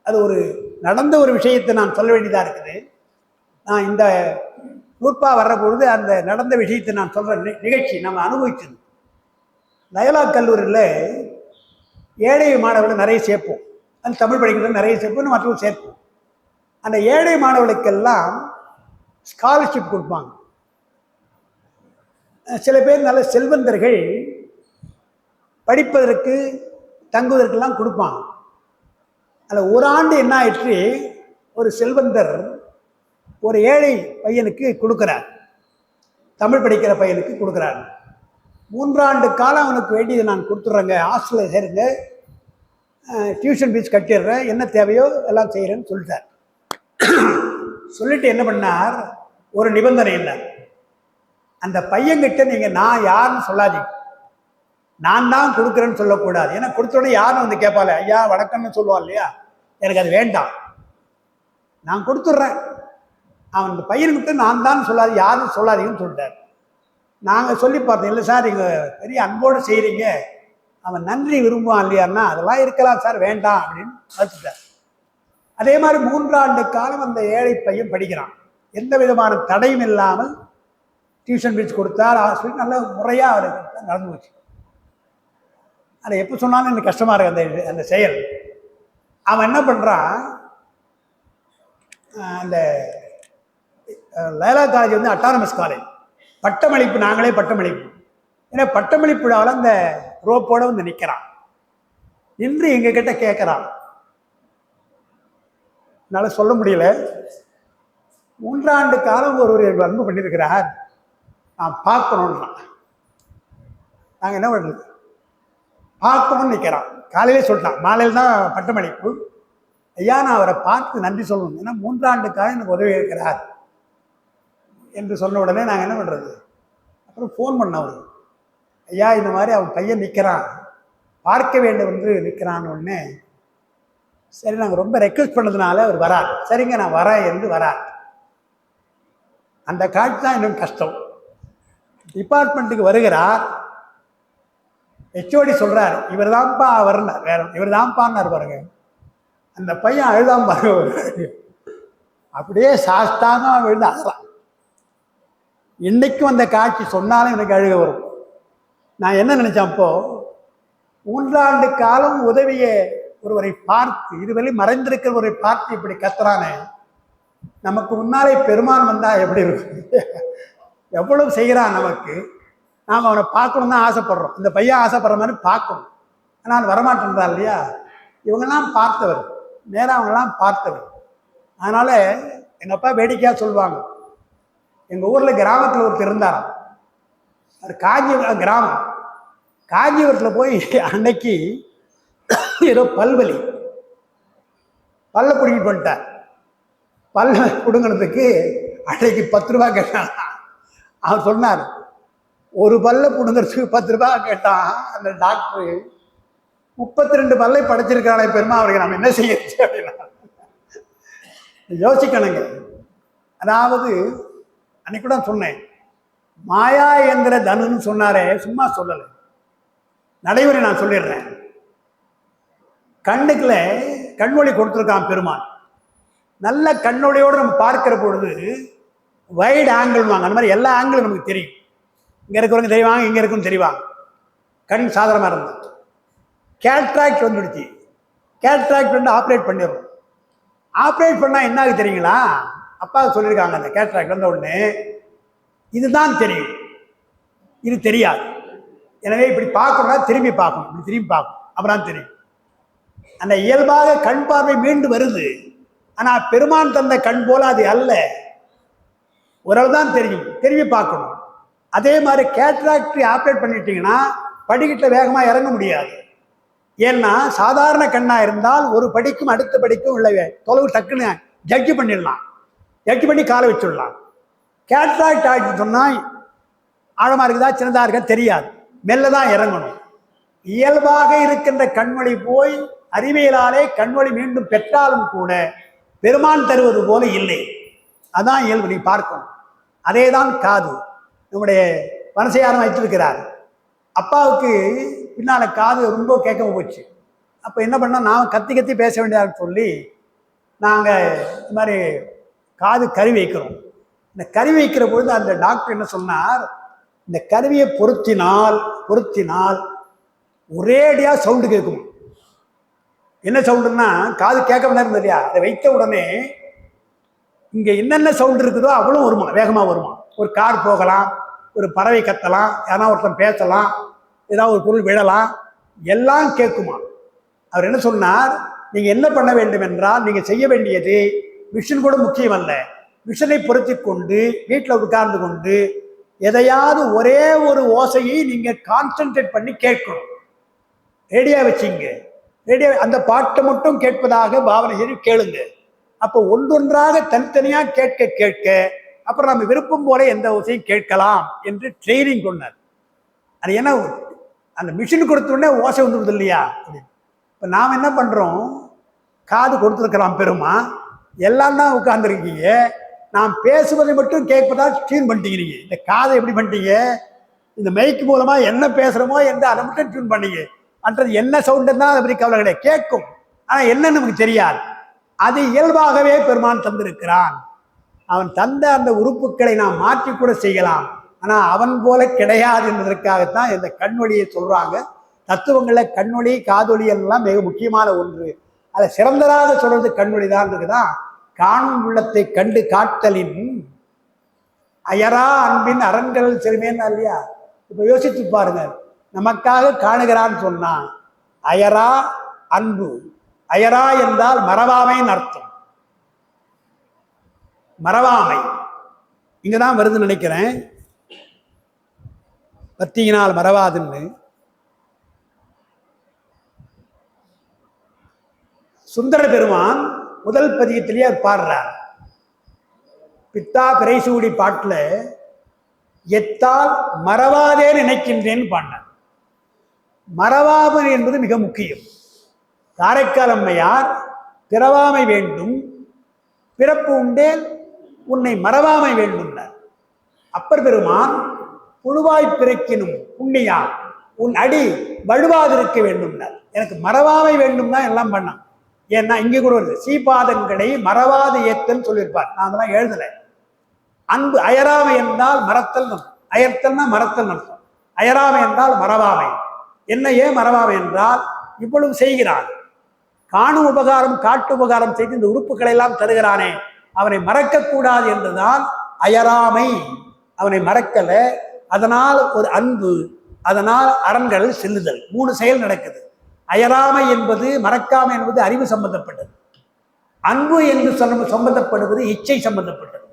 அது ஒரு நடந்த ஒரு விஷயத்தை நான் சொல்ல வேண்டியதா இருக்குது. நான் இந்த நூற்பா வர்ற பொழுது அந்த நடந்த விஷயத்தை நான் சொல்ற நிகழ்ச்சி நம்ம அனுபவிச்சது. லயோலா கல்லூரியில் ஏழை மாணவர்கள் நிறைய சேர்ப்போம். அந்த தமிழ் படிக்கிறது நிறைய சேர்ப்போம், மற்றவர்கள் சேர்ப்போம். அந்த ஏழை மாணவர்களுக்கெல்லாம் ஸ்காலர்ஷிப் கொடுப்பாங்க. சில பேர் நல்ல செல்வந்தர்கள் படிப்பதற்கு தங்குவதற்கெல்லாம் கொடுப்பாங்க. அதில் ஒரு ஆண்டு என்ன ஆயிற்று, ஒரு செல்வந்தர் ஒரு ஏழை பையனுக்கு கொடுக்குறார், தமிழ் படிக்கிற பையனுக்கு கொடுக்குறார். 3 ஆண்டு காலம் அவனுக்கு வேண்டியதை நான் கொடுத்துட்றேங்க, ஹாஸ்டலில் சேருங்க, டியூஷன் ஃபீஸ் கட்டிடுறேன், என்ன தேவையோ எல்லாம் செய்கிறேன்னு சொல்லிட்டார். சொல்லிட்டு என்ன பண்ணார், ஒரு நிபந்தனை இல்லை, அந்த பையன்கிட்ட நீங்கள் நான் யாருன்னு சொல்லாதீங்க, நான் தான் கொடுக்குறேன்னு சொல்லக்கூடாது. ஏன்னா கொடுத்தோடனே யாரும் வந்து கேட்பாள், ஐயா வணக்கம்னு சொல்லுவாள் இல்லையா, எனக்கு அது வேண்டாம், நான் கொடுத்துட்றேன், அவன் அந்த பையன்கிட்ட நான் தான் சொல்லாது, யாரும் சொல்லாதீங்கன்னு சொல்லிட்டார். நாங்கள் சொல்லி பார்த்தோம், இல்லை சார் நீங்கள் பெரிய அன்போடு செய்கிறீங்க, அவன் நன்றி விரும்புவான் இல்லையான்னா, அதெல்லாம் இருக்கலாம் சார், வேண்டாம் அப்படின்னு வச்சுட்டார். அதே மாதிரி 3 ஆண்டு காலம் அந்த ஏழை பையன் படிக்கிறான், எந்த விதமான தடையும் இல்லாமல் டியூஷன் ஃபீஸ் கொடுத்தார், ஹாஸ்பிட்டல் நல்ல முறையாக அவருக்கு நடந்து போச்சு. அதை எப்போ சொன்னாலும் எனக்கு கஷ்டமாக இருக்கு அந்த செயல். அவன் என்ன பண்ணுறான், அந்த லயோலா காலேஜ் வந்து அட்டானமஸ் காலேஜ், பட்டமளிப்பு, நாங்களே பட்டமளிப்பு. ஏன்னா பட்டமளிப்பு விழாவில் அந்த ரோப்போட வந்து நிற்கிறான், நின்று எங்ககிட்ட கேட்குறான். என்னால் சொல்ல முடியல, 3 ஆண்டு காலம் ஒருவர் எனக்கு அன்பு பண்ணியிருக்கிறார், நான் பார்க்கணுன்றான். நாங்கள் என்ன பண்ணுறது, பார்க்கணும்னு நிற்கிறான். காலையிலே சொல்லிட்டான், மாலையில் தான் பட்டமளிப்பு, ஐயா நான் அவரை பார்த்து நன்றி சொல்லணும், ஏன்னா 3 ஆண்டு காலம் எனக்கு உதவி இருக்கிறார் என்று சொன்ன உடனே நாங்கள் என்ன பண்ணுறது, அப்புறம் ஃபோன் பண்ண அவர், ஐயா இந்த மாதிரி அவன் பையன் நிற்கிறான், பார்க்க வேண்டும் என்று நிற்கிறான்னு உடனே சரி நாங்கள் ரொம்ப ரெக்வெஸ்ட் பண்ணதுனால அவர் வரார், சரிங்க நான் வரேன் என்று வரார். அந்த காட்சி தான் இன்னும் கஷ்டம். டிபார்ட்மெண்ட்டுக்கு வருகிறார், ஹெச்ஓடி சொல்கிறார், இவர் தான்ப்பா வரனார், வேற இவர் தான்ப்பான்னார் பாருங்க. அந்த பையன் அழுதான் பாருங்க, அப்படியே சாஸ்தாங்க விழுந்து அழலாம். இன்னைக்கும் அந்த காட்சி சொன்னாலும் எனக்கு அழுக வரும். நான் என்ன நினைச்சேன், அப்போ 3 ஆண்டு காலம் உதவிய ஒருவரை பார்த்து, இதுவரை மறைந்திருக்கிறவரை பார்த்து இப்படி கத்துறானே, நமக்கு முன்னாலே பெருமான் வந்தா எப்படி இருக்கும், எவ்வளவு செய்கிறான் நமக்கு. நாம் அவனை பார்க்கணும் தான் ஆசைப்படுறோம், இந்த பையன் ஆசைப்படுற மாதிரி பார்க்கணும், ஆனால் வரமாட்டேன்றான் இல்லையா. இவங்கெல்லாம் பார்த்தவர், நேராக அவங்கெல்லாம் பார்த்தவர். அதனால எங்கள் அப்பா வேடிக்கையாக சொல்லுவாங்க, எங்கள் ஊரில் கிராமத்தில் ஒருத்தர் இருந்தாராம், அது காஞ்சிபுரம் கிராமம். காஞ்சிபுரத்தில் போய் அன்னைக்கு ஏதோ பல்வலி, பல்ல பிடிக்கிட்டு வந்துட்டார். பல்ல பிடுங்கினதுக்கு அன்னைக்கு 10 ரூபா கேட்டான். அவர் சொன்னார், ஒரு பல்ல பிடுங்கிறதுக்கு 10 ரூபா கேட்டான் அந்த டாக்டரு. 32 பல்லை படைச்சிருக்கிறானே பெருமா, அவருக்கு நம்ம என்ன செய்யறது அப்படின்னா யோசிக்கணுங்க. அதாவது அன்னைக்கு கூட சொன்னேன், மாயா எந்திர தனுன்னு சொன்னாரே, சும்மா சொல்லலை, நடைமுறை நான் சொல்லிடுறேன். கண்ணுக்குள்ள கண்ணொளி கொடுத்துருக்கான் பெருமான். நல்ல கண்ணொளியோடு நம்ம பார்க்கிற பொழுது வைடு ஆங்கிள் வாங்க, அந்த மாதிரி எல்லா ஆங்கிளும் நமக்கு தெரியும். இங்கே இருக்கிறவங்க தெரிவாங்க, இங்கே இருக்குன்னு தெரிவாங்க. கண் சாதாரணமாக இருந்தது. கேட்ராக்ட் வந்துடுச்சு. கேட்ராக்ட் வந்து ஆப்ரேட் பண்ணிடுறோம். ஆப்ரேட் பண்ணால் என்ன ஆகுது தெரியுங்களா? அப்பா சொல்லியிருக்காங்க, அந்த கேட்ராக்ட் வந்த உடனே இதுதான் தெரியும், இது தெரியாது. எனவே இப்படி பார்க்கணும்னா திரும்பி பார்க்கணும், இப்படி திரும்பி பார்க்கணும், அப்புறம் தெரியும். அந்த இயல்பாக கண் பார்வை மீண்டு வருது. ஆனால் பெருமான் தந்த கண் போல அது அல்ல, ஓரளவு தான் தெரியும், திரும்பி பார்க்கணும். அதே மாதிரி கேட்ராக்ட் ஆப்ரேட் பண்ணிட்டீங்கன்னா படிக்கிட்ட வேகமாக இறங்க முடியாது. ஏன்னா சாதாரண கண்ணாக இருந்தால் ஒரு படிக்கும் அடுத்த படிக்கும் உள்ள தொலைவு டக்குன்னு ஜட்ஜ் பண்ணிடலாம், ஜட்ஜ் பண்ணி காலை வச்சுடலாம். கேட்ராக்ட் ஆகிட்டு சொன்னால் ஆழமாக இருக்குதா சின்னதாக இருக்கா தெரியாது, மெல்ல தான் இறங்கணும். இயல்பாக இருக்கின்ற கண்மொழி போய் அறிவியலாலே கண்மொழி மீண்டும் பெற்றாலும் கூட பெருமான் தருவது போல இல்லை. அதான் இயல்பு, நீ பார்க்கணும். அதே தான் காது. நம்முடைய வனசையாரம் வைத்திருக்கிறார். அப்பாவுக்கு பின்னால் காது ரொம்ப கேட்காம போச்சு. அப்போ என்ன பண்ணால் நான் கத்தி கத்தி பேச வேண்டியதான்னு சொல்லி நாங்கள் இந்த மாதிரி காது கருவி வைக்கிறோம். இந்த கருவி வைக்கிற பொழுது அந்த டாக்டர் என்ன சொன்னார், இந்த கருவியை பொருத்தினால் ஒரேடியாக சவுண்டு கேட்கும். என்ன சவுண்டுன்னா காது கேட்காம இருந்தது இல்லையா, அதை வைத்த உடனே இங்கே என்னென்ன சவுண்டு இருக்குதோ அவ்வளோ வருமா, வேகமாக வருமா. ஒரு கார் போகலாம், ஒரு பறவை கத்தலாம், யாரா ஒருத்தன் பேசலாம், ஏதாவது ஒரு பொருள் விழலாம், எல்லாம் கேட்குமா. அவர் என்ன சொன்னார், நீங்கள் என்ன பண்ண வேண்டும் என்றால், நீங்கள் செய்ய வேண்டியது மிஷின் கூட முக்கியம் அல்ல, மிஷினை பொருத்தி கொண்டு வீட்டில் உட்கார்ந்து கொண்டு எதையாவது ஒரே ஒரு ஓசையை நீங்கள் கான்சென்ட்ரேட் பண்ணி கேட்கணும். ரேடியோ வச்சிங்க, ரேடியோ அந்த பாட்டை மட்டும் கேட்பதாக பாவனை செய்து கேளுங்க. அப்போ ஒன்றொன்றாக தனித்தனியாக கேட்க கேட்க அப்புறம் நம்ம விருப்பம் போல எந்த ஓசையும் கேட்கலாம் என்று ட்ரெயினிங் கொண்டார். அது என்ன, அந்த மிஷின் கொடுத்த உடனே ஓசை வந்துடுது இல்லையா. இப்போ நாம் என்ன பண்ணுறோம், காது கொடுத்துருக்கலாம் பெருமா, எல்லாம் தான் உட்கார்ந்துருக்கீங்க, நாம் பேசுவதை மட்டும் கேட்பதா டியூன் பண்ணிட்டீங்க. நீங்கள் இந்த காதை எப்படி பண்ணிட்டீங்க, இந்த மைக்கு மூலமாக என்ன பேசுகிறோமோ என்று அதை மட்டும் டியூன் பண்ணீங்க. மற்றது என்ன சவுண்டுன்னு தான் அதை பற்றி கவலை கிடையாது, கேட்கும். ஆனால் என்ன நமக்கு தெரியாது. அது இயல்பாகவே பெருமான் தந்திருக்கிறான். அவன் தந்த அந்த உறுப்புகளை நாம் மாற்றி கூட செய்யலாம். ஆனால் அவன் போல கிடையாது என்பதற்காகத்தான் இந்த கண்ணொலியை சொல்கிறாங்க. தத்துவங்களில் கண்ணொலி காதொலி எல்லாம் மிக முக்கியமான ஒன்று. அதை சிறந்ததாக சொல்றது கண்ணொலி தான் இருக்குதான். காணும் உள்ளத்தை கண்டு காட்டலின் அயரா அன்பின் அரண்கள் சிறுமேன்னா இல்லையா. இப்போ யோசித்து பாருங்க, நமக்காக காணுகிறான்னு சொன்னா அயரா அன்பு. அயரா என்றால் மறவாமைன்னு அர்த்தம். மறவாமை இங்கதான் வருதுன்னு நினைக்கிறேன், பத்தியினால் மறவாதுன்னு. சுந்தர பெருமான் முதல் பதியத்திலேயே பாடுறார். பித்தா பிறைசூடி பாட்டில் எத்தால் மறவாதே நினைக்கின்றேன்னு பாடினார். மறவாமை என்பது மிக முக்கியம். காரைக்கால் அம்மையார் பிறவாமை வேண்டும், பிறப்பு உண்டேல் உன்னை மறவாமை வேண்டும்னார். அப்பர் பெருமான் புழுவாய் பிறக்கினும் புண்ணியா உன் அடி வழுவாதிருக்க வேண்டும்னார். எனக்கு மறவாமை வேண்டும் தான் எல்லாம் பண்ணான். ஏன்னா இங்கே கூட வருது, சீபாதங்களை மறவாது ஏத்தல் சொல்லியிருப்பார். நான் அதெல்லாம் எழுதலை. அன்பு அயராமை என்றால் மறத்தல், அயர்த்தல்னா மறத்தல் அர்த்தம். அயராமை என்றால் மறவாமை. என்ன ஏன் மறவாமை என்றால் இவ்வளவு செய்கிறான், காணும் உபகாரம் காட்டு உபகாரம் செய்து இந்த உறுப்புகளை எல்லாம் தருகிறானே, அவனை மறக்கக்கூடாது என்றுதான் அயராமை. அவனை மறக்கல, அதனால் ஒரு அன்பு, அதனால் அரண்கள் செல்லுதல், 3 செயல் நடக்குது. அயராமை என்பது, மறக்காமை என்பது அறிவு சம்பந்தப்பட்டது. அன்பு என்று சம்பந்தப்படுவது இச்சை சம்பந்தப்பட்டது.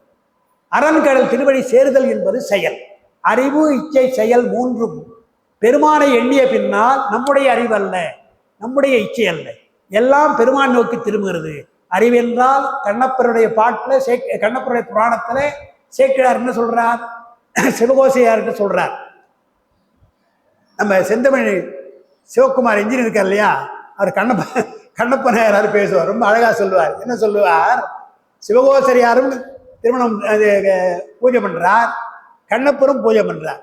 அரண்கடல் திருவடி சேருதல் என்பது செயல். அறிவு இச்சை செயல் 3ம் பெருமானை எண்ணிய பின்னால் நம்முடைய அறிவு அல்ல, நம்முடைய இச்சை அல்ல, எல்லாம் பெருமான் நோக்கி திரும்புகிறது. அறிவென்றால் கண்ணப்பருடைய பாட்டில், கண்ணப்பருடைய புராணத்தில் சேக்கிழார் என்ன சொல்றார், சிவகோசையார்கிட்ட சொல்றார். நம்ம செந்தமிழ் சிவகுமார் இன்ஜினியர் இருக்கார் இல்லையா, அவர் கண்ணப்ப நாயனார் பேசுவார், ரொம்ப அழகா சொல்லுவார். என்ன சொல்லுவார், சிவகோசரியாரும் திருமணம் பூஜை பண்றார், கண்ணப்பரும் பூஜை பண்றார்.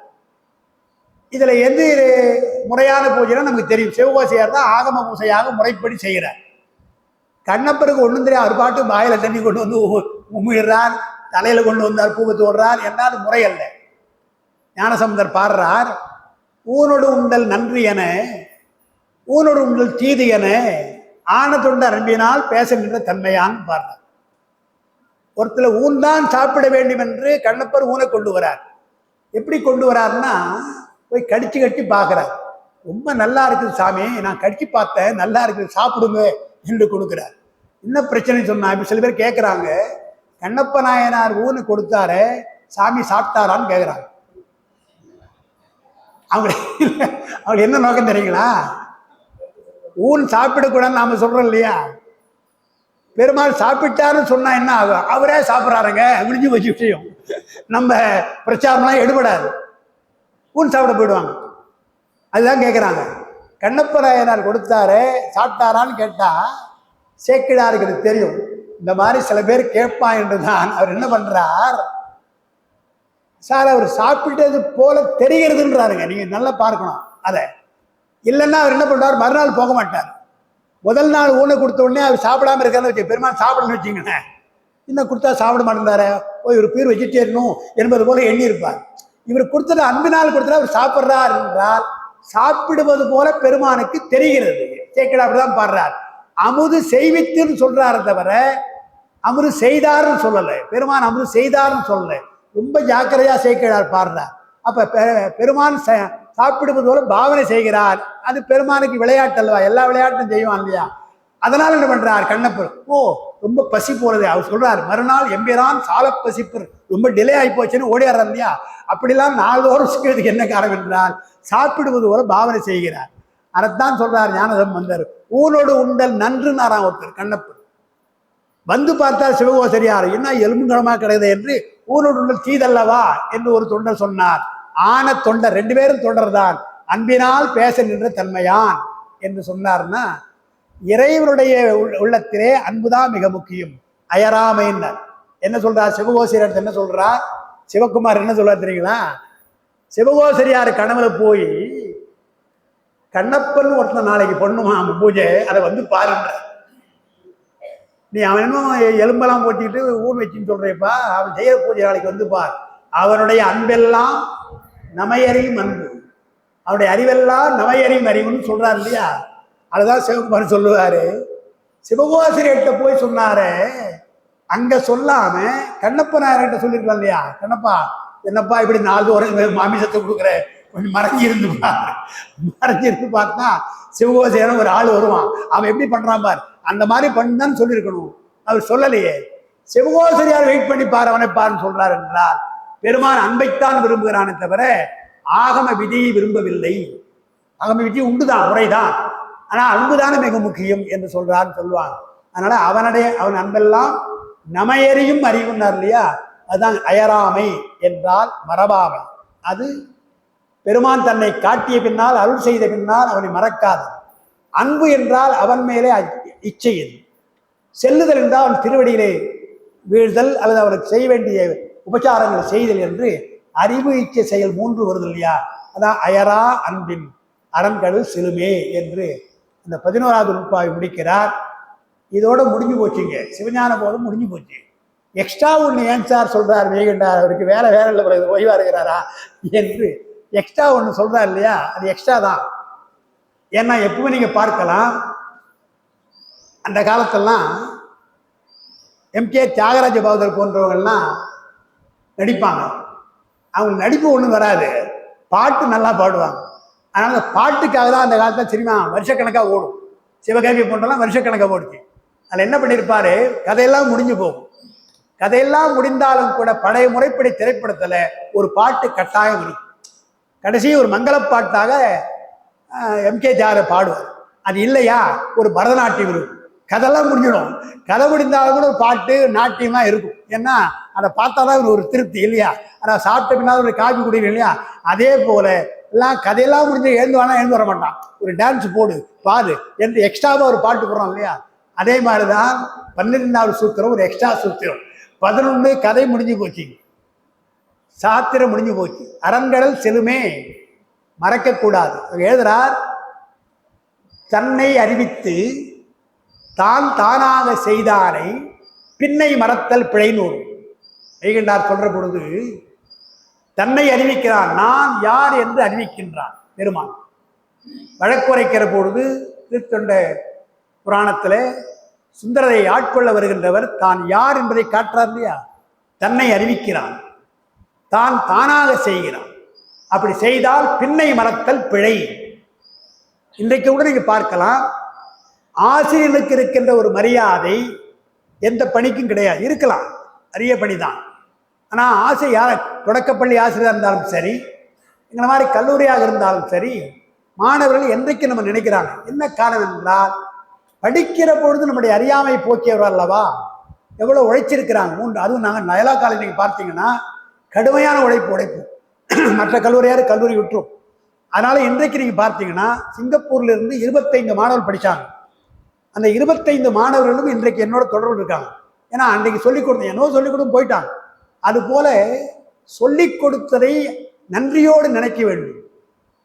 இதுல எது முறையான பூஜைனா நமக்கு தெரியும். சிவகோசரியார் தான் ஆகம பூஜையாக முறைப்படி செய்கிறார். கண்ணப்பருக்கு ஒன்றும் தெரியாது, அவர் பாட்டு வாயில தண்ணி கொண்டு வந்து உமிழ்றார், தலையில கொண்டு வந்தார் பூவை தோடுறார், என்ன அது முறை அல்ல. ஞானசம்பந்தர் பாடுறார், ஊனொடு உண்டல் நன்றி என ஊனொடு உண்டல் தீது என ஆன தொண்ட அன்பினால் பேசுகின்ற தன்மையான்னு பாடுறார். ஒருத்தர் ஊன் தான் சாப்பிட வேண்டும் என்று கண்ணப்பர் ஊனை கொண்டு வரார். எப்படி கொண்டு வராருன்னா, போய் கடிச்சு கடிச்சு பார்க்கிறார். ரொம்ப நல்லா இருக்குது சாமி, நான் கடிச்சு பார்த்தேன், நல்லா இருக்குது, சாப்பிடுங்க என்று கொடுக்கிறார். என்ன பிரச்சனை சொன்னா, இப்ப சில பேர் கேட்கிறாங்க, கண்ணப்ப நாயனார் ஊனு கொடுத்தாரு, சாமி சாப்பிட்டாரான்னு கேட்கிறாங்க. அவங்க என்ன நோக்கம் தெரியுங்களா, ஊன் சாப்பிடக்கூடாதுன்னு நாம சொல்றோம் இல்லையா, பெருமாள் சாப்பிட்டாருன்னு சொன்னா என்ன ஆகும், அவரே சாப்பிட்றாருங்க, முடிஞ்சு வச்சு விஷயம், நம்ம பிரச்சாரம்லாம் எடுபடாது, ஊன் சாப்பிட போயிடுவாங்க. அதுதான் கேட்குறாங்க. கண்ணப்ப நாயனார் கொடுத்தாரு, சாப்பிட்டாரான்னு கேட்டா சேக்கிழாருக்கு தெரியும், இந்த மாதிரி சில பேர் கேட்பான் என்றுதான் அவர் என்ன பண்றார், சார் அவர் சாப்பிட்டது போல தெரிகிறதுன்றாருங்க. நீங்க நல்லா பார்க்கணும் அதை. இல்லைன்னா அவர் என்ன பண்றாரு, மறுநாள் போக மாட்டார். முதல் நாள் ஊனை கொடுத்த உடனே அவர் சாப்பிடாம இருக்காருன்னு வச்சு, பெருமாள் சாப்பிடணும்னு வச்சுங்களேன், இன்னும் கொடுத்தா சாப்பிட மாட்டேங்கிறாரு, இவர் பேர் வெஜிடேரியனும் என்பது போல எண்ணி இருப்பார். இவர் கொடுத்தது அன்பினால் கொடுத்தா அவர் சாப்பிட்றார் என்றால் சாப்பிடுவது போல பெருமானுக்கு தெரிகிறது. சேக்கிழார் அப்படிதான் பாடுறார். அமுது செய்வித்துன்னு சொல்றாரு தவிர அமுது செய்தார்னு சொல்லலை. பெருமான் அமுது செய்தார்னு சொல்லலை. ரொம்ப ஜாக்கிரதையா சேக்கிழார் பாடுறார். அப்ப பெருமான் சாப்பிடுவது போல பாவனை செய்கிறார். அது பெருமானுக்கு விளையாட்டு அல்லவா, எல்லா விளையாட்டும் செய்வான் இல்லையா. அதனால என்ன பண்றார் கண்ணப்பர், ரொம்ப பசி போறது. அவர் சொல்றார், மறுநாள் எம்பிரான் சால பசிப்பர், ரொம்ப டிலே ஆகி போச்சுன்னு ஓடியார் இல்லையா. அப்படிலாம் நாள்தோறும் சிக்கிறதுக்கு என்ன காரணம் என்றால் சாப்பிடுவது போல பாவனை செய்கிறார். அதைத்தான் சொல்றார் ஞானசம்பந்தர், ஊனோடு உண்டல் நன்றுனாராம் ஒருத்தர் கண்ணப்பர். வந்து பார்த்தார் சிவகோசரியார், என்ன எலும்புங்களமா கிடையாது என்று ஊனோடு உண்டல் தீதல்லவா என்று ஒரு தொண்டர் சொன்னார். ஆன தொண்டர், ரெண்டு பேரும் தொண்டர் தான், அன்பினால் பேச நின்ற தன்மையான் என்று சொன்னார்னா, இறைவனுடைய உள்ளத்திலே அன்புதான் மிக முக்கியம். அயராமைன்னர் என்ன சொல்றார் சிவகோசரியார், என்ன சொல்றார் சிவகுமார் என்ன சொல்றார் தெரியுங்களா, சிவகோசரியார் கனவுல போய் கண்ணப்பன் ஒருத்தன் நாளைக்கு பண்ணுமா பூஜை, அதை வந்து பாருன்ற. நீ அவன் இன்னும் எலும்பெல்லாம் போட்டிட்டு ஊர் வச்சுன்னு சொல்றேப்பா, அவன் செய்ய பூஜை நாளைக்கு வந்து பார். அவனுடைய அன்பெல்லாம் நமையறியும் அன்பு, அவனுடைய அறிவெல்லாம் நமையறியும் அறிவுன்னு சொல்றாரு இல்லையா. அதுதான் சிவகுமார் சொல்லுவாரு. சிவகோசரியர்கிட்ட போய் சொன்னாரு, அங்க சொல்லாம கண்ணப்ப நாயர்கிட்ட சொல்லியிருக்கலாம் இல்லையா. கண்ணப்பா என்னப்பா இப்படி 4 வருஷம் மாமிசத்தை கொடுக்குற, கொஞ்சம் மறைஞ்சிருந்து பார்த்தா சிவகோசரியன் ஒரு ஆள் வருவான், அவன் எப்படி பண்றான் பார், அந்த மாதிரி பண்ணுதான்னு சொல்லியிருக்கணும். அவர் சொல்லலையே. சிவகோசரியார் வெயிட் பண்ணி பாரு, அவனை பாருன்னு சொல்றாரு என்றால் பெருமான் அன்பைத்தான் விரும்புகிறானே தவிர ஆகம விதியை விரும்பவில்லை. ஆகம விதி உண்டுதான், முறைதான், ஆனா அன்புதானே மிக முக்கியம் என்று சொல்றான்னு சொல்லுவாங்க. அதனால அவன் அன்பெல்லாம் நமையறியும் அறிவுன்னார் இல்லையா. அதுதான் அயராமை என்றால் மறவாமை. அது பெருமான் தன்னை காட்டிய பின்னால் அருள் செய்த பின்னால் அவனை மறக்காது. அன்பு என்றால் அவன் மேலே இச்சையில் செல்லுதல் என்றால் அவன் திருவடியிலே வீழ்தல் அல்லது அவனுக்கு செய்ய வேண்டிய உபச்சாரங்களை செய்தல் என்று அறிவு இச்சை செயல் 3 வருது இல்லையா. அதான் அயரா அன்பின் அரண்கடல் செலுமே என்று அந்த 11வது நூற்பாவை முடிக்கிறார். இதோட முடிஞ்சு போச்சுங்க, சிவஞான போதும் முடிஞ்சு போச்சு. எக்ஸ்ட்ரா ஒன்று ஏன் சார் சொல்றார் வேகண்டார், அவருக்கு வேலை இல்லை, ஓய்வா இருக்கிறாரா என்று எக்ஸ்ட்ரா ஒன்று சொல்றார் இல்லையா, அது எக்ஸ்ட்ரா தான். ஏன்னா எப்பவுமே நீங்க பார்க்கலாம், அந்த காலத்தெல்லாம் எம்கே தியாகராஜ பகவதர் போன்றவங்கள்லாம் நடிப்பாங்க. அவங்க நடிப்பு ஒன்றும் வராது, பாட்டு நல்லா பாடுவாங்க. அதனால அந்த பாட்டுக்காக தான் அந்த காலத்தில் சினிமா வருஷக்கணக்காக ஓடும். சிவகாமி போன்றலாம் வருஷக்கணக்காக ஓடுச்சு. அதில் என்ன பண்ணியிருப்பாரு, கதையெல்லாம் முடிஞ்சு போகும். கதையெல்லாம் முடிந்தாலும் கூட பழைய முறைப்படி திரைப்படத்தில் ஒரு பாட்டு கட்டாயம் இருக்கும். கடைசி ஒரு மங்களப்பாட்டாக எம்கே தியாகராஜர் பாடுவார். அது இல்லையா ஒரு பரதநாட்டியம் இருக்கும். கதையெல்லாம் முடிஞ்சிடும், கதை முடிந்தாலும் கூட ஒரு பாட்டு நாட்டியமாக இருக்கும். ஏன்னா அதை பார்த்தா தான் ஒரு திருப்தி இல்லையா. ஆனால் சாப்பிட்ட பின்னால் ஒரு காப்பி குடிக்கணும் இல்லையா. அதே போல எல்லாம் கதையெல்லாம் முடிஞ்சு எழுந்து வர மாட்டான். ஒரு டான்ஸ் போடு பாடு என்று எக்ஸ்ட்ராவாக ஒரு பாட்டு போடுறோம் இல்லையா? அதே மாதிரி தான் 12வது சூத்திரம் ஒரு எக்ஸ்ட்ரா சூத்திரம். 11 கதை முடிஞ்சு போச்சு, சாத்திரம் முடிஞ்சு போச்சு. அரண்கடல் செலுமே மறக்கக்கூடாது. எழுதுறார், தன்னை அறிவித்து தான் தானாக செய்தாரை பின்னை மறத்தல் பிழைநூறு. வைகண்டார் சொல்ற பொழுது தன்னை அறிவிக்கிறான், நான் யார் என்று அறிவிக்கின்றான் பெருமான். வழக்குரைக்கிற பொழுது திருத்தொண்ட புராணத்தில் சுந்தரரை ஆட்கொள்ள வருகின்றவர் தான் யார் என்பதை காட்டுறார் இல்லையா? தன்னை அறிவிக்கிறான், தான் தானாக செய்கிறான். அப்படி செய்தால் பின்னை மறத்தல் பிழை. இன்றைக்கு கூட நீங்க பார்க்கலாம், ஆசிரியனுக்கு இருக்கின்ற ஒரு மரியாதை எந்த பணிக்கும் கிடையாது. இருக்கலாம், அரிய பணிதான். ஆனால் ஆசை யார், தொடக்கப்பள்ளி ஆசிரியராக இருந்தாலும் சரி, எங்களை மாதிரி கல்லூரியாக இருந்தாலும் சரி, மாணவர்கள் என்றைக்கு நம்ம நினைக்கிறாங்க. என்ன காரணம் என்றால், படிக்கிற பொழுது நம்முடைய அறியாமை போக்கியவர் அல்லவா, எவ்வளோ உழைச்சிருக்கிறாங்க. அதுவும் நாங்கள் நயலா காலேஜ் நீங்கள் பார்த்தீங்கன்னா கடுமையான உழைப்பு. மற்ற கல்லூரியார் கல்லூரி விட்டுரும். அதனால இன்றைக்கு நீங்க பார்த்தீங்கன்னா சிங்கப்பூர்ல இருந்து 25 மாணவர்கள் படிச்சாங்க. அந்த 25 மாணவர்களும் இன்றைக்கு என்னோட தொடர்பு இருக்காங்க. ஏன்னா அன்றைக்கு சொல்லிக் கொடுத்தேன், என்னவோ சொல்லிக் கொடுத்து போயிட்டாங்க. அதுபோல சொல்லிக் கொடுத்ததை நன்றியோடு நினைக்க வேண்டும்.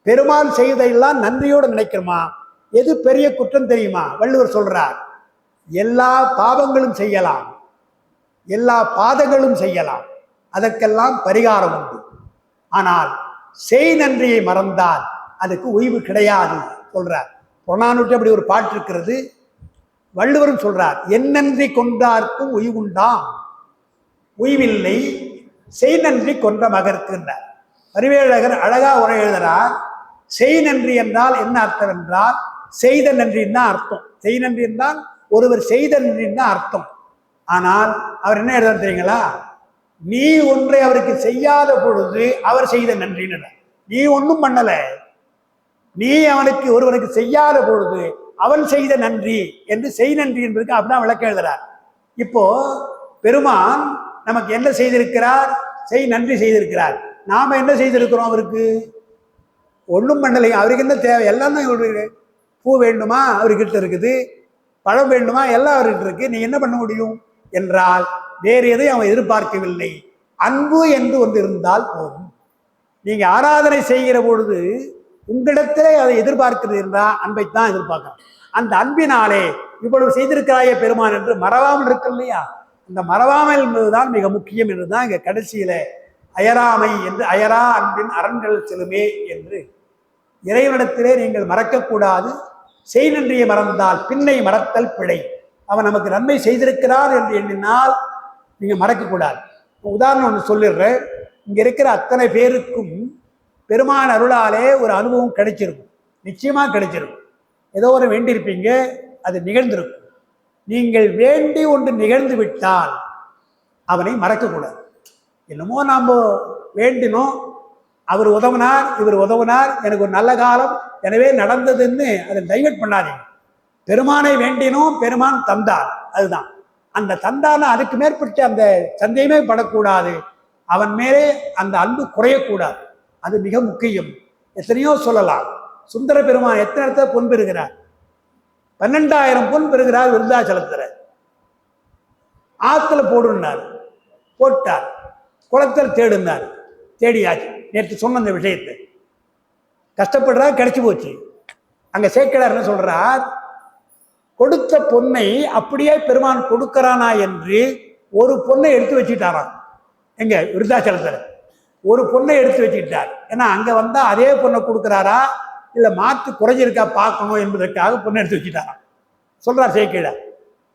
பெருமான் செய்ததெல்லாம் நன்றியோடு நினைக்கிறோமா? எது பெரிய குற்றம் தெரியுமா? வள்ளுவர் சொல்றார், எல்லா பாவங்களும் செய்யலாம், எல்லா பாதங்களும் செய்யலாம், அதற்கெல்லாம் பரிகாரம் உண்டு. ஆனால் செய் நன்றியை மறந்தால் அதுக்கு ஓய்வு கிடையாது சொல்றார். புறநானூற்று அப்படி ஒரு பாட்டு இருக்கிறது. வள்ளுவரும் சொல்றார், என் நன்றி கொண்டார்க்கும் உய்வுண்டாம், உய்வில்லை செய் நன்றி கொன்ற மகர்க்குன்றார். பரிவேழகர் அழகா உரை எழுதுறார். செய் நன்றி என்றால் என்ன அர்த்தம் என்றால், செய்த நன்றின்னு தான் அர்த்தம். செய் நன்றி என்றால் ஒருவர் செய்த நன்றின்னு தான் அர்த்தம். ஆனால் அவர் என்ன எழுத தெரியுங்களா? நீ ஒன்றை அவருக்கு செய்யாத பொழுது அவர் செய்த நன்றின்னு. நீ ஒன்றும் பண்ணல, நீ அவனுக்கு ஒருவனுக்கு செய்யாத பொழுது அவன் செய்த நன்றி என்று செய் நன்றி என்பதுக்கு அப்படிதான் விளக்க எழுதுறார். இப்போ பெருமான் நமக்கு என்ன செய்திருக்கிறார்? செய் நன்றி செய்திருக்கிறார். நாம என்ன செய்திருக்கிறோம்? அவருக்கு ஒன்றும் பண்ணலை. அவருக்கு என்ன தேவை? எல்லாம் தான். பூ வேண்டுமா அவர்கிட்ட இருக்குது, பழம் வேண்டுமா எல்லாம் அவர்கிட்ட இருக்கு. நீ என்ன பண்ண முடியும் என்றால் வேறு எதையும் அவன் எதிர்பார்க்கவில்லை. அன்பு என்று ஒன்று இருந்தால் போதும். நீங்க ஆராதனை செய்கிற பொழுது உங்களிடத்திலே அதை எதிர்பார்க்கிறது என்றால் அன்பைத்தான் எதிர்பார்க்கணும். அந்த அன்பினாலே இவ்வளவு செய்திருக்கிறாயே பெருமான் என்று மறவாமல் இருக்கு இல்லையா? அந்த மறவாமல் என்பதுதான் மிக முக்கியம் என்றுதான் இங்க கடைசியில அயராமை என்று, அயரா அன்பின் அரண்கள் செலுமே என்று இறைவனிடத்திலே நீங்கள் மறக்கக்கூடாது. செய் நன்றியை மறந்தால் பின்னை மறத்தல் பிழை. அவன் நமக்கு நன்மை செய்திருக்கிறார் என்று எண்ணினால் நீங்க மறக்கக்கூடாது. உதாரணம் ஒன்று சொல்லிடுறேன். இங்க இருக்கிற அத்தனை பேருக்கும் பெருமான் அருளாலே ஒரு அனுபவம் கிடைச்சிருக்கும், நிச்சயமா கிடைச்சிருக்கும். ஏதோ ஒரு வேண்டியிருப்பீங்க, அது நிகழ்ந்திருக்கும். நீங்கள் வேண்டி ஒன்று நிகழ்ந்து விட்டால் அவனை மறக்கக்கூடாது. என்னமோ நாம் வேண்டினோம், அவர் உதவினார், இவர் உதவினார், எனக்கு ஒரு நல்ல காலம் எனவே நடந்ததுன்னு அதை டைவர்ட் பண்ணாதீங்க. பெருமானை வேண்டினோம், பெருமான் தந்தார், அதுதான். அந்த தந்தான அதுக்கு மேற்பட்டு அந்த சந்தேகமே படக்கூடாது. அவன் மேலே அந்த அன்பு குறையக்கூடாது. அது மிக முக்கியம். எத்தனையோ சொல்லலாம். சுந்தர பெருமான் எத்தனை இடத்துல பொன் பெறுகிறார்? 12,000 பொன் பெறுகிறார் விருத்தாச்சலத்துல. ஆத்துல போடுனார், போட்டார். குளத்தில் தேடுனார், தேடியாச்சு. நேற்று சொன்ன அந்த விஷயத்தை கஷ்டப்படுறா, கிடைச்சி போச்சு. அங்க சேக்கிழார் என்ன சொல்றார்? கொடுத்த பொன்னை அப்படியே பெருமான் கொடுக்கிறானா என்று ஒரு பொண்ணை எடுத்து வச்சுட்டாராம். எங்க விருத்தாச்சலத்துல ஒரு பொண்ணை எடுத்து வச்சுக்கிட்டார். ஏன்னா அங்க வந்தா அதே பொண்ணை கொடுக்குறாரா இல்ல மாற்று குறைஞ்சிருக்கா பார்க்கணும் என்பதற்காக பொண்ணை எடுத்து வச்சுட்டாராம் சொல்றார் சேக்கிழார்.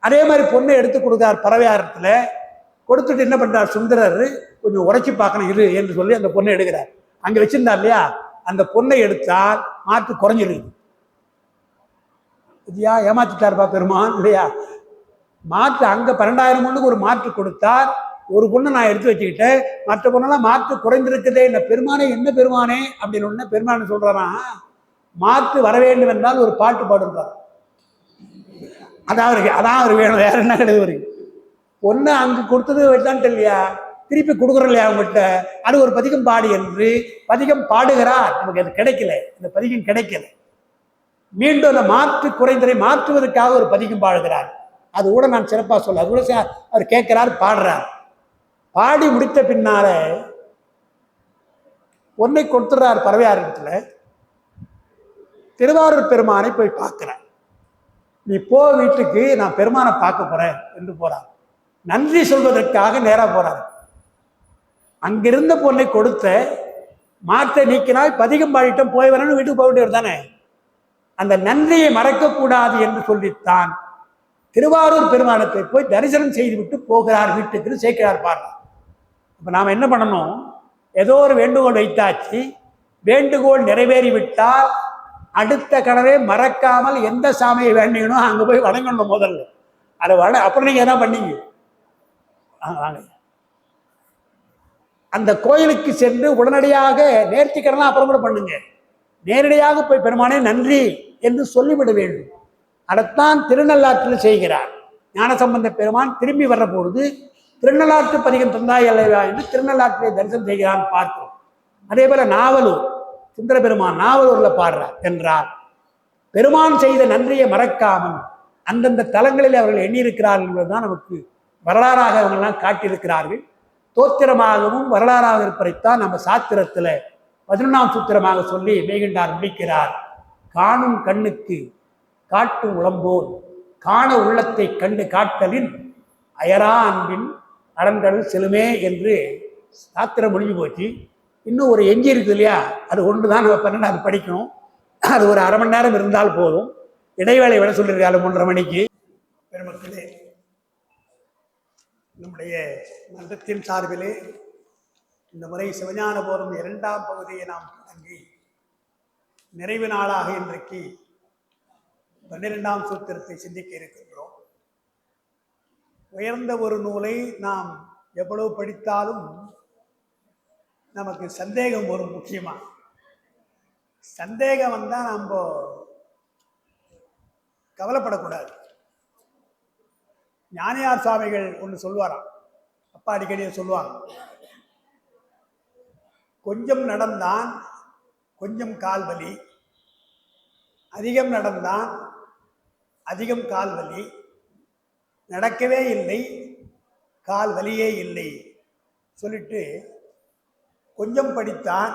அதே மாதிரி பொண்ணை எடுத்து கொடுக்கிறார் பறவையாரத்துல. கொடுத்துட்டு என்ன பண்றார் சுந்தரர்? கொஞ்சம் உரைச்சி பார்க்கணும் இரு என்று சொல்லி அந்த பொண்ணை எடுக்கிறார். அங்க வச்சிருந்தார் இல்லையா, அந்த பொண்ணை எடுத்தால் மாற்று குறைஞ்சிருக்கு. இல்லையா, ஏமாத்திட்டாருப்பா பெருமான் இல்லையா? மாற்று அங்க 12,000 பொண்ணுக்கு ஒரு மாற்று கொடுத்தார். ஒரு பொண்ணை நான் எடுத்து வச்சுக்கிட்டேன், மற்ற பொண்ணெல்லாம் மாற்று குறைந்திருக்குதே, இந்த பெருமானே என்ன பெருமானே அப்படின்னு ஒண்ணு பெருமானு சொல்றாராம். மாற்று வர வேண்டும் என்றால் ஒரு பாட்டு பாடுறார். அதான் அவர் வேணும், வேற என்ன கிடையாது. ஒண்ணு அங்கு கொடுத்தது வச்சான்ட்டு இல்லையா, திருப்பி கொடுக்குறோம் இல்லையா அவங்ககிட்ட, அது ஒரு பதிகம் பாடு என்று பதிகம் பாடுகிறார். நமக்கு அது கிடைக்கல, இந்த பதிகம் கிடைக்கல. மீண்டும் அந்த மாற்று குறைந்தரை மாற்றுவதற்காக ஒரு பதிகம் பாடுகிறார். அது கூட நான் சிறப்பாக சொல்ல, அது கூட அவர் கேட்கிறார், பாடுறார். பாடி முடித்த பின்னால ஒன்னை கொடுத்துறார் பறவையாரத்துல. திருவாரூர் பெருமானை போய் பார்க்கிறார். நீ போ வீட்டுக்கு, நான் பெருமானை பார்க்க போறேன் என்று போறார். நன்றி சொல்வதற்காக நேரா போறார். அங்கிருந்த பொண்ணை கொடுத்த மாற்றை நீக்கினால் பதிகம் பாடிட்டம் போய் வரணும், வீட்டுக்கு போக வேண்டியவர் தானே. அந்த நன்றியை மறக்கக்கூடாது என்று சொல்லித்தான் திருவாரூர் பெருமானத்தை போய் தரிசனம் செய்துவிட்டு போகிறார் வீட்டுக்கு சேர்க்கிறார் பாருங்க. அப்ப நாம் என்ன பண்ணணும், ஏதோ ஒரு வேண்டுகோள் வைத்தாச்சு, வேண்டுகோள் நிறைவேறிவிட்டால் அடுத்த கனவே மறக்காமல் எந்த சாமியை வேண்டிக்கணும் அங்கே போய் வணங்கணும் முதல்ல. அதை அப்புறம் நீங்க என்ன பண்ணீங்க, வாங்க அந்த கோயிலுக்கு சென்று உடனடியாக நேர்த்திக்கடலாம் அப்புறம் கூட பண்ணுங்க. நேரடியாக போய் பெருமானே நன்றி என்று சொல்லிவிட வேண்டும். அதைத்தான் திருநள்ளாற்றில் செய்கிறார் ஞானசம்பந்த பெருமான். திரும்பி வர்ற பொழுது திருநள்ளாற்று பதிகம் தந்தாய் அல்லவா என்று திருநள்ளாற்றை தரிசனம் செய்கிறான் பார்க்கிறோம். அதே போல நாவலூர் சுந்தர பெருமான் நாவலூர்ல பாடுறார் என்றால் பெருமான் செய்த நன்றியை மறக்காமல் அந்தந்த தலங்களில் அவர்கள் எண்ணியிருக்கிறார்கள் என்பதுதான் நமக்கு வரலாறாக அவங்கெல்லாம் காட்டியிருக்கிறார்கள். தோத்திரமாகவும் வரலாறாக இருப்பதைத்தான் நம்ம சாத்திரத்துல 11ஆம் சூத்திரமாக சொல்லி மெய்கண்டார் முடிக்கிறார். காணும் கண்ணுக்கு காட்டும் உளம்போல் காண உள்ளத்தை கண்டு காட்டலின் அயரா அன்பின் அரண்கள் செலுமே என்று சாத்திரம் முடிஞ்சு போச்சு. இன்னும் ஒரு எஞ்சி இருக்குது இல்லையா, அது ஒன்று தான் நம்ம 12வது படிக்கணும். அது ஒரு அரை மணி நேரம் இருந்தால் போதும். இடைவேளை விட சொல்லியிருக்காரு 3:30 மணிக்கு. பெருமக்களே, நம்முடைய மன்றத்தின் சார்பிலே இந்த முறை சிவஞான போதம் 2ஆம் பகுதியை நாம் தொடங்கி நிறைவு நாளாக இன்றைக்கு 12ஆம் சூத்திரத்தை சிந்திக்க இருக்கின்றோம். உயர்ந்த ஒரு நூலை நாம் எவ்வளவு படித்தாலும் நமக்கு சந்தேகம் வரும். முக்கியமா சந்தேகம் வந்தால் நம்ம கவலைப்படக்கூடாது. ஞானியார் சுவாமிகள் ஒன்று சொல்வாராம், அப்பா அடிக்கடி சொல்லுவாங்க, கொஞ்சம் நடந்தான் கொஞ்சம் கால் வலி, அதிகம் நடந்தான் அதிகம் கால் வலி, நடக்கவே இல்லை கால் வலியே இல்லை சொல்லிட்டு கொஞ்சம் படித்தான்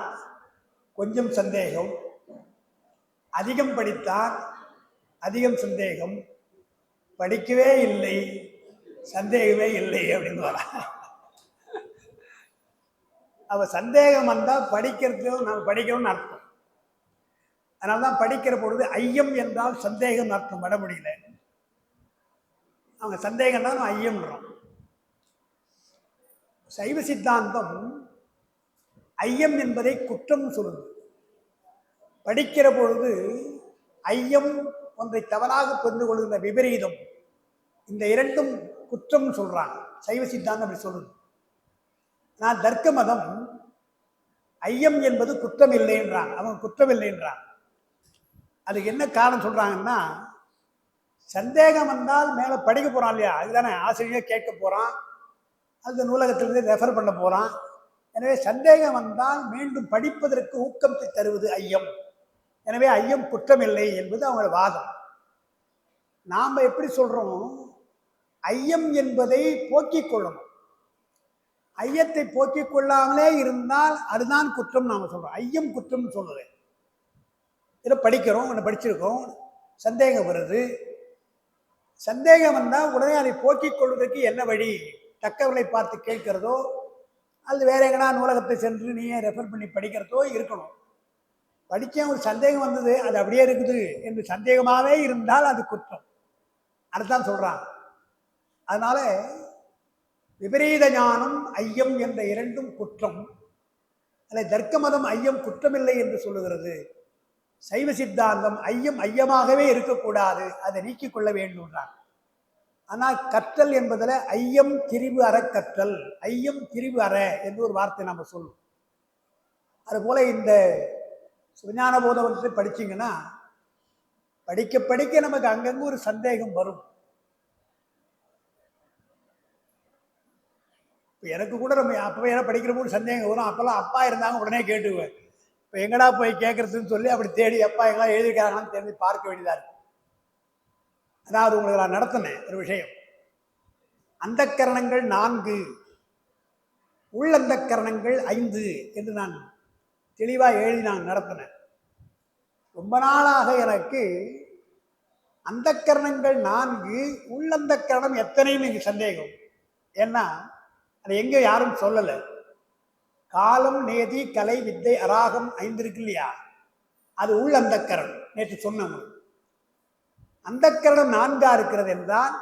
கொஞ்சம் சந்தேகம், அதிகம் படித்தான் அதிகம் சந்தேகம், படிக்கவே இல்லை சந்தேகமே இல்லை அப்படின்னு வர. அவ சந்தேகம் வந்தால் படிக்கிறதும் நம்ம படிக்கணும்னு அர்த்தம். அதனால தான் படிக்கிற பொழுது ஐயம் என்றால் சந்தேகம் அர்த்தம் வட முடியல. அவங்க சந்தேகம் தான் நம்ம ஐயம்ன்றோம். சைவ சித்தாந்தம் ஐயம் என்பதை குற்றம் சொல்லுது. படிக்கிற பொழுது ஐயம் ஒன்றை தவறாக புரிந்து கொள்கிற விபரீதம், இந்த இரண்டும் குற்றம் சொல்றாங்க. சைவ சித்தாந்தம் அப்படி சொல்லுது. நான் தர்க்க மதம் ஐயம் என்பது குற்றம் இல்லைன்றாங்க, அவங்க குற்றம் இல்லைன்றாங்க. அதுக்கு என்ன காரணம் சொல்றாங்கன்னா, சந்தேகம் வந்தால் மேலே படிக்க போறான் இல்லையா, அதுதானே ஆசிரியர் கேட்க போறான், அந்த நூலகத்திலிருந்து ரெஃபர் பண்ண போறான். எனவே சந்தேகம் வந்தால் மீண்டும் படிப்பதற்கு ஊக்கத்தை தருவது ஐயம். எனவே ஐயம் குற்றமில்லை என்பது அவங்களோட வாதம். நாம் எப்படி சொல்றோம், ஐயம் என்பதை போக்கிக் கொள்ளணும். ஐயத்தை போக்கிக் கொள்ளாமலே இருந்தால் அதுதான் குற்றம் நாம சொல்றோம். ஐயம் குற்றம் சொல்லுவேன். இதை படிக்கிறோம், ஒன்று படிச்சிருக்கோம், சந்தேகம் வருது. சந்தேகம் வந்தால் உடனே அதை போக்கிக் கொள்வதற்கு என்ன வழி, தக்கவர்களை பார்த்து கேட்கிறதோ அல்லது வேற எங்கன்னா நூலகத்தை சென்று நீயே ரெஃபர் பண்ணி படிக்கிறதோ இருக்கணும். படித்தேன், ஒரு சந்தேகம் வந்தது, அது அப்படியே இருக்குது என்று சந்தேகமாகவே இருந்தால் அது குற்றம். அதுதான் சொல்றாங்க. அதனால விபரீத ஞானம் ஐயம் என்ற இரண்டும் குற்றம். அதில் தர்க்க மதம் ஐயம் குற்றமில்லை என்று சொல்லுகிறது. சைவ சித்தாந்தம் ஐயம் ஐயமாகவே இருக்கக்கூடாது, அதை நீக்கிக் கொள்ள வேண்டும்ன்றார். ஆனால் கற்றல் என்பதில் ஐயம் திரிவு அற கற்றல், ஐயம் திரிவு அற என்று ஒரு வார்த்தை நம்ம சொல்லுவோம். அதுபோல இந்த சிவஞான போதவற்றை படிச்சிங்கன்னா படிக்க படிக்க நமக்கு அங்கங்கே ஒரு சந்தேகம் வரும். இப்போ எனக்கு கூட நம்ம அப்போ ஏன்னா படிக்கிற போது சந்தேகம் வரும். அப்போல்லாம் அப்பா இருந்தாங்க உடனே கேட்டுக்குவேன். இப்போ எங்கடா போய் கேட்கறதுன்னு சொல்லி அப்படி தேடி அப்பா எங்கெல்லாம் எழுதியிருக்காங்கன்னு தெரிஞ்சு பார்க்க வேண்டியதாக இருக்கு. அதாவது உங்களுக்கு நான் நடத்தினேன் ஒரு விஷயம். அந்த கரணங்கள் 4, உள்ளந்த கரணங்கள் 5 என்று நான் தெளிவாக எழுதி நான் நடத்தினேன். ரொம்ப நாளாக எனக்கு அந்த கரணங்கள் 4, உள்ளந்த கரணம் எத்தனைன்னு எனக்கு சந்தேகம். ஏன்னா அது எங்கே யாரும் சொல்லலை. காலம், நேதி, கலை, வித்தை, அராகம் 5 இருக்கு இல்லையா, அது உள்ளந்த கரணம். நேற்று சொன்னோம். அந்த கரணம் 4 இருக்கிறது என்றால்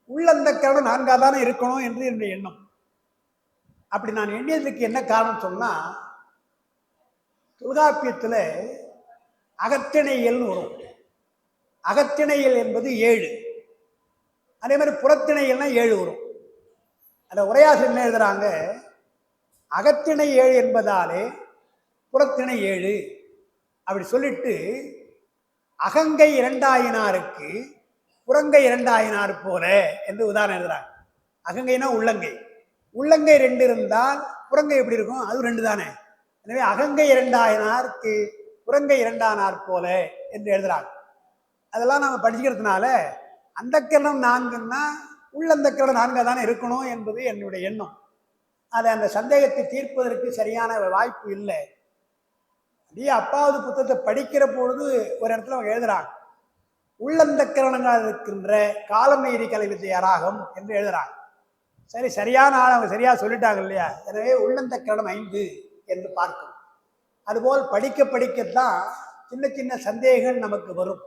உள்ளந்த கரணம் 4 தானே இருக்கணும் என்று என்னுடைய எண்ணம். அப்படி நான் எண்ணியதுக்கு என்ன காரணம் சொன்னா, தொல்காப்பியத்தில் அகத்திணையல்னு வரும். அகத்திணையல் என்பது 7. அதே மாதிரி புறத்திணையல்னா 7 வரும். அந்த உரையாசிரியர் என்ன எழுதுறாங்க, அகத்திணை 7 என்பதாலே புறத்திணை 7 அப்படி சொல்லிட்டு அகங்கை 2ஆயினாருக்கு புறங்கை 2ஆயினார் போல என்று உதாரணம் எழுதுறாங்க. அகங்கைனா உள்ளங்கை, உள்ளங்கை 2 இருந்தால் புறங்கை எப்படி இருக்கும், அது 2 தானே. எனவே அகங்கை 2ஆயினாருக்கு புறங்கை 2ஆனார் போல என்று எழுதுறாங்க. அதெல்லாம் நம்ம படிச்சுக்கிறதுனால அந்த கரணம் 4ன்னா உள்ளந்த கரணம் 4 தானே இருக்கணும் என்பது என்னுடைய எண்ணம். அதை அந்த சந்தேகத்தை தீர்ப்பதற்கு சரியான வாய்ப்பு இல்லை. அப்படியே அப்பாவது புத்தகத்தை படிக்கிற பொழுது ஒரு இடத்துல அவங்க எழுதுறாங்க, உள்ளந்த கரணங்கள் இருக்கின்ற காலம், நீதி, கலை, வித்தை, அராகம் என்று எழுதுறாங்க. சரி, சரியான ஆள் அவங்க சரியா சொல்லிட்டாங்க இல்லையா. எனவே உள்ளந்த கரணம் 5 என்று பார்க்கணும். அதுபோல் படிக்க படிக்கத்தான் சின்ன சின்ன சந்தேகங்கள் நமக்கு வரும்.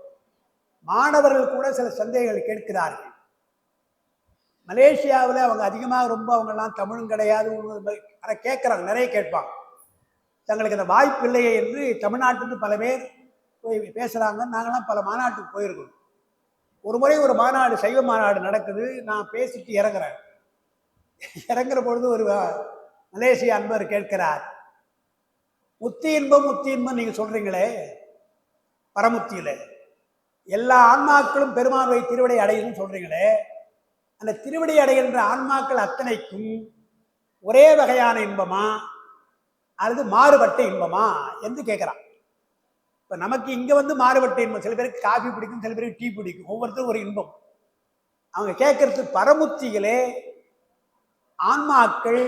மாணவர்கள் கூட சில சந்தேகங்கள் கேட்கிறார்கள். மலேசியாவில் அவங்க அதிகமாக ரொம்ப அவங்கெல்லாம் தமிழும் கிடையாது, ஆனால் கேட்குறாங்க, நிறைய கேட்பாங்க. தங்களுக்கு அந்த வாய்ப்பு இல்லையே என்று தமிழ்நாட்டுக்கு பல பேர் போய் பேசுகிறாங்க. நாங்களாம் பல மாநாட்டுக்கு போயிருக்கோம். ஒரு முறை ஒரு மாநாடு, சைவ மாநாடு நடக்குது. நான் பேசிட்டு இறங்குறேன். இறங்குற பொழுது ஒரு மலேசிய அன்பர் கேட்கிறார், முத்தி இன்பம் முத்தி இன்பம் நீங்கள் சொல்கிறீங்களே, பரமுத்தியில் எல்லா ஆன்மாக்களும் பெருமானுடைய திருவடை அடையுதுன்னு சொல்கிறீங்களே, அந்த திருவடி அடைகின்ற ஆன்மாக்கள் அத்தனைக்கும் ஒரே வகையான இன்பமா அல்லது மாறுபட்ட இன்பமா என்று கேட்குறான். இப்போ நமக்கு இங்கே வந்து மாறுபட்ட இன்பம், சில பேருக்கு காஃபி பிடிக்கும், சில பேருக்கு டீ பிடிக்கும், ஒவ்வொருத்தரும் ஒரு இன்பம். அவங்க கேட்கறது பரமுத்திகளே ஆன்மாக்கள்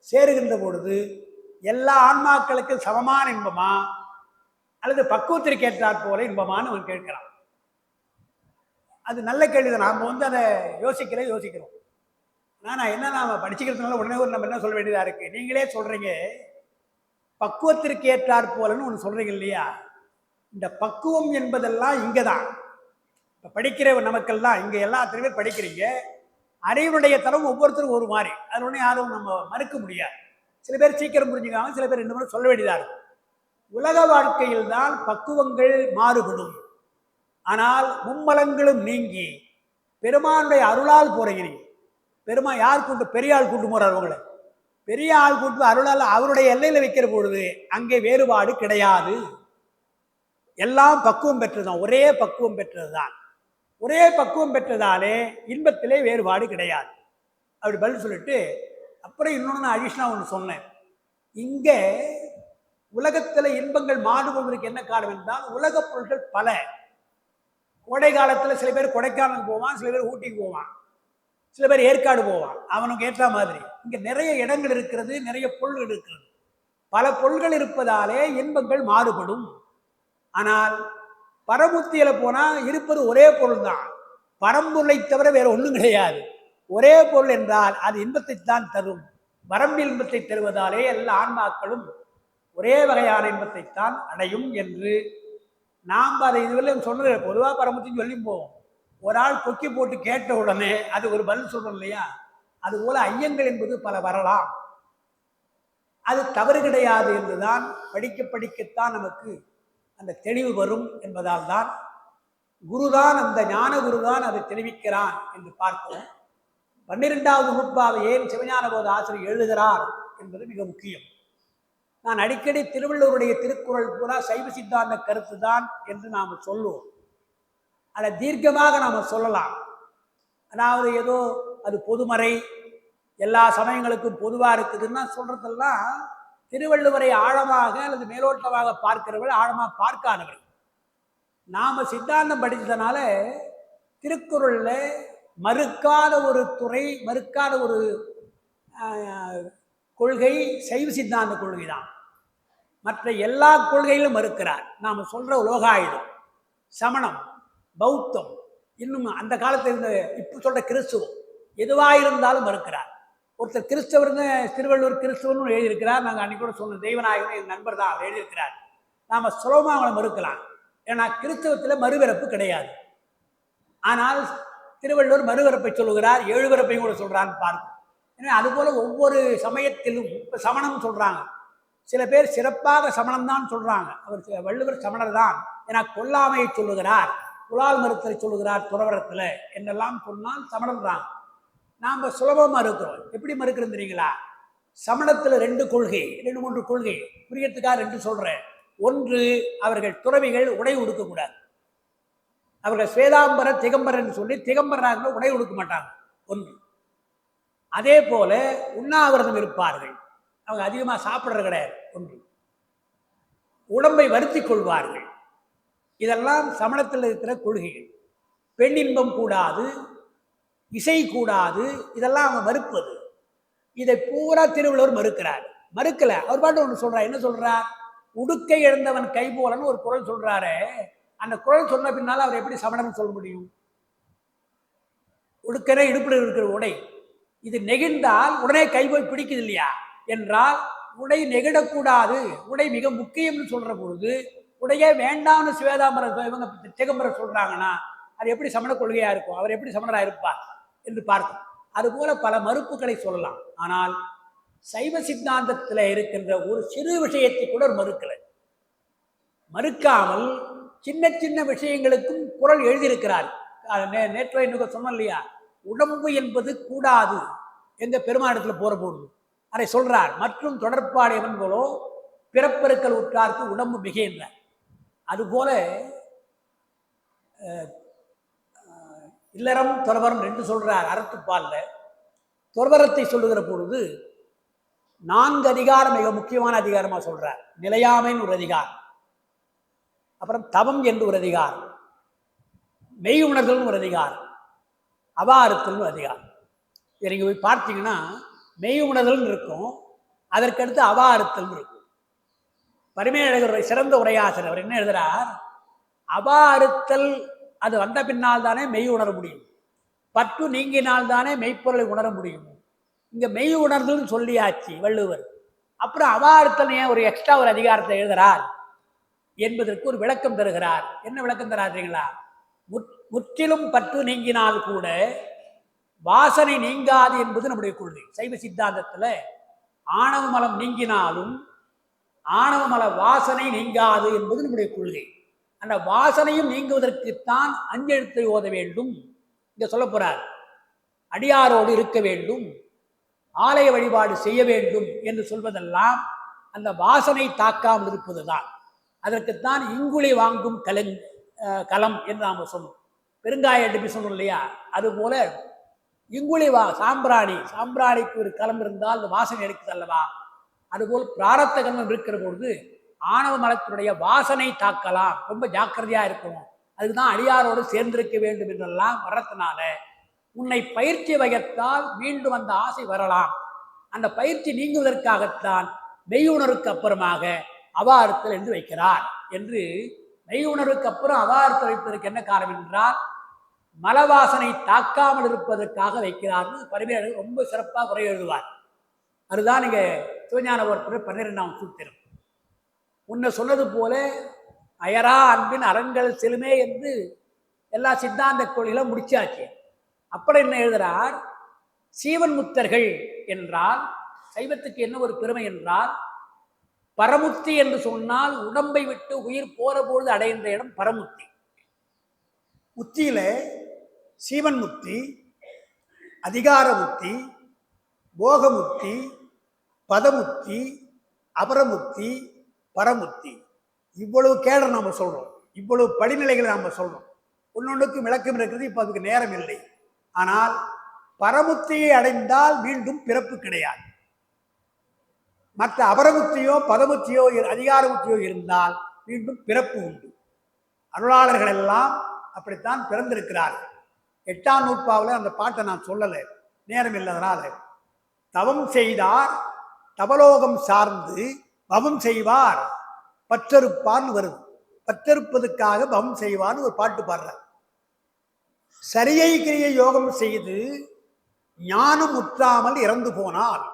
சேருகின்ற பொழுது எல்லா ஆன்மாக்களுக்கும் சமமான இன்பமா அல்லது பக்குவத்திற்கு ஏற்றாற் போல இன்பமானு அவன் கேட்கிறான். அது நல்ல கேள்விதான். நாம் வந்து அதை யோசிக்கிறோம். நான் என்ன நாம படிச்சுக்கிறதுனால உடனே நம்ம என்ன சொல்ல வேண்டியதா இருக்கு. நீங்களே சொல்றீங்க பக்குவத்திற்கு ஏற்றாற் போலன்னு ஒன்று சொல்றீங்க இல்லையா. இந்த பக்குவம் என்பதெல்லாம் இங்கே தான். இப்போ படிக்கிற நமக்கெல்லாம் இங்கே எல்லாத்திலுமே படிக்கிறீங்க. அறிவுடைய தரம் ஒவ்வொருத்தரும் ஒரு மாதிரி, அது ஒன்றும் யாரும் நம்ம மறுக்க முடியாது. சில பேர் சீக்கிரம் புரிஞ்சுக்காங்க, சில பேர் 2 முறை சொல்ல வேண்டியதாக இருக்கும். உலக வாழ்க்கையில் தான் பக்குவங்கள் மாறுபடும். ஆனால் மும்மலங்களும் நீங்கி பெருமானுடைய அருளால் போறீங்க. பெருமான் யார் கூட்டு, பெரிய ஆள் கூட்டு போறார். உங்களை பெரிய ஆள் கூட்டு அருளால் அவருடைய எல்லையில் வைக்கிற பொழுது அங்கே வேறுபாடு கிடையாது. எல்லாம் பக்குவம் பெற்றதுதான், ஒரே பக்குவம் பெற்றதுதான். ஒரே பக்குவம் பெற்றதாலே இன்பத்திலே வேறுபாடு கிடையாது. அப்படி பதில் சொல்லிட்டு அப்புறம் இன்னொன்று நான் அடிஷனா ஒன்று சொன்னேன். இங்கே உலகத்தில் இன்பங்கள் மாறுபடுவதற்கு என்ன காரணம் என்றால் உலக பொருட்கள் பல. கோடை காலத்தில் சில பேர் கொடைக்கானலுக்கு போவான், சில பேர் ஊட்டிக்கு போவான், சில பேர் ஏற்காடு போவான். அவனுக்கு ஏற்ற மாதிரி இங்கே நிறைய இடங்கள் இருக்கிறது, நிறைய பொருள்கள் இருக்கிறது. பல பொருள்கள் இருப்பதாலே இன்பங்கள் மாறுபடும். ஆனால் பரமுத்தியில போனா இருப்பது ஒரே பொருள் தான். பரம்பொருளை தவிர வேற ஒன்றும் கிடையாது. ஒரே பொருள் என்றால் அது இன்பத்தை தான் தரும். வரம்பில் இன்பத்தை தருவதாலே எல்லா ஆன்மாக்களும் ஒரே வகையான இன்பத்தை தான் அடையும் என்று நாம் அதை இதுவரை சொன்னது. பொதுவாக பரமுத்தின்னு சொல்லி போவோம். ஒரு ஆள் கொக்கி போட்டு கேட்ட உடனே அது ஒரு பதில் சொல்றோம் இல்லையா. அதுபோல ஐயங்கள் என்பது பல வரலாம். அது தவறு கிடையாது என்றுதான் படிக்க படிக்கத்தான் நமக்கு அந்த தெளிவு வரும் என்பதால் தான் குருதான், அந்த ஞான குருதான் அதை தெளிவிக்கிறான் என்று பார்க்கிறோம். 12வது நூற்பாவை ஏன் சிவஞான போத ஆசிரியர் எழுதுகிறார் என்பது மிக முக்கியம். நான் அடிக்கடி திருவள்ளுவருடைய திருக்குறள் பூரா சைவ சித்தாந்த கருத்து தான் என்று நாம் சொல்லுவோம். அதை தீர்க்கமாக நாம் சொல்லலாம். அதாவது ஏதோ அது பொதுமறை, எல்லா சமயங்களுக்கும் பொதுவாக இருக்குதுன்னா சொல்றதெல்லாம் திருவள்ளுவரை ஆழமாக அல்லது மேலோட்டமாக பார்க்கிறவர்கள், ஆழமாக பார்க்காதவர்கள். நாம சித்தாந்தம் படித்ததுனால திருக்குறள்ல மறுக்காத ஒரு துறை, மறுக்காத ஒரு கொள்கை சைவ சித்தாந்த கொள்கை தான். மற்ற எல்லா கொள்கையிலும் மறுக்கிறார். நாம் சொல்ற லோகாயுதம், சமணம், பௌத்தம், இன்னும் அந்த காலத்தில் இருந்த இப்போ சொல்ற கிறிஸ்துவம், எதுவாக இருந்தாலும் மறுக்கிறார். ஒருத்தர் கிறிஸ்தவர்னு திருவள்ளுவர் கிறிஸ்தவர்னு எழுதியிருக்கிறார். நாங்கள் அன்னைக்கு கூட சொன்ன தெய்வநாயகன் என் நண்பர் தான், அவர் எழுதியிருக்கிறார். நாம் சுலபமாக அவங்களை மறுக்கலாம். ஏன்னா கிறிஸ்தவத்தில் மறுபிறப்பு கிடையாது. ஆனால் திருவள்ளுவர் மறுபிறப்பை சொல்லுகிறார், எழுபிறப்பையும் கூட சொல்றான்னு பார்க்கும். ஏன்னா அதுபோல ஒவ்வொரு சமயத்திலும் இப்போ சமணம் சொல்றாங்க, சில பேர் சிறப்பாக சமணம் தான் சொல்றாங்க. அவர் வள்ளுவர் சமணர் தான், ஏன்னா கொல்லாமையை சொல்லுகிறார், புலால் மறுத்தலை சொல்லுகிறார் துறவரத்தில் என்னெல்லாம் சொன்னால் சமணம் தான். நாம் சுலபமாக இருக்கிறோம். எப்படி மறுக்கிறோம் தெரியுங்களா? சமணத்தில் 2 கொள்கை, 2-3 கொள்கை புரியத்துக்காக 2 சொல்றேன். ஒன்று, அவர்கள் துறவிகள் உடை உடுக்கக்கூடாது. அவர்கள் ஸ்வேதாம்பர திகம்பரன் சொல்லி திகம்பராக உடை உடுக்க மாட்டாங்க, ஒன்று. அதே போல உண்ணாவிரதம் இருப்பார்கள், அவங்க அதிகமாக சாப்பிட்றது கிடையாது, ஒன்று. உடம்பை வருத்தி கொள்வார்கள். இதெல்லாம் சமணத்தில் இருக்கிற கொள்கைகள். பெண்ணின்பம் கூடாது, இசை கூடாது, இதெல்லாம் அவங்க மறுப்பது. இதை பூரா திருவள்ளுவர் மறுக்கிறார். மறுக்கல, அவர் பாட்டு ஒன்று சொல்றார். என்ன சொல்றார்? உடுக்கை இழந்தவன் கை போலன்னு ஒரு குறள் சொல்றாரு. அந்த குறள் சொன்ன பின்னால அவர் எப்படி சமணம் சொல்ல முடியும்? உடுக்கனை இடுப்பில் இருக்கிற உடை, இது நெகிழ்ந்தால் உடனே கை போய் பிடிக்குது இல்லையா என்றால், உடை நெகிடக்கூடாது, உடை மிக முக்கியம்னு சொல்ற பொழுது உடையே வேண்டாம்னு சிவேதாம்பரம் இவங்க திகம்பரம் சொல்றாங்கன்னா அது எப்படி சமண கொள்கையா இருக்கும்? அவர் எப்படி சமணராக இருப்பார் என்று பார்க்கும். அதுபோல பல மறுப்புகளை சொல்லலாம். ஆனால் சைவ சித்தாந்தத்தில் இருக்கின்ற ஒரு சிறு விஷயத்தை கூட மறுக்கலை. மறுக்காமல் சின்ன சின்ன விஷயங்களுக்கும் குறள் எழுதியிருக்கிறார். நேற்று இன்னும் சொன்னோம் இல்லையா, உடம்பு என்பது கூடாது எங்க பெருமாடத்தில் போற பொழுது அதை சொல்றார். மற்றும் தொடர்பாடையவன்களோ பிறப்பெருக்கல் உற்றார்க்கு உடம்பு மிக என்றார். அதுபோல இல்லறம் துறவரம் 2 சொல்றார் அறத்துப்பால்ல. துறவரத்தை சொல்லுகிற பொழுது 4 அதிகாரம் மிக முக்கியமான அதிகாரமா சொல்றார். நிலையாமைன்னு ஒரு அதிகாரம், அப்புறம் தவம் என்று ஒரு அதிகாரம், மெய் உணர்தல்னு ஒரு அதிகாரம், அவாறுத்தல்னு ஒரு அதிகாரம். இதை நீங்க போய் பார்த்தீங்கன்னா மெய் உணர்தல்னு இருக்கும், அதற்கடுத்து அவாறுத்தல்னு இருக்கும். பரிமேலழகர் சிறந்த உரையாசிரியர் அவர் என்ன எழுதுறார்? அவாறுத்தல் அது வந்த பின்னால் தானே மெய் உணர முடியும், பற்று நீங்கினால் தானே மெய்ப்பொருளை உணர முடியும். இங்க மெய் உணர்தல்னு சொல்லியாச்சு வள்ளுவர், அப்புறம் அவாறுத்தல் ஏன் ஒரு எக்ஸ்ட்ரா ஒரு அதிகாரத்தை எழுதுறார் என்பதற்கு ஒரு விளக்கம் தருகிறார். என்ன விளக்கம் தராதீங்களா? முற்றிலும் பற்று நீங்கினால் கூட வாசனை நீங்காது என்பது நம்முடைய கொள்கை. சைவ சித்தாந்தத்துல ஆணவ மலம் நீங்கினாலும் ஆணவ மல வாசனை நீங்காது என்பது நம்முடைய கொள்கை. அந்த வாசனையும் நீங்குவதற்குத்தான் அஞ்செழுத்தை ஓத வேண்டும். இங்க சொல்ல போறார், அடியாரோடு இருக்க வேண்டும், ஆலய வழிபாடு செய்ய வேண்டும் என்று சொல்வதெல்லாம் அந்த வாசனை தாக்காமல் இருப்பதுதான். அதற்குத்தான் இங்குளி வாங்கும் களம் என்று நாம் சொன்னோம். பெருங்காய எடுப்பி சொன்னோம் இல்லையா? அதுபோல இங்குளி சாம்பிராணிக்கு ஒரு களம் இருந்தால் அந்த வாசனை எடுக்குது அல்லவா? அதுபோல் பிராரத்த கர்மம் இருக்கிற பொழுது ஆணவ மலத்தினுடைய வாசனை தாக்கலாம், ரொம்ப ஜாக்கிரதையா இருக்கணும். அதுக்குதான் அடியாரோடு சேர்ந்திருக்க வேண்டும் என்றெல்லாம் வர்றதுனால உன்னை பயிற்சி வகைத்தால் மீண்டும் அந்த ஆசை வரலாம். அந்த பயிற்சி நீங்குவதற்காகத்தான் மெய்யுணருக்கு அப்புறமாக அவாறுத்தல் என்று வைக்கிறார் என்று. மெய்யுணருக்கு அப்புறம் அவாறுத்தல் வைப்பதற்கு என்ன காரணம் என்றால் மலவாசனை தாக்காமல் இருப்பதற்காக வைக்கிறார்னு பரிமேலழகர் ரொம்ப சிறப்பாக உரை எழுதுவார். அதுதான் நீங்க சிவஞான போதத்தில் 12ஆம் சூத்திரம். உன்னை சொன்னது போல அயரா அன்பின் அறங்கள் செலுமே என்று எல்லா சித்தாந்த கொள்கைகளும் முடிச்சாச்சு. அப்படி என்ன எழுதுறார்? சீவன் முத்தர்கள் என்றால் சைவத்துக்கு என்ன ஒரு பெருமை என்றால், பரமுத்தி என்று சொன்னால் உடம்பை விட்டு உயிர் போற பொழுது அடைகின்ற இடம் பரமுத்தி. முத்தியில சீவன் முத்தி, அதிகார முத்தி, போகமுத்தி, பதமுத்தி, அபரமுத்தி, பரமுத்தி, இவ்வளவு கேடர் நாம சொல்றோம், இவ்வளவு படிநிலைகளை நாம சொல்றோம். ஒன்னொன்றுக்கும் விளக்கம் இருக்கிறது. இப்போ அதுக்கு நேரம் இல்லை. ஆனால் பரமுத்தியை அடைந்தால் மீண்டும் பிறப்பு கிடையாது. மற்ற அபரமுத்தியோ பதமுத்தியோ அதிகாரமுத்தியோ இருந்தால் மீண்டும் பிறப்பு உண்டு. அருளாளர்கள் எல்லாம் அப்படித்தான் பிறந்திருக்கிறார்கள். 8ஆம் நூற்பாவில் அந்த பாட்டை நான் சொல்லலை, நேரம் இல்லாதனால. தவம் செய்தார் தவலோகம் சார்ந்து பவம் செய்வார் பற்றறுப்பான்னு வருது. பற்றறுப்பதுக்காக பவம் செய்வார்னு ஒரு பாட்டு பாடுறார். சரியை கிரிய யோகம் செய்து ஞானம் முற்றாமல் இறந்து போனால்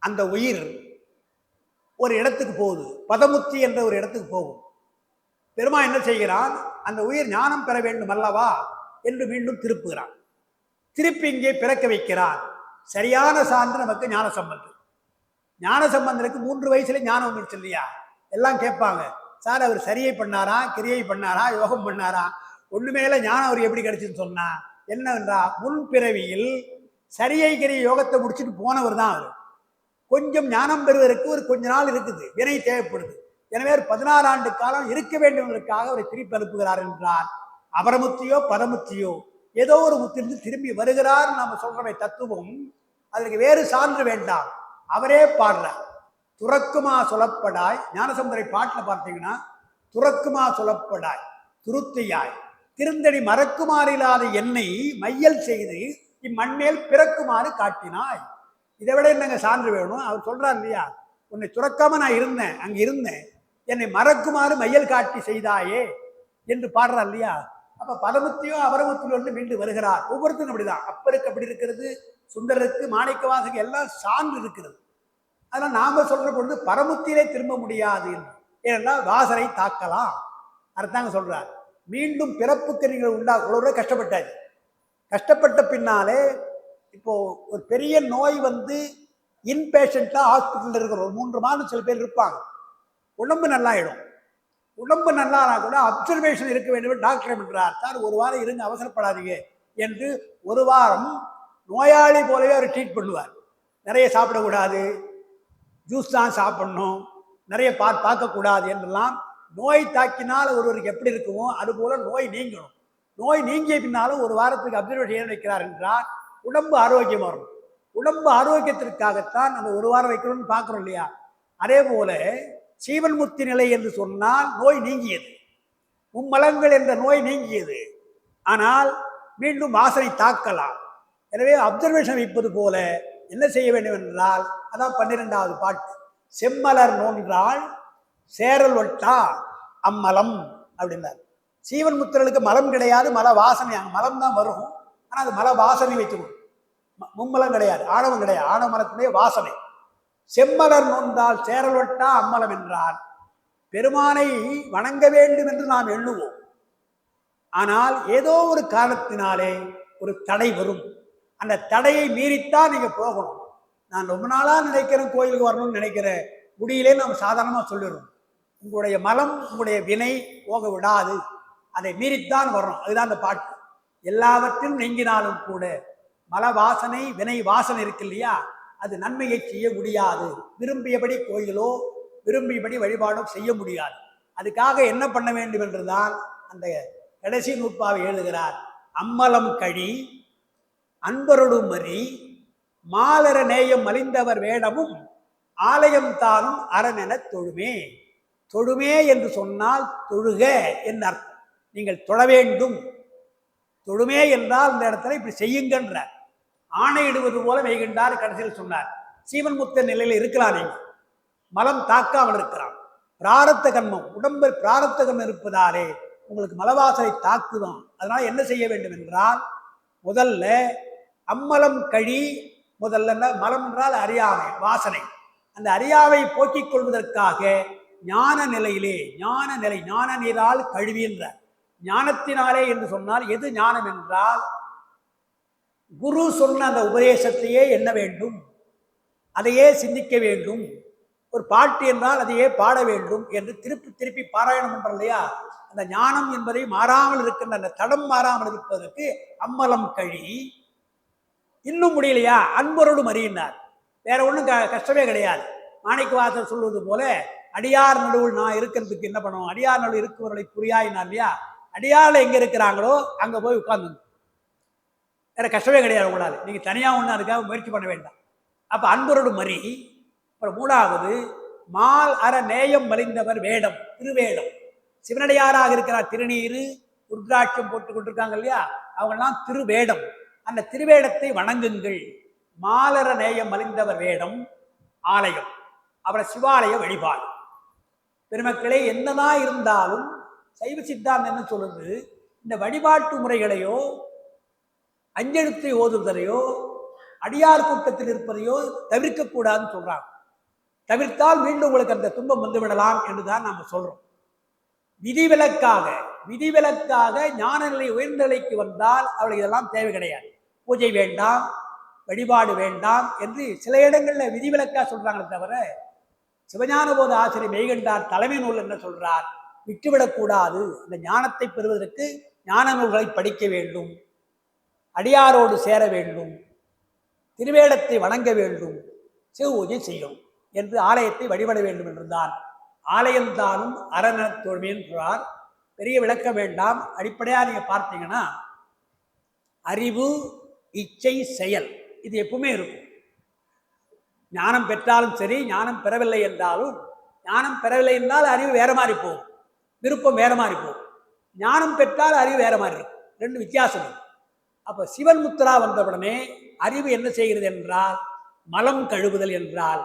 அந்த உயிர் ஒரு இடத்துக்கு போகுது, பதமுத்தி என்ற ஒரு இடத்துக்கு போகும். பெருமான் என்ன செய்கிறான், அந்த உயிர் ஞானம் பெற வேண்டும் அல்லவா என்று மீண்டும் திருப்புகிறான். திருப்பி இங்கே பிறக்க வைக்கிறான். சரியான சான்று நமக்கு ஞான சம்பந்தம். ஞான சம்பந்தனுக்கு 3 வயசுல ஞானம் வந்துருச்சு இல்லையா? எல்லாம் கேட்பாங்க, சார் அவர் சரியை பண்ணாரா, கிரியை பண்ணாரா, யோகம் பண்ணாரா, ஒண்ணுமேல ஞானம் அவர் எப்படி கிடைச்சுன்னு சொன்னா என்னவென்றா, முன்பிறவியில் சரியை கிரியை யோகத்தை முடிச்சுட்டு போனவர் தான் அவர். கொஞ்சம் ஞானம் பெறுவதற்கு ஒரு கொஞ்ச நாள் இருக்குது, வினை தேவைப்படுது. எனவே 16 ஆண்டு காலம் இருக்க வேண்டும் என்பதற்காக அவரை திருப்பி அனுப்புகிறார் என்றார். அபரமுத்தியோ பரமுத்தியோ ஏதோ ஒரு முத்திலிருந்து திரும்பி வருகிறார் நாம சொல்றவை தத்துவம். அதற்கு வேறு சான்று வேண்டாம், அவரே பாடுறார். துறக்குமா சொல்லப்படாய், ஞானசம்பந்தரை பாட்டில் பார்த்தீங்கன்னா, துறக்குமா சொல்லப்படாய் துருத்தியாய் திருந்தடி மறக்குமாறில்லாத என்னை மையல் செய்து இம்மண்மேல் பிறக்குமாறு காட்டினாய். இதை விட என்னங்க சான்று வேணும்? அவர் சொல்றார் இல்லையா, உன்னை துறக்காம நான் இருந்தேன், அங்க இருந்தேன், என்னை மறக்குமாறு மையல் காட்டி செய்தாயே என்று பாடுறார் இல்லையா? அப்ப பரமுத்தியோ அபரமுத்தியோ வந்து மீண்டு வருகிறார். ஒவ்வொருத்தரும் அப்படிதான். அப்பருக்கு அப்படி இருக்கிறது, சுந்தரருக்கு மாணிக்கவாசகம் எல்லாம் சான்று இருக்கிறது. அதனால நாம சொல்ற பொழுது பரமுத்தியிலே திரும்ப முடியாது, ஏனென்றால் வாசனை தாக்கலாம். அர்த்தாங்க சொல்றார். மீண்டும் பிறப்புக்கு நீங்கள் உள்ள கஷ்டப்பட்டாச்சு. கஷ்டப்பட்ட பின்னாலே இப்போ ஒரு பெரிய நோய் வந்து இன்பேஷண்டா ஹாஸ்பிட்டல் இருக்கிற ஒரு 3 மாதம் சில பேர் இருப்பாங்க. உடம்பு நல்லாயிடும். உடம்பு நல்லானா கூட அப்சர்வேஷன் இருக்க வேண்டும் டாக்டர் என்றார். சார் 1 வாரம் இருங்க, அவசரப்படாதீங்க என்று 1 வாரம் நோயாளி போலவே அவர் ட்ரீட் பண்ணுவார். நிறைய சாப்பிடக்கூடாது, ஜூஸ் தான் சாப்பிடணும், நிறைய பார்க்கக்கூடாது என்றெல்லாம். நோய் தாக்கினால் ஒருவருக்கு எப்படி இருக்குமோ அதுபோல நோய் நீங்கணும். நோய் நீங்கிய பின்னாலும் 1 வாரத்துக்கு அப்சர்வேஷன் வைக்கிறார் என்றால் உடம்பு ஆரோக்கியம் வரும். உடம்பு ஆரோக்கியத்திற்காகத்தான் அந்த 1 வாரம் வைக்கணும்னு பார்க்குறோம் இல்லையா? அதே போல சீவன் முக்தி நிலை என்று சொன்னால் நோய் நீங்கியது, மும்மலங்கள் என்ற நோய் நீங்கியது. ஆனால் மீண்டும் வாசனை தாக்கலாம். எனவே அப்சர்வேஷன் வைப்பது போல என்ன செய்ய வேண்டும் என்றால், அதான் 12வது பாட்டு, செம்மலர் நோன்றால் சேரல் ஒட்டா அம்மலம் அப்படின்னார். சீவன் முத்திரலுக்கு மலம் கிடையாது, மல வாசனை. அங்கே மலம் தான் வரும், ஆனால் அது மல வாசனை வைத்துக்கணும். மும்மலம் கிடையாது, ஆணவம் கிடையாது. ஆணவ மலத்திலே வாசனை. செம்மலர் நோன்றால் சேரல் ஒட்டா அம்மலம் என்றால் பெருமானை வணங்க வேண்டும் என்று நாம் எண்ணுவோம். ஆனால் ஏதோ ஒரு காரணத்தினாலே ஒரு தடை வரும். அந்த தடையை மீறித்தான் நீங்க போகணும். நான் ரொம்ப நாளா நினைக்கிறேன் கோயிலுக்கு வரணும்னு நினைக்கிறேன், முடியலே நாம் சாதாரணமா சொல்லிடுறோம். உங்களுடைய மலம் உங்களுடைய வினை போக விடாது, அதை மீறித்தான் வரணும். அதுதான் அந்த பாட்டு. எல்லாவற்றிலும் நீங்கினாலும் கூட மல வாசனை வினை வாசனை இருக்கு இல்லையா, அது நன்மையை செய்ய முடியாது. விரும்பியபடி கோயிலோ விரும்பியபடி வழிபாடோ செய்ய முடியாது. அதுக்காக என்ன பண்ண வேண்டும் என்றுதான் அந்த கடைசி நூற்பாவை எழுதுகிறார். அம்மலம் கழி அன்பரொடு மறி மாலர நேயம் மலிந்தவர் வேடமும் ஆலயம் தானும் அரணென தொழுமே. தொழுமே என்று சொன்னால் தொழுக என்று அர்த்தம். நீங்கள் தொழ வேண்டும். தொழுமே என்றால் இந்த இடத்துல இப்படி செய்யுங்கன்றார். ஆணையிடுவது போல வைகின்றார் கடைசியில் சொன்னார். சீவன் முத்த நிலையில் இருக்கலாம், நீங்க மலம் தாக்காமல் இருக்கலாம். பிராரத்த கர்மம், உடம்பில் பிராரத்த கர்மம் இருப்பதாலே உங்களுக்கு மலவாசனை தாக்குதான். அதனால என்ன செய்ய வேண்டும் என்றால், முதல்ல அம்மலம் கழி. முதல்ல மலம் என்றால் அறியாமை, வாசனை. அந்த அறியாவை போக்கிக் கொள்வதற்காக ஞான நிலையிலே, ஞான நிலை, ஞான நீரால் கழுவின்றார். ஞானத்தினாலே என்று சொன்னால் எது ஞானம் என்றால், குரு சொன்ன அந்த உபதேசத்தையே எண்ண வேண்டும், அதையே சிந்திக்க வேண்டும். ஒரு பாட்டு என்றால் அதையே பாட வேண்டும் என்று திருப்பி திருப்பி பாராயணம் பண்ற இல்லையா, அந்த ஞானம் என்பதை மாறாமல் இருக்கின்ற அந்த தடம் மாறாமல் இருப்பதற்கு அம்மலம் கழி. இன்னும் முடியலையா, அன்பரோடு மறியினார். வேற ஒன்றும் கஷ்டமே கிடையாது. மாணிக்கவாசகர் சொல்வது போல அடியார் நடுவில் நான் இருக்கிறதுக்கு என்ன பண்ணுவோம், அடியார் நடுவில் இருக்கிறவர்களை புரியாயினா இல்லையா, அடியாரில் எங்க இருக்கிறாங்களோ அங்க போய் உட்கார்ந்து. வேற கஷ்டமே கிடையாது உங்களால். நீங்கள் தனியாக ஒன்று அதுக்காக முயற்சி பண்ண வேண்டாம். அப்போ அன்பரோடு மறி. அப்புறம் மூணாவது மால் அற நேயம் மலிந்தவர் வேடம், திருவேடம். சிவனடியாராக இருக்கிறார், திருநீரு ருத்ராட்சம் போட்டு கொண்டிருக்காங்க இல்லையா, அவங்கெல்லாம் திருவேடம். அந்த திருவேடத்தை வணங்குங்கள். மாலர நேயம் மலிந்தவர் வேடம் ஆலயம், அவரை சிவாலய வழிபாடு. பெருமக்களே, என்னதான் இருந்தாலும் சைவ சித்தாந்தம் என்ன சொல்லுது, இந்த வழிபாட்டு முறைகளையோ அஞ்செழுத்தை ஓதுவதையோ அடியார் கூட்டத்தில் இருப்பதையோ தவிர்க்கக்கூடாதுன்னு சொல்றாங்க. தவிர்த்தால் மீண்டும் உங்களுக்கு அந்த துன்பம் வந்துவிடலாம் என்றுதான் நாம சொல்றோம். விதிவிலக்காக ஞான நிலை உயர்ந்த நிலைக்கு வந்தால் அவளுக்கு இதெல்லாம் தேவை கிடையாது. பூஜை வேண்டாம், வழிபாடு வேண்டாம் என்று சில இடங்கள்ல விதிவிலக்கா சொல்றாங்களே தவிர, சிவஞான போத ஆசிரியர் மெய்கண்டார் தலைமை நூல் என்ன சொல்றார், விட்டுவிடக்கூடாது. இந்த ஞானத்தை பெறுவதற்கு ஞான நூல்களை படிக்க வேண்டும், அடியாரோடு சேர வேண்டும், திருவேடத்தை வணங்க வேண்டும், சிவ பூஜை செய்யும் என்று ஆலயத்தை வழிபட வேண்டும் என்றுதான். ஆலயம்தானும் அரண தோல்வி என்றார். பெரிய விளக்க வேண்டாம். அடிப்படையாக நீங்க பார்த்தீங்கன்னா அறிவு, இச்சை, செயல் இது எப்பவுமே இருக்கும். ஞானம் பெற்றாலும் சரி, ஞானம் பெறவில்லை என்றாலும், ஞானம் பெறவில்லை என்றால் அறிவு வேற மாதிரி போகும், விருப்பம் வேற மாதிரி போகும். ஞானம் பெற்றால் அறிவு வேற மாதிரி இருக்கும். ரெண்டு வித்தியாசம். அப்போ சிவன் முத்திரா வந்தவுடனே அறிவு என்ன செய்கிறது என்றால் மலம் கழுவுதல் என்றால்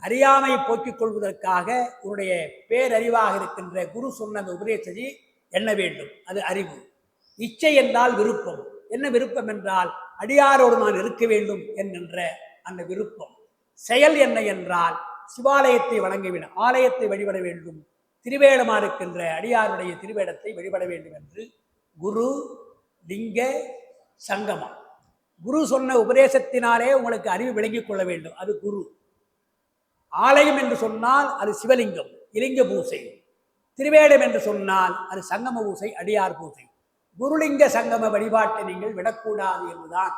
அறியாமையை போக்கிக் கொள்வதற்காக உன்னுடைய பேரறிவாக இருக்கின்ற குரு சொன்ன அந்த உபதேசத்தை எண்ண வேண்டும், அது அறிவு. இச்சை என்றால் விருப்பம். என்ன விருப்பம் என்றால் அடியாரோடு நான் இருக்க வேண்டும் என்கின்ற அந்த விருப்பம். செயல் என்ன என்றால் சிவாலயத்தை வணங்கிவிட, ஆலயத்தை வழிபட வேண்டும், திருவேடமா இருக்கின்ற அடியாருடைய திருவேடத்தை வழிபட வேண்டும் என்று குரு, லிங்க, சங்கமம். குரு சொன்ன உபதேசத்தினாலே உங்களுக்கு அறிவு விளங்கிக் கொள்ள வேண்டும், அது குரு. ஆலயம் என்று சொன்னால் அது சிவலிங்கம், இலிங்க பூசை. திருவேடம் என்று சொன்னால் அது சங்கம பூசை, அடியார் பூசை. குருலிங்க சங்கம வழிபாட்டை நீங்கள் விடக்கூடாது என்றுதான்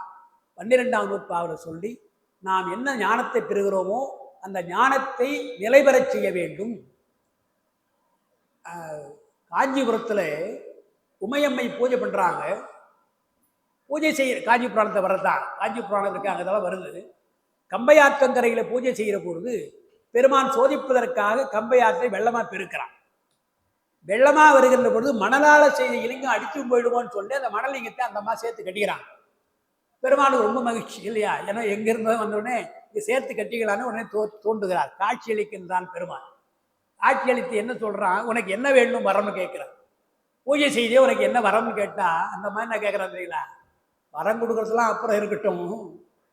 12ஆம் நூற்பாவில் சொல்லி, நாம் என்ன ஞானத்தை பெறுகிறோமோ அந்த ஞானத்தை நிலைபெறச் செய்ய வேண்டும். காஞ்சிபுரத்தில் உமையம்மை பூஜை பண்ணுறாங்க. பூஜை செய்ய காஞ்சி புராணத்தை வர்றதான், காஞ்சி புராணம் இருக்கு, அங்கெல்லாம் வருது. கம்பையாற்றங்கரையில் பூஜை செய்கிற பொழுது பெருமான் சோதிப்பதற்காக கம்பையாற்றை வெள்ளமாக பெருக்கிறான். வெள்ளமாக வருகின்ற பொழுது மணலால் செய்த இலிங்கம் அடிச்சு போயிடுவோன்னு சொல்லி அந்த மணலிங்கத்தை அந்த அம்மா சேர்த்து கட்டிக்கிறாங்க. பெருமானுக்கு ரொம்ப மகிழ்ச்சி இல்லையா, ஏன்னா எங்கிருந்தோ வந்தோடனே இது சேர்த்து கட்டிக்கலான்னு உடனே தோன்றுகிறார். காட்சி அளிக்கின்றான் பெருமான். காட்சி அளித்து என்ன சொல்றான், உனக்கு என்ன வேணும் வரம்னு கேட்கிறான். பூஜை செய்தே உனக்கு என்ன வரம்னு கேட்டா அந்த மாதிரி நான் கேட்குறேன் தெரியுங்களா, வரம் கொடுக்கறதுலாம் அப்புறம் இருக்கட்டும்,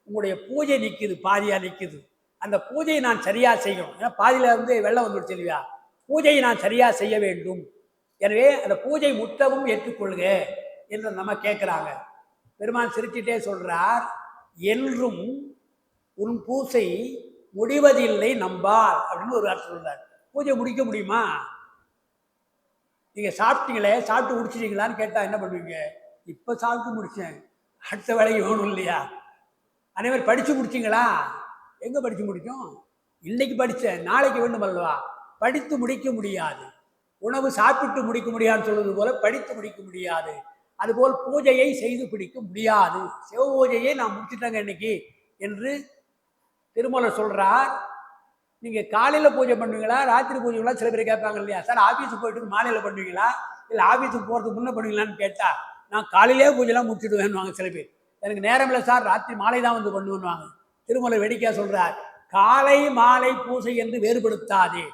உங்களுடைய பூஜை நிற்குது, பாதியாக நிற்குது, அந்த பூஜையை நான் சரியாக செய்யணும். ஏன்னா பாதியில் வெள்ளம் வந்துடுச்சு இல்லையா, பூஜையை நான் சரியாக செய்ய வேண்டும். எனவே அந்த பூஜை முற்றவும் ஏற்றுக்கொள்க என்று நம்ம கேட்குறாங்க. பெருமான் சிரிச்சிட்டே சொல்கிறார், என்றும் உன் பூசை முடிவதில்லை நம்பால் அப்படின்னு ஒரு அர்த்தம் சொல்றார். பூஜை முடிக்க முடியுமா? நீங்கள் சாப்பிட்டீங்களே, சாப்பிட்டு முடிச்சிட்டீங்களான்னு கேட்டால் என்ன பண்ணுவீங்க? இப்போ சாப்பிட்டு முடித்தேன், அடுத்த வேலைக்கு வேணும் இல்லையா? அதே மாதிரி படித்து முடிச்சிங்களா? எங்கே படித்து முடிக்கும்? இன்னைக்கு படித்தேன், நாளைக்கு வேண்டும் அல்லவா? படித்து முடிக்க முடியாது. உணவு சாப்பிட்டு முடிக்க முடியாதுன்னு சொல்வது போல படித்து முடிக்க முடியாது. அதுபோல் பூஜையை செய்து பிடிக்க முடியாது. சிவ பூஜையை நான் முடிச்சுட்டேங்க இன்னைக்கு என்று திருமூலர் சொல்கிறார். நீங்கள் காலையில் பூஜை பண்ணுவீங்களா, ராத்திரி பூஜைங்களா? சில பேர் கேட்பாங்க இல்லையா, சார் ஆஃபீஸுக்கு போயிட்டு மாலையில் பண்ணுவீங்களா, இல்லை ஆஃபீஸுக்கு போகிறதுக்கு முன்னே பண்ணுவீங்களான்னு கேட்டால், நான் காலையிலே பூஜைலாம் முடிச்சுடுவேன்னுவாங்க சில பேர். எனக்கு நேரம் இல்லை சார், ராத்திரி மாலை தான் வந்து பண்ணுவேன்னுவாங்க. திருமூலர் வேடிக்கையாக சொல்கிறார், காலை மாலை பூஜை என்று வேறுபடுத்தாதே,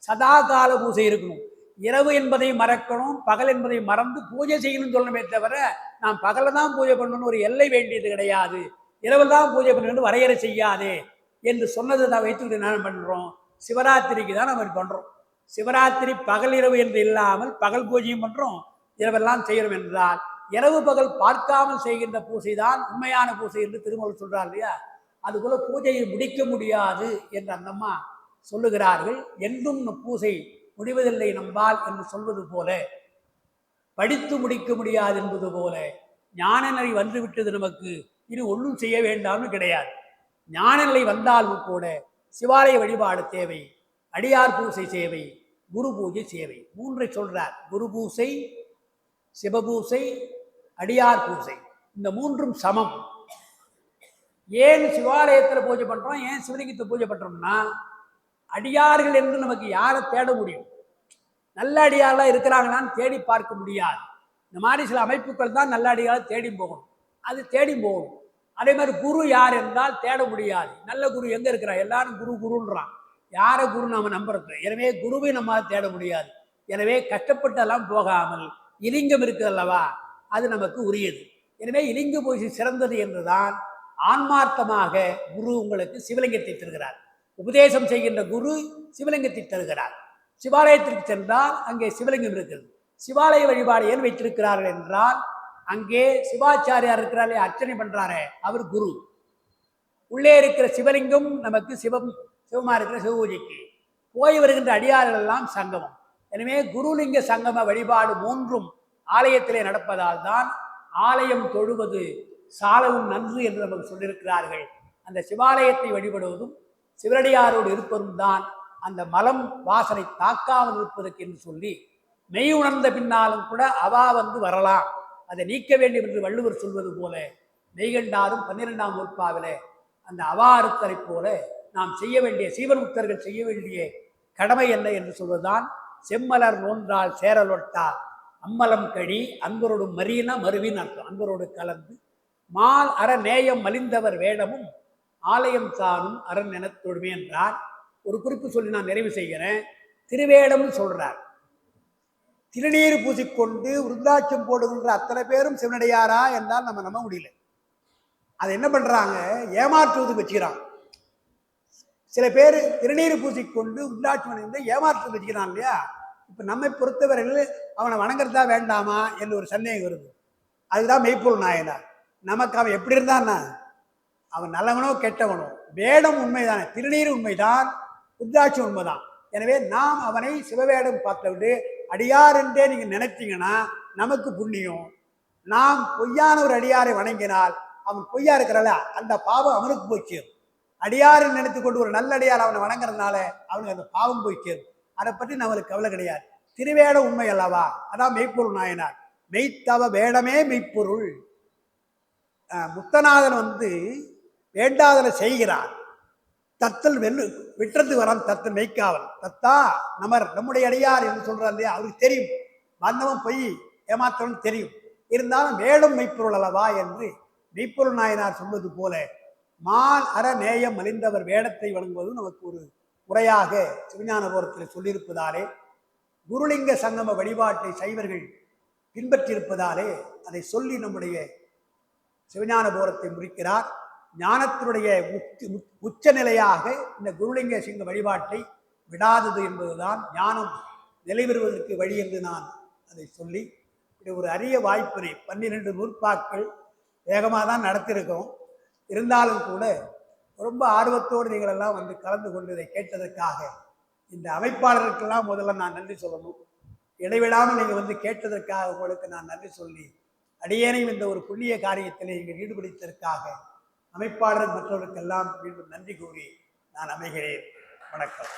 சதா கால பூஜை இருக்கணும். இரவு என்பதை மறக்கணும், பகல் என்பதை மறந்து பூஜை செய்யணும்னு சொல்லணுமே தவிர நான் பகலில் தான் பூஜை பண்ணணும்னு ஒரு எல்லை வேண்டியது கிடையாது, இரவில் தான் பூஜை பண்ணணும்னு வரையறை செய்யாதே என்று சொன்னதை தான் வைத்துக்கிட்டு என்ன பண்ணுறோம், சிவராத்திரிக்கு தான் நம்ம பண்ணுறோம். சிவராத்திரி பகல் இரவு என்று இல்லாமல் பகல் பூஜையும் பண்ணுறோம், இரவெல்லாம் செய்கிறோம் என்றால் இரவு பகல் பார்க்காமல் செய்கின்ற பூஜை தான் உண்மையான பூஜை என்று திருமூலர் சொல்கிறார் இல்லையா. அதுபோல பூஜையை முடிக்க முடியாது என்று அந்த அம்மா சொல்லுகிறார்கள். என்றும் பூஜை முடிவதில்லை நம்பால் என்று சொல்வது போல, படித்து முடிக்க முடியாது என்பது போல, ஞான நிலை வந்துவிட்டது நமக்கு, இனி ஒன்றும் செய்ய வேண்டாம்னு கிடையாது. ஞான நிலை வந்தாலும் கூட சிவாலய வழிபாடு தேவை, அடியார் பூசை சேவை, குரு பூஜை சேவை. மூன்றை சொல்றார், குரு பூசை, சிவபூசை, அடியார் பூசை. இந்த மூன்றும் சமம். ஏன் சிவாலயத்தில் பூஜை பண்றோம், ஏன் சிவலிங்கத்தை பூஜை பண்றோம்னா, அடியார்கள் என்று நமக்கு யாரை தேட முடியும்? நல்ல அடியாரெலாம் இருக்கிறாங்களான்னு தேடி பார்க்க முடியாது. இந்த மாதிரி சில அமைப்புகள் தான் நல்ல அடியாரை தேடி போகணும். அது தேடி போகணும். அதே மாதிரி குரு யார் என்றால் தேட முடியாது. நல்ல குரு எங்க இருக்கிறார்? எல்லாரும் குரு குருன்றான். யாரை குரு நாம நம்புறது? எனவே குருவை நம்மால் தேட முடியாது. எனவே கஷ்டப்பட்டெல்லாம் போகாமல் இலிங்கம் இருக்குது அல்லவா, அது நமக்கு உரியது. எனவே இலிங்க பூஜை சிறந்தது என்றுதான் ஆன்மார்த்தமாக குரு உங்களுக்கு சிவலிங்கத்தை தருகிறார். உபதேசம் செய்கின்ற குரு சிவலிங்கத்தை தருகிறார். சிவாலயத்திற்கு சென்றால் அங்கே சிவலிங்கம் இருக்கிறது. சிவாலய வழிபாடு ஏன் வைத்திருக்கிறார்கள் என்றால், அங்கே சிவாச்சாரியார் இருக்கிறாரே, அர்ச்சனை பண்றாரே, அவர் குரு. உள்ளே இருக்கிற சிவலிங்கம் நமக்கு சிவமா இருக்கிற சிவபூஜைக்கு. போய் வருகின்ற அடியார்கள் எல்லாம் சங்கமம். எனவே குருலிங்க சங்கம வழிபாடு மூன்றும் ஆலயத்திலே நடப்பதால் தான் ஆலயம் தொழுவது சாலவும் நன்று என்று நமக்கு சொல்லியிருக்கிறார்கள். அந்த சிவாலயத்தை வழிபடுவதும் சிவனடியாரோடு இருப்பதும் தான் அந்த மலம் வாசனை தாக்காமல் இருப்பதற்கு என்று சொல்லி, மெய் உணர்ந்த பின்னாலும் கூட அவா வரலாம், அதை நீக்க வேண்டும் என்று வள்ளுவர் சொல்வது போல, மெய்கண்டாரும் 12ஆம் நூற்பாவிலே அந்த அவாறுத்தரை போல நாம் செய்ய வேண்டிய சீவன்முக்தர்கள் செய்ய வேண்டிய கடமை என்ன என்று சொல்வதுதான் செம்மலர் நோன்றால் சேரலொட்டா அம்மலம் கழி அன்பரோடு மரீனா மருவின் அர்த்தம். அன்பரோடு கலந்து மால் அற நேயம் மலிந்தவர் வேடமும் ஆலயம் தானும் அரண் என தொழுமே என்றார். ஒரு குறிப்பு சொல்லி நான் நிறைவு செய்கிறேன். திருவேடம்னு சொல்றார். திருநீர் பூசிக்கொண்டு உருந்தாட்சம் போடுகின்ற அத்தனை பேரும் சிவனடியாரா என்றால் நம்ம நம்ப முடியல. அதை என்ன பண்றாங்க? ஏமாற்றுவதுக்கு வச்சுக்கிறாங்க. சில பேர் திருநீர் பூசிக்கொண்டு உருந்தாட்சம் அணிந்து ஏமாற்றுவதுக்கு வச்சுக்கிறான் இல்லையா? இப்ப நம்மை பொறுத்தவரையில் அவனை வணங்குறதா வேண்டாமா என்று ஒரு சந்தேகம் வருது. அதுதான் மெய்ப்பொருள் நாயனார். நமக்கு அவன் எப்படி இருந்தான்னா, அவன் நல்லவனோ கெட்டவனோ, வேடம் உண்மைதானே, திருநீர் உண்மைதான், உருந்தாட்சி உண்மைதான். எனவே நாம் அவனை சிவவேடம் பார்த்து விட்டு அடியார் என்றே நீங்க நினைத்தீங்கன்னா நமக்கு புண்ணியம். நாம் பொய்யான ஒரு அடியாரை வணங்கினால் அவன் பொய்யா இருக்கிறால, அந்த பாவம் அவனுக்கு போய் சேரும். அடியாரை நினைத்து கொண்டு ஒரு நல்ல அடியார் அவனை வணங்குறதுனால அவனுக்கு அந்த பாவம் போய் சேரும். அதை பற்றி நம்மளுக்கு கவலை கிடையாது. திருவேட உண்மை அல்லவா? அதான் மெய்ப்பொருள் நாயனார். மெய்த்தவ வேடமே மெய்ப்பொருள். முத்தநாதன் வேண்டாதனை செய்கிறார். தத்தல் விட்டுறது வரான். தத்தல் மெய்க்காவல். தத்தா நம்முடைய அடியார் என்று சொல்றார் இல்லையா, அவருக்கு தெரியும் வந்தவன் பொய் ஏமாற்றவன் தெரியும். இருந்தாலும் வேடம் மெய்ப்பொருள் அல்லவா என்று மெய்ப்பொருள் நாயனார் சொல்வது போல, மால் அற நேயம் மலிந்தவர் வேடத்தை வழங்குவதும் நமக்கு ஒரு முறையாக சிவஞானபுரத்தில் சொல்லியிருப்பதாலே, குருலிங்க சங்கம வழிபாட்டை சைவர்கள் பின்பற்றியிருப்பதாலே அதை சொல்லி நம்முடைய சிவஞானபுரத்தை முடிக்கிறார். ஞானத்தினுடைய உச்ச நிலையாக இந்த குருலிங்க சிங்க வழிபாட்டை விடாதது என்பதுதான் ஞானம் நிலைபெறுவதற்கு வழி என்று நான் அதை சொல்லி, ஒரு அரிய வாய்ப்பினை 12 நூற்பாக்கள் வேகமாக தான் நடத்தியிருக்கோம். இருந்தாலும் கூட ரொம்ப ஆர்வத்தோடு நீங்கள் எல்லாம் கலந்து கொண்டு இதை கேட்டதற்காக இந்த அமைப்பாளருக்கெல்லாம் முதல்ல நான் நன்றி சொல்லணும். இடைவிடாமல் நீங்கள் கேட்டதற்காக உங்களுக்கு நான் நன்றி சொல்லி, அடியேனையும் இந்த ஒரு புண்ணிய காரியத்தில் நீங்கள் ஈடுபடுத்ததற்காக அமைப்பாளர் மற்றவர்களுக்கெல்லாம் மீண்டும் நன்றி கூறி நான் அமைகிறேன். வணக்கம்.